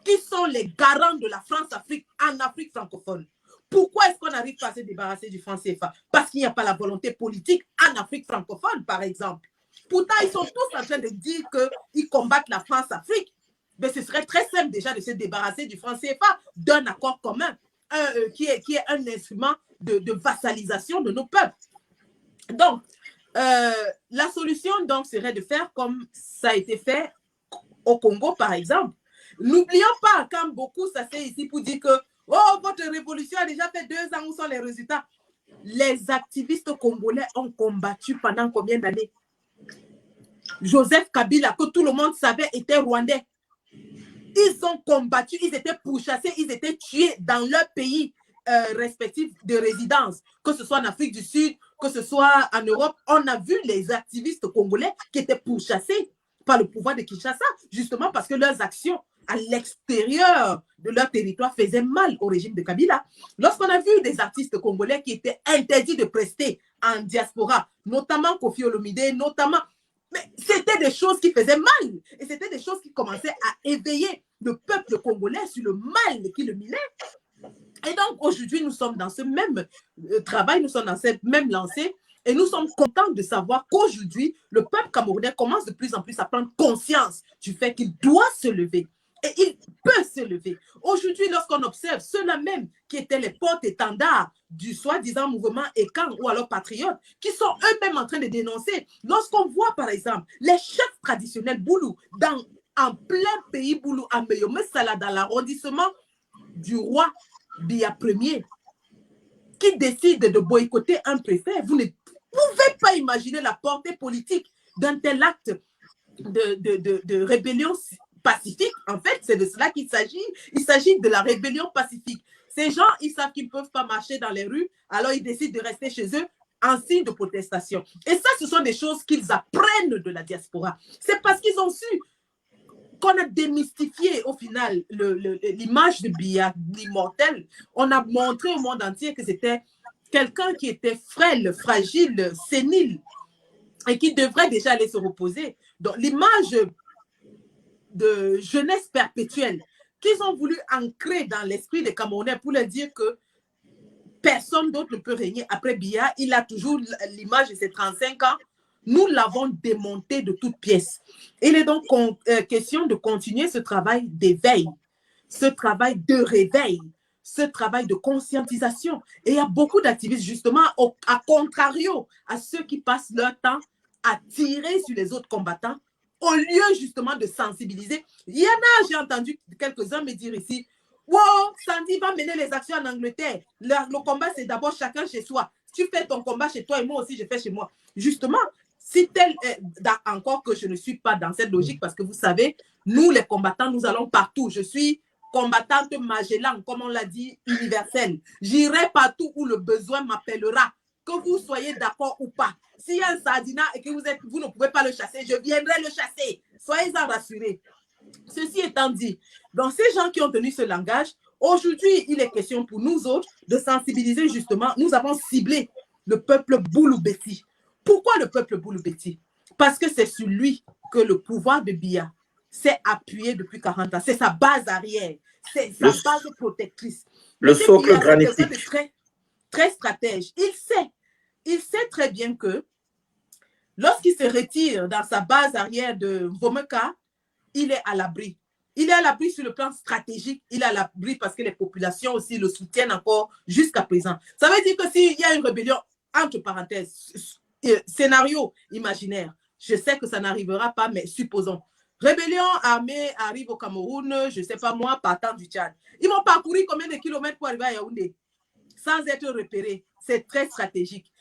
qui sont les garants de la France-Afrique en Afrique francophone. Pourquoi est-ce qu'on n'arrive pas à se débarrasser du franc CFA? Parce qu'il n'y a pas la volonté politique en Afrique francophone, par exemple. Pourtant, ils sont tous en train de dire qu'ils combattent la France-Afrique. Mais ce serait très simple déjà de se débarrasser du franc CFA, d'un accord commun, qui est un instrument de vassalisation de nos peuples. Donc, la solution donc serait de faire comme ça a été fait au Congo, par exemple. N'oublions pas, quand beaucoup s'asseyent ici pour dire que oh, votre révolution a déjà fait 2 ans, où sont les résultats? Les activistes congolais ont combattu pendant combien d'années? Joseph Kabila, que tout le monde savait, était rwandais. Ils ont combattu, ils étaient pourchassés, ils étaient tués dans leur pays respectif de résidence, que ce soit en Afrique du Sud, que ce soit en Europe. On a vu les activistes congolais qui étaient pourchassés par le pouvoir de Kinshasa, justement parce que leurs actions à l'extérieur de leur territoire faisaient mal au régime de Kabila. Lorsqu'on a vu des artistes congolais qui étaient interdits de prester en diaspora, notamment Koffi Olomide, notamment, mais c'était des choses qui faisaient mal et c'était des choses qui commençaient à éveiller le peuple congolais sur le mal qui le minait. Et donc aujourd'hui, nous sommes dans ce même travail, nous sommes dans cette même lancée. Et nous sommes contents de savoir qu'aujourd'hui, le peuple camerounais commence de plus en plus à prendre conscience du fait qu'il doit se lever. Et il peut se lever. Aujourd'hui, lorsqu'on observe ceux-là même qui étaient les porte-étendards du soi-disant mouvement ECAN ou alors patriotes, qui sont eux-mêmes en train de dénoncer, lorsqu'on voit par exemple les chefs traditionnels Boulou, en plein pays Boulou, à Meyomessala, dans l'arrondissement du roi Biya Ier, qui décide de boycotter un préfet, vous ne pouvez pas imaginer la portée politique d'un tel acte de rébellion pacifique. En fait, c'est de cela qu'il s'agit. Il s'agit de la rébellion pacifique. Ces gens, ils savent qu'ils ne peuvent pas marcher dans les rues, alors ils décident de rester chez eux en signe de protestation. Et ça, ce sont des choses qu'ils apprennent de la diaspora. C'est parce qu'ils ont su qu'on a démystifié au final l'image de Biya, l'immortel. On a montré au monde entier que c'était quelqu'un qui était frêle, fragile, sénile et qui devrait déjà aller se reposer. Donc l'image de jeunesse perpétuelle qu'ils ont voulu ancrer dans l'esprit des Camerounais pour leur dire que personne d'autre ne peut régner après Biya. Il a toujours l'image de ses 35 ans. Nous l'avons démonté de toutes pièces. Il est donc question de continuer ce travail d'éveil, ce travail de réveil, ce travail de conscientisation. Et il y a beaucoup d'activistes, justement, à contrario à ceux qui passent leur temps à tirer sur les autres combattants, au lieu justement de sensibiliser. Il y en a, j'ai entendu quelques-uns me dire ici, wow, Sandy va mener les actions en Angleterre. Le combat, c'est d'abord chacun chez soi. tu fais ton combat chez toi et moi aussi, je fais chez moi. Justement, si tel est, encore que je ne suis pas dans cette logique, parce que vous savez, nous, les combattants, nous allons partout. Je suis combattante Magellan, comme on l'a dit, universelle. J'irai partout où le besoin m'appellera, que vous soyez d'accord ou pas. S'il y a un sardinat et que vous ne pouvez pas le chasser, je viendrai le chasser. Soyez-en rassurés. Ceci étant dit, dans ces gens qui ont tenu ce langage, aujourd'hui, il est question pour nous autres de sensibiliser justement. Nous avons ciblé le peuple Boulou-Beti. Pourquoi le peuple Boulou-Beti? Parce que c'est sur lui que le pouvoir de Biya s'est appuyé depuis 40 ans. C'est sa base arrière, c'est sa base protectrice. Le socle granitique. C'est quelqu'un de très, très stratège. Il sait très bien que lorsqu'il se retire dans sa base arrière de Vomeka, il est à l'abri. Il est à l'abri sur le plan stratégique. Il est à l'abri parce que les populations aussi le soutiennent encore jusqu'à présent. Ça veut dire que s'il y a une rébellion, entre parenthèses, scénario imaginaire, je sais que ça n'arrivera pas, mais supposons. Rébellion armée arrive au Cameroun, je ne sais pas moi, partant du Tchad. Ils vont parcourir combien de kilomètres pour arriver à Yaoundé sans être repérés. C'est très stratégique.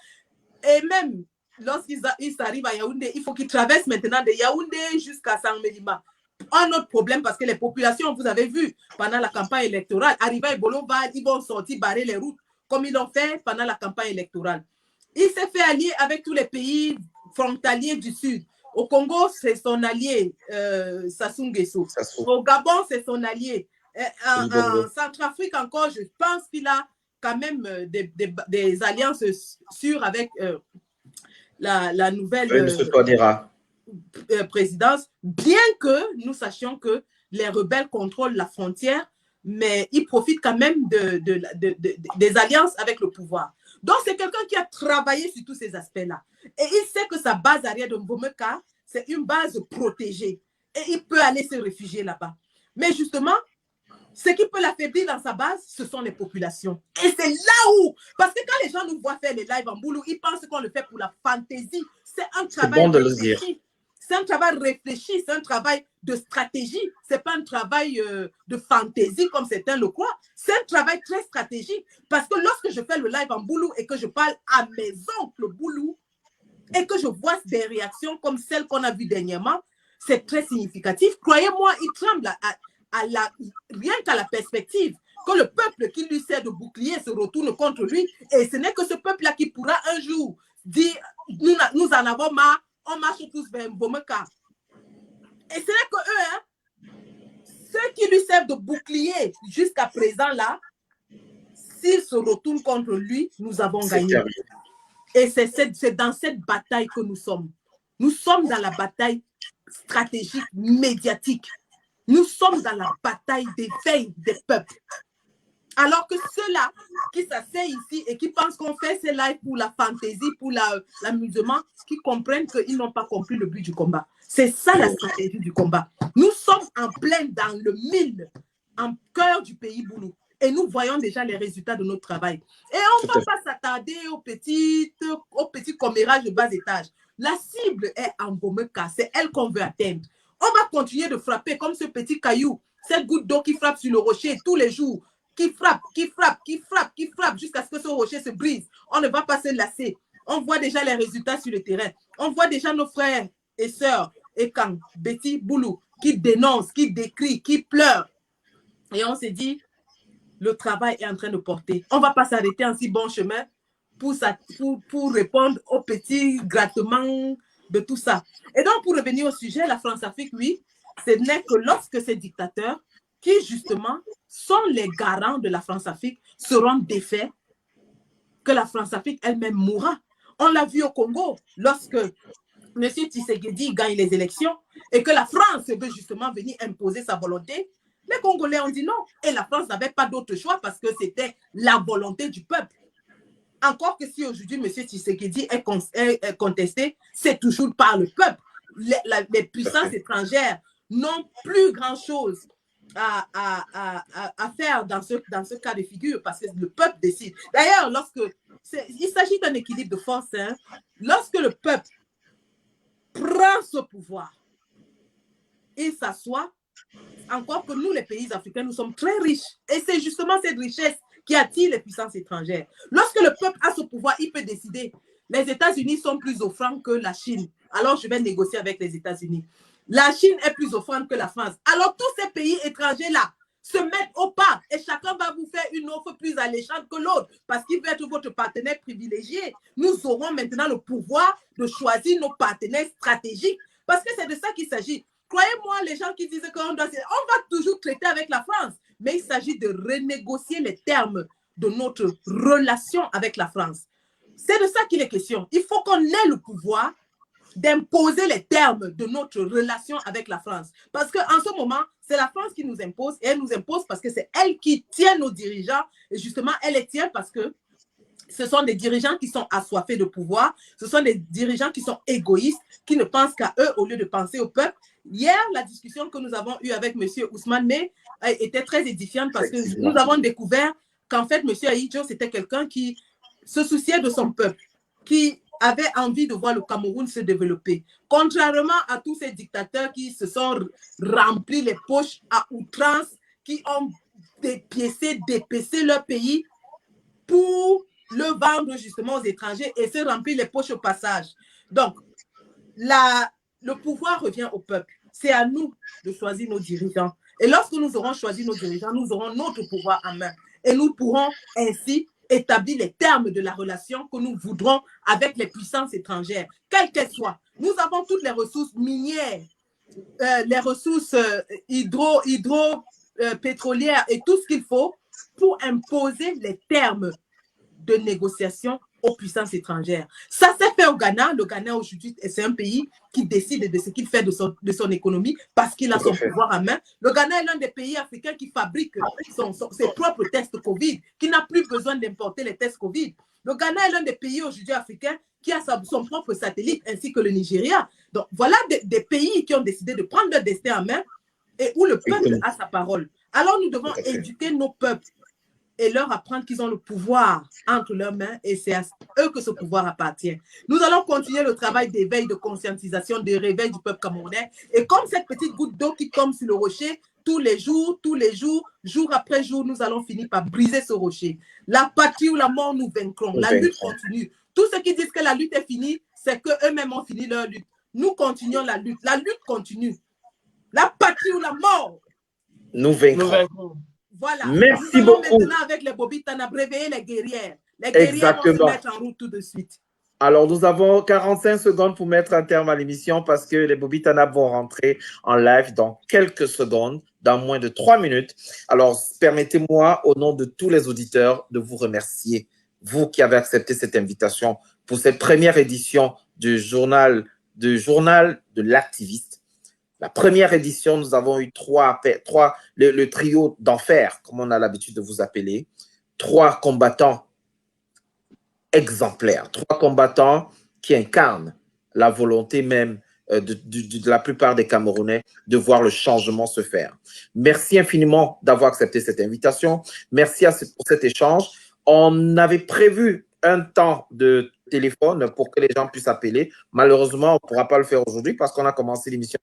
Et même lorsqu'ils arrivent à Yaoundé, il faut qu'ils traversent maintenant de Yaoundé jusqu'à Sangmelima. Un autre problème, parce que les populations, vous avez vu, pendant la campagne électorale, arriver à Boloval, ils vont sortir, barrer les routes, comme ils l'ont fait pendant la campagne électorale. Il s'est fait allier avec tous les pays frontaliers du Sud. Au Congo, c'est son allié, Sassou Nguesso. Au Gabon, c'est son allié. En Centrafrique encore, je pense qu'il a quand même des alliances sûres avec la nouvelle présidence, bien que nous sachions que les rebelles contrôlent la frontière, mais ils profitent quand même des alliances avec le pouvoir. Donc, c'est quelqu'un qui a travaillé sur tous ces aspects-là. Et il sait que sa base arrière de Mbomeka, c'est une base protégée. Et il peut aller se réfugier là-bas. Mais justement, ce qui peut l'affaiblir dans sa base, ce sont les populations. Et c'est là où, parce que quand les gens nous voient faire les lives en boulot, ils pensent qu'on le fait pour la fantaisie. C'est un travail réfléchi. C'est un travail réfléchi, c'est un travail de stratégie. Ce n'est pas un travail de fantaisie comme certains le croient. C'est un travail très stratégique. Parce que lorsque je fais le live en boulot et que je parle à mes oncles boulot et que je vois des réactions comme celles qu'on a vues dernièrement, c'est très significatif. Croyez-moi, ils tremblent rien qu'à la perspective que le peuple qui lui sert de bouclier se retourne contre lui. Et ce n'est que ce peuple-là qui pourra un jour dire nous en avons marre, on marche tous vers Mbomeka. Et ce n'est que eux, hein, ceux qui lui servent de bouclier jusqu'à présent là, s'ils se retournent contre lui, nous avons gagné. Et c'est dans cette bataille que nous sommes. Nous sommes dans la bataille stratégique, médiatique. Nous sommes dans la bataille d'éveil des peuples. Alors que ceux-là qui s'asseyent ici et qui pensent qu'on fait ces lives pour la fantaisie, pour l'amusement, qui comprennent qu'ils n'ont pas compris le but du combat. C'est ça la stratégie du combat. Nous sommes en plein dans le mille, en cœur du pays Boulou. Et nous voyons déjà les résultats de notre travail. Et on ne va pas s'attarder aux petits commérages de bas étage. La cible est en Mbomeka, c'est elle qu'on veut atteindre. On va continuer de frapper comme ce petit caillou, cette goutte d'eau qui frappe sur le rocher tous les jours, qui frappe, jusqu'à ce que ce rocher se brise. On ne va pas se lasser. On voit déjà les résultats sur le terrain. On voit déjà nos frères et sœurs, Ekan, Betty, Boulou, qui dénoncent, qui décrient, qui pleurent. Et on s'est dit, le travail est en train de porter. On ne va pas s'arrêter en si bon chemin pour répondre aux petits grattements de tout ça. Et donc, pour revenir au sujet, la France-Afrique, oui, ce n'est que lorsque ces dictateurs, qui justement sont les garants de la France-Afrique, seront défaits, que la France-Afrique elle-même mourra. On l'a vu au Congo, lorsque M. Tshisekedi gagne les élections et que la France veut justement venir imposer sa volonté, les Congolais ont dit non. Et la France n'avait pas d'autre choix parce que c'était la volonté du peuple. Encore que si aujourd'hui M. Tshisekedi est contesté, c'est toujours par le peuple. Les puissances étrangères n'ont plus grand-chose à faire dans ce cas de figure parce que le peuple décide. D'ailleurs, il s'agit d'un équilibre de force, hein, lorsque le peuple prend ce pouvoir, il s'assoit, encore que nous, les pays africains, nous sommes très riches. Et c'est justement cette richesse qui attire les puissances étrangères. Lorsque le peuple a ce pouvoir, il peut décider. Les États-Unis sont plus offrants que la Chine. Alors, je vais négocier avec les États-Unis. La Chine est plus offrante que la France. Alors, tous ces pays étrangers-là se mettent au pas et chacun va vous faire une offre plus alléchante que l'autre parce qu'il veut être votre partenaire privilégié. Nous aurons maintenant le pouvoir de choisir nos partenaires stratégiques parce que c'est de ça qu'il s'agit. Croyez-moi, les gens qui disent qu'on va toujours traiter avec la France, mais il s'agit de renégocier les termes de notre relation avec la France. C'est de ça qu'il est question. Il faut qu'on ait le pouvoir d'imposer les termes de notre relation avec la France. Parce qu'en ce moment, c'est la France qui nous impose et elle nous impose parce que c'est elle qui tient nos dirigeants et justement, elle les tient parce que ce sont des dirigeants qui sont assoiffés de pouvoir, ce sont des dirigeants qui sont égoïstes, qui ne pensent qu'à eux au lieu de penser au peuple. Hier, la discussion que nous avons eue avec M. Ousmane May était très édifiante parce que nous avons découvert qu'en fait, M. Ahidjo, c'était quelqu'un qui se souciait de son peuple, qui avait envie de voir le Cameroun se développer. Contrairement à tous ces dictateurs qui se sont remplis les poches à outrance, qui ont dépécé leur pays pour le vendre justement aux étrangers et se remplir les poches au passage. Donc, le pouvoir revient au peuple. C'est à nous de choisir nos dirigeants. Et lorsque nous aurons choisi nos dirigeants, nous aurons notre pouvoir en main. Et nous pourrons ainsi établir les termes de la relation que nous voudrons avec les puissances étrangères, quelles qu'elles soient. Nous avons toutes les ressources minières, les ressources pétrolières et tout ce qu'il faut pour imposer les termes de négociation aux puissances étrangères. Ça s'est fait au Ghana. Le Ghana aujourd'hui, c'est un pays qui décide de ce qu'il fait de son économie parce qu'il a son pouvoir en main. Le Ghana est l'un des pays africains qui fabrique ses propres tests Covid, qui n'a plus besoin d'importer les tests Covid. Le Ghana est l'un des pays aujourd'hui africains qui a son propre satellite, ainsi que le Nigeria. Donc, voilà des pays qui ont décidé de prendre leur destin en main et où le peuple a sa parole. Alors, nous devons éduquer nos peuples et leur apprendre qu'ils ont le pouvoir entre leurs mains et c'est à eux que ce pouvoir appartient. Nous allons continuer le travail d'éveil, de conscientisation, de réveil du peuple camerounais. Et comme cette petite goutte d'eau qui tombe sur le rocher, tous les jours, jour après jour, nous allons finir par briser ce rocher. La patrie ou la mort, nous vaincrons. La lutte continue. Tous ceux qui disent que la lutte est finie, c'est qu'eux-mêmes ont fini leur lutte. Nous continuons la lutte. La lutte continue. La patrie ou la mort. Nous vaincrons. Voilà. Merci nous beaucoup. Maintenant, avec les Bobitana, réveiller les guerrières. Les guerrières vont se mettre en route tout de suite. Alors, nous avons 45 secondes pour mettre un terme à l'émission parce que les Bobitana vont rentrer en live dans quelques secondes, dans moins de 3 minutes. Alors, permettez-moi, au nom de tous les auditeurs, de vous remercier, vous qui avez accepté cette invitation pour cette première édition du journal de l'activiste. La première édition, nous avons eu le trio d'enfer, comme on a l'habitude de vous appeler, 3 combattants exemplaires, 3 combattants qui incarnent la volonté même de la plupart des Camerounais de voir le changement se faire. Merci infiniment d'avoir accepté cette invitation. Merci pour cet échange. On avait prévu un temps de téléphone pour que les gens puissent appeler. Malheureusement, on ne pourra pas le faire aujourd'hui parce qu'on a commencé l'émission.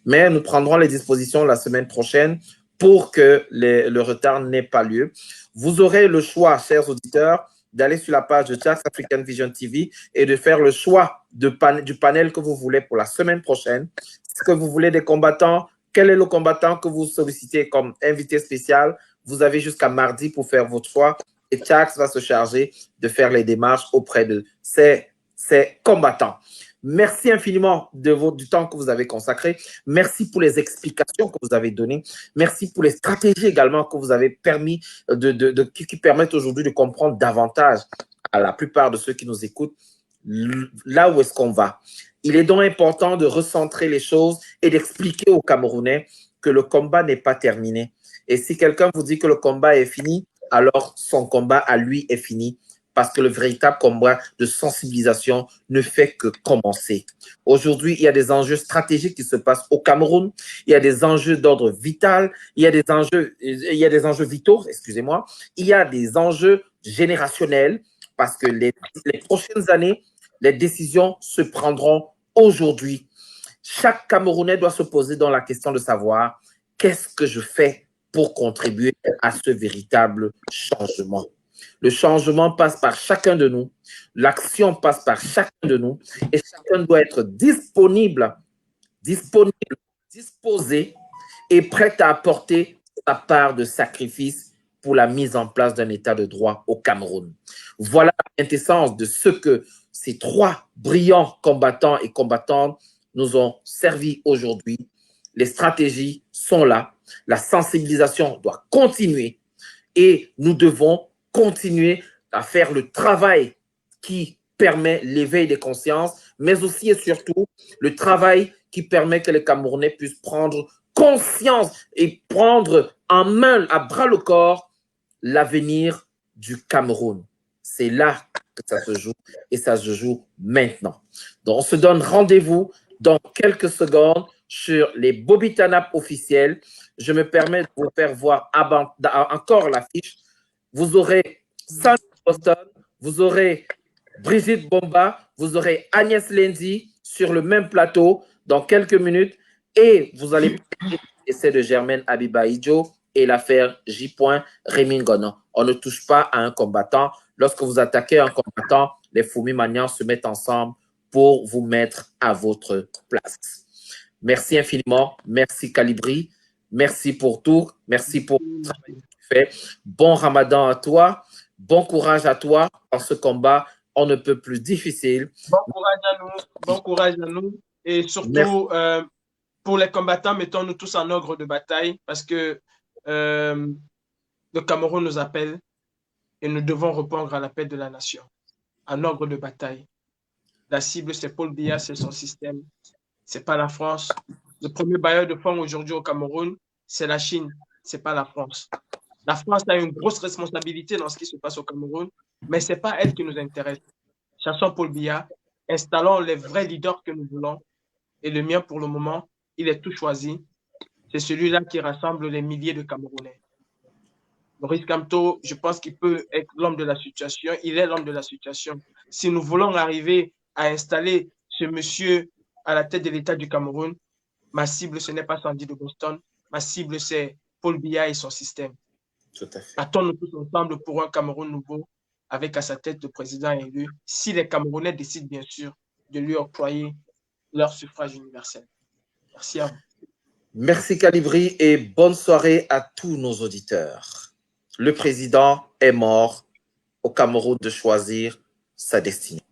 Mais nous prendrons les dispositions la semaine prochaine pour que le retard n'ait pas lieu. Vous aurez le choix, chers auditeurs, d'aller sur la page de Jax African Vision TV et de faire le choix du panel que vous voulez pour la semaine prochaine. Est-ce que vous voulez des combattants? Quel est le combattant que vous sollicitez comme invité spécial? Vous avez jusqu'à mardi pour faire votre choix et Jax va se charger de faire les démarches auprès de ces combattants. Merci infiniment du temps que vous avez consacré. Merci pour les explications que vous avez données. Merci pour les stratégies également que vous avez permis qui permettent aujourd'hui de comprendre davantage à la plupart de ceux qui nous écoutent là où est-ce qu'on va. Il est donc important de recentrer les choses et d'expliquer aux Camerounais que le combat n'est pas terminé. Et si quelqu'un vous dit que le combat est fini, alors son combat à lui est fini. Parce que le véritable combat de sensibilisation ne fait que commencer. Aujourd'hui, il y a des enjeux stratégiques qui se passent au Cameroun. Il y a des enjeux d'ordre vital. Il y a des enjeux vitaux, excusez-moi. Il y a des enjeux générationnels parce que les prochaines années, les décisions se prendront aujourd'hui. Chaque Camerounais doit se poser dans la question de savoir qu'est-ce que je fais pour contribuer à ce véritable changement. Le changement passe par chacun de nous, l'action passe par chacun de nous et chacun doit être disponible, disposé et prêt à apporter sa part de sacrifice pour la mise en place d'un état de droit au Cameroun. Voilà la quintessence de ce que ces trois brillants combattants et combattantes nous ont servi aujourd'hui. Les stratégies sont là, la sensibilisation doit continuer et nous devons continuer à faire le travail qui permet l'éveil des consciences, mais aussi et surtout le travail qui permet que les Camerounais puissent prendre conscience et prendre en main, à bras le corps, l'avenir du Cameroun. C'est là que ça se joue et ça se joue maintenant. Donc, on se donne rendez-vous dans quelques secondes sur les Bobitanap officiels. Je me permets de vous faire voir encore l'affiche. Vous aurez Sandra Boston, vous aurez Brigitte Bomba, vous aurez Agnès Lenzi sur le même plateau dans quelques minutes et vous allez parler l'essai de Germaine Abiba-Idjo et l'affaire J. Rémi Ngono. On ne touche pas à un combattant. Lorsque vous attaquez un combattant, les Foumi Magnans se mettent ensemble pour vous mettre à votre place. Merci infiniment. Merci Calibri. Merci pour tout. Merci pour le travail que tu fais. Bon Ramadan à toi. Bon courage à toi dans ce combat. On ne peut plus difficile. Bon courage à nous. Bon courage à nous. Et surtout, pour les combattants, mettons-nous tous en ordre de bataille parce que le Cameroun nous appelle et nous devons répondre à l'appel de la nation. En ordre de bataille. La cible, c'est Paul Biya, c'est son système. Ce n'est pas la France. Le premier bailleur de fonds aujourd'hui au Cameroun, c'est la Chine, ce n'est pas la France. La France a une grosse responsabilité dans ce qui se passe au Cameroun, mais ce n'est pas elle qui nous intéresse. Chassons Paul Biya, installons les vrais leaders que nous voulons. Et le mien, pour le moment, il est tout choisi. C'est celui-là qui rassemble les milliers de Camerounais. Maurice Kamto, je pense qu'il peut être l'homme de la situation. Il est l'homme de la situation. Si nous voulons arriver à installer ce monsieur à la tête de l'État du Cameroun, ma cible, ce n'est pas Sandy de Boston. Ma cible, c'est Paul Biya et son système. Tout à fait. Battons-nous tous ensemble pour un Cameroun nouveau, avec à sa tête le président élu, si les Camerounais décident bien sûr de lui octroyer leur suffrage universel. Merci à vous. Merci Calibri et bonne soirée à tous nos auditeurs. Le président est mort, au Cameroun de choisir sa destinée.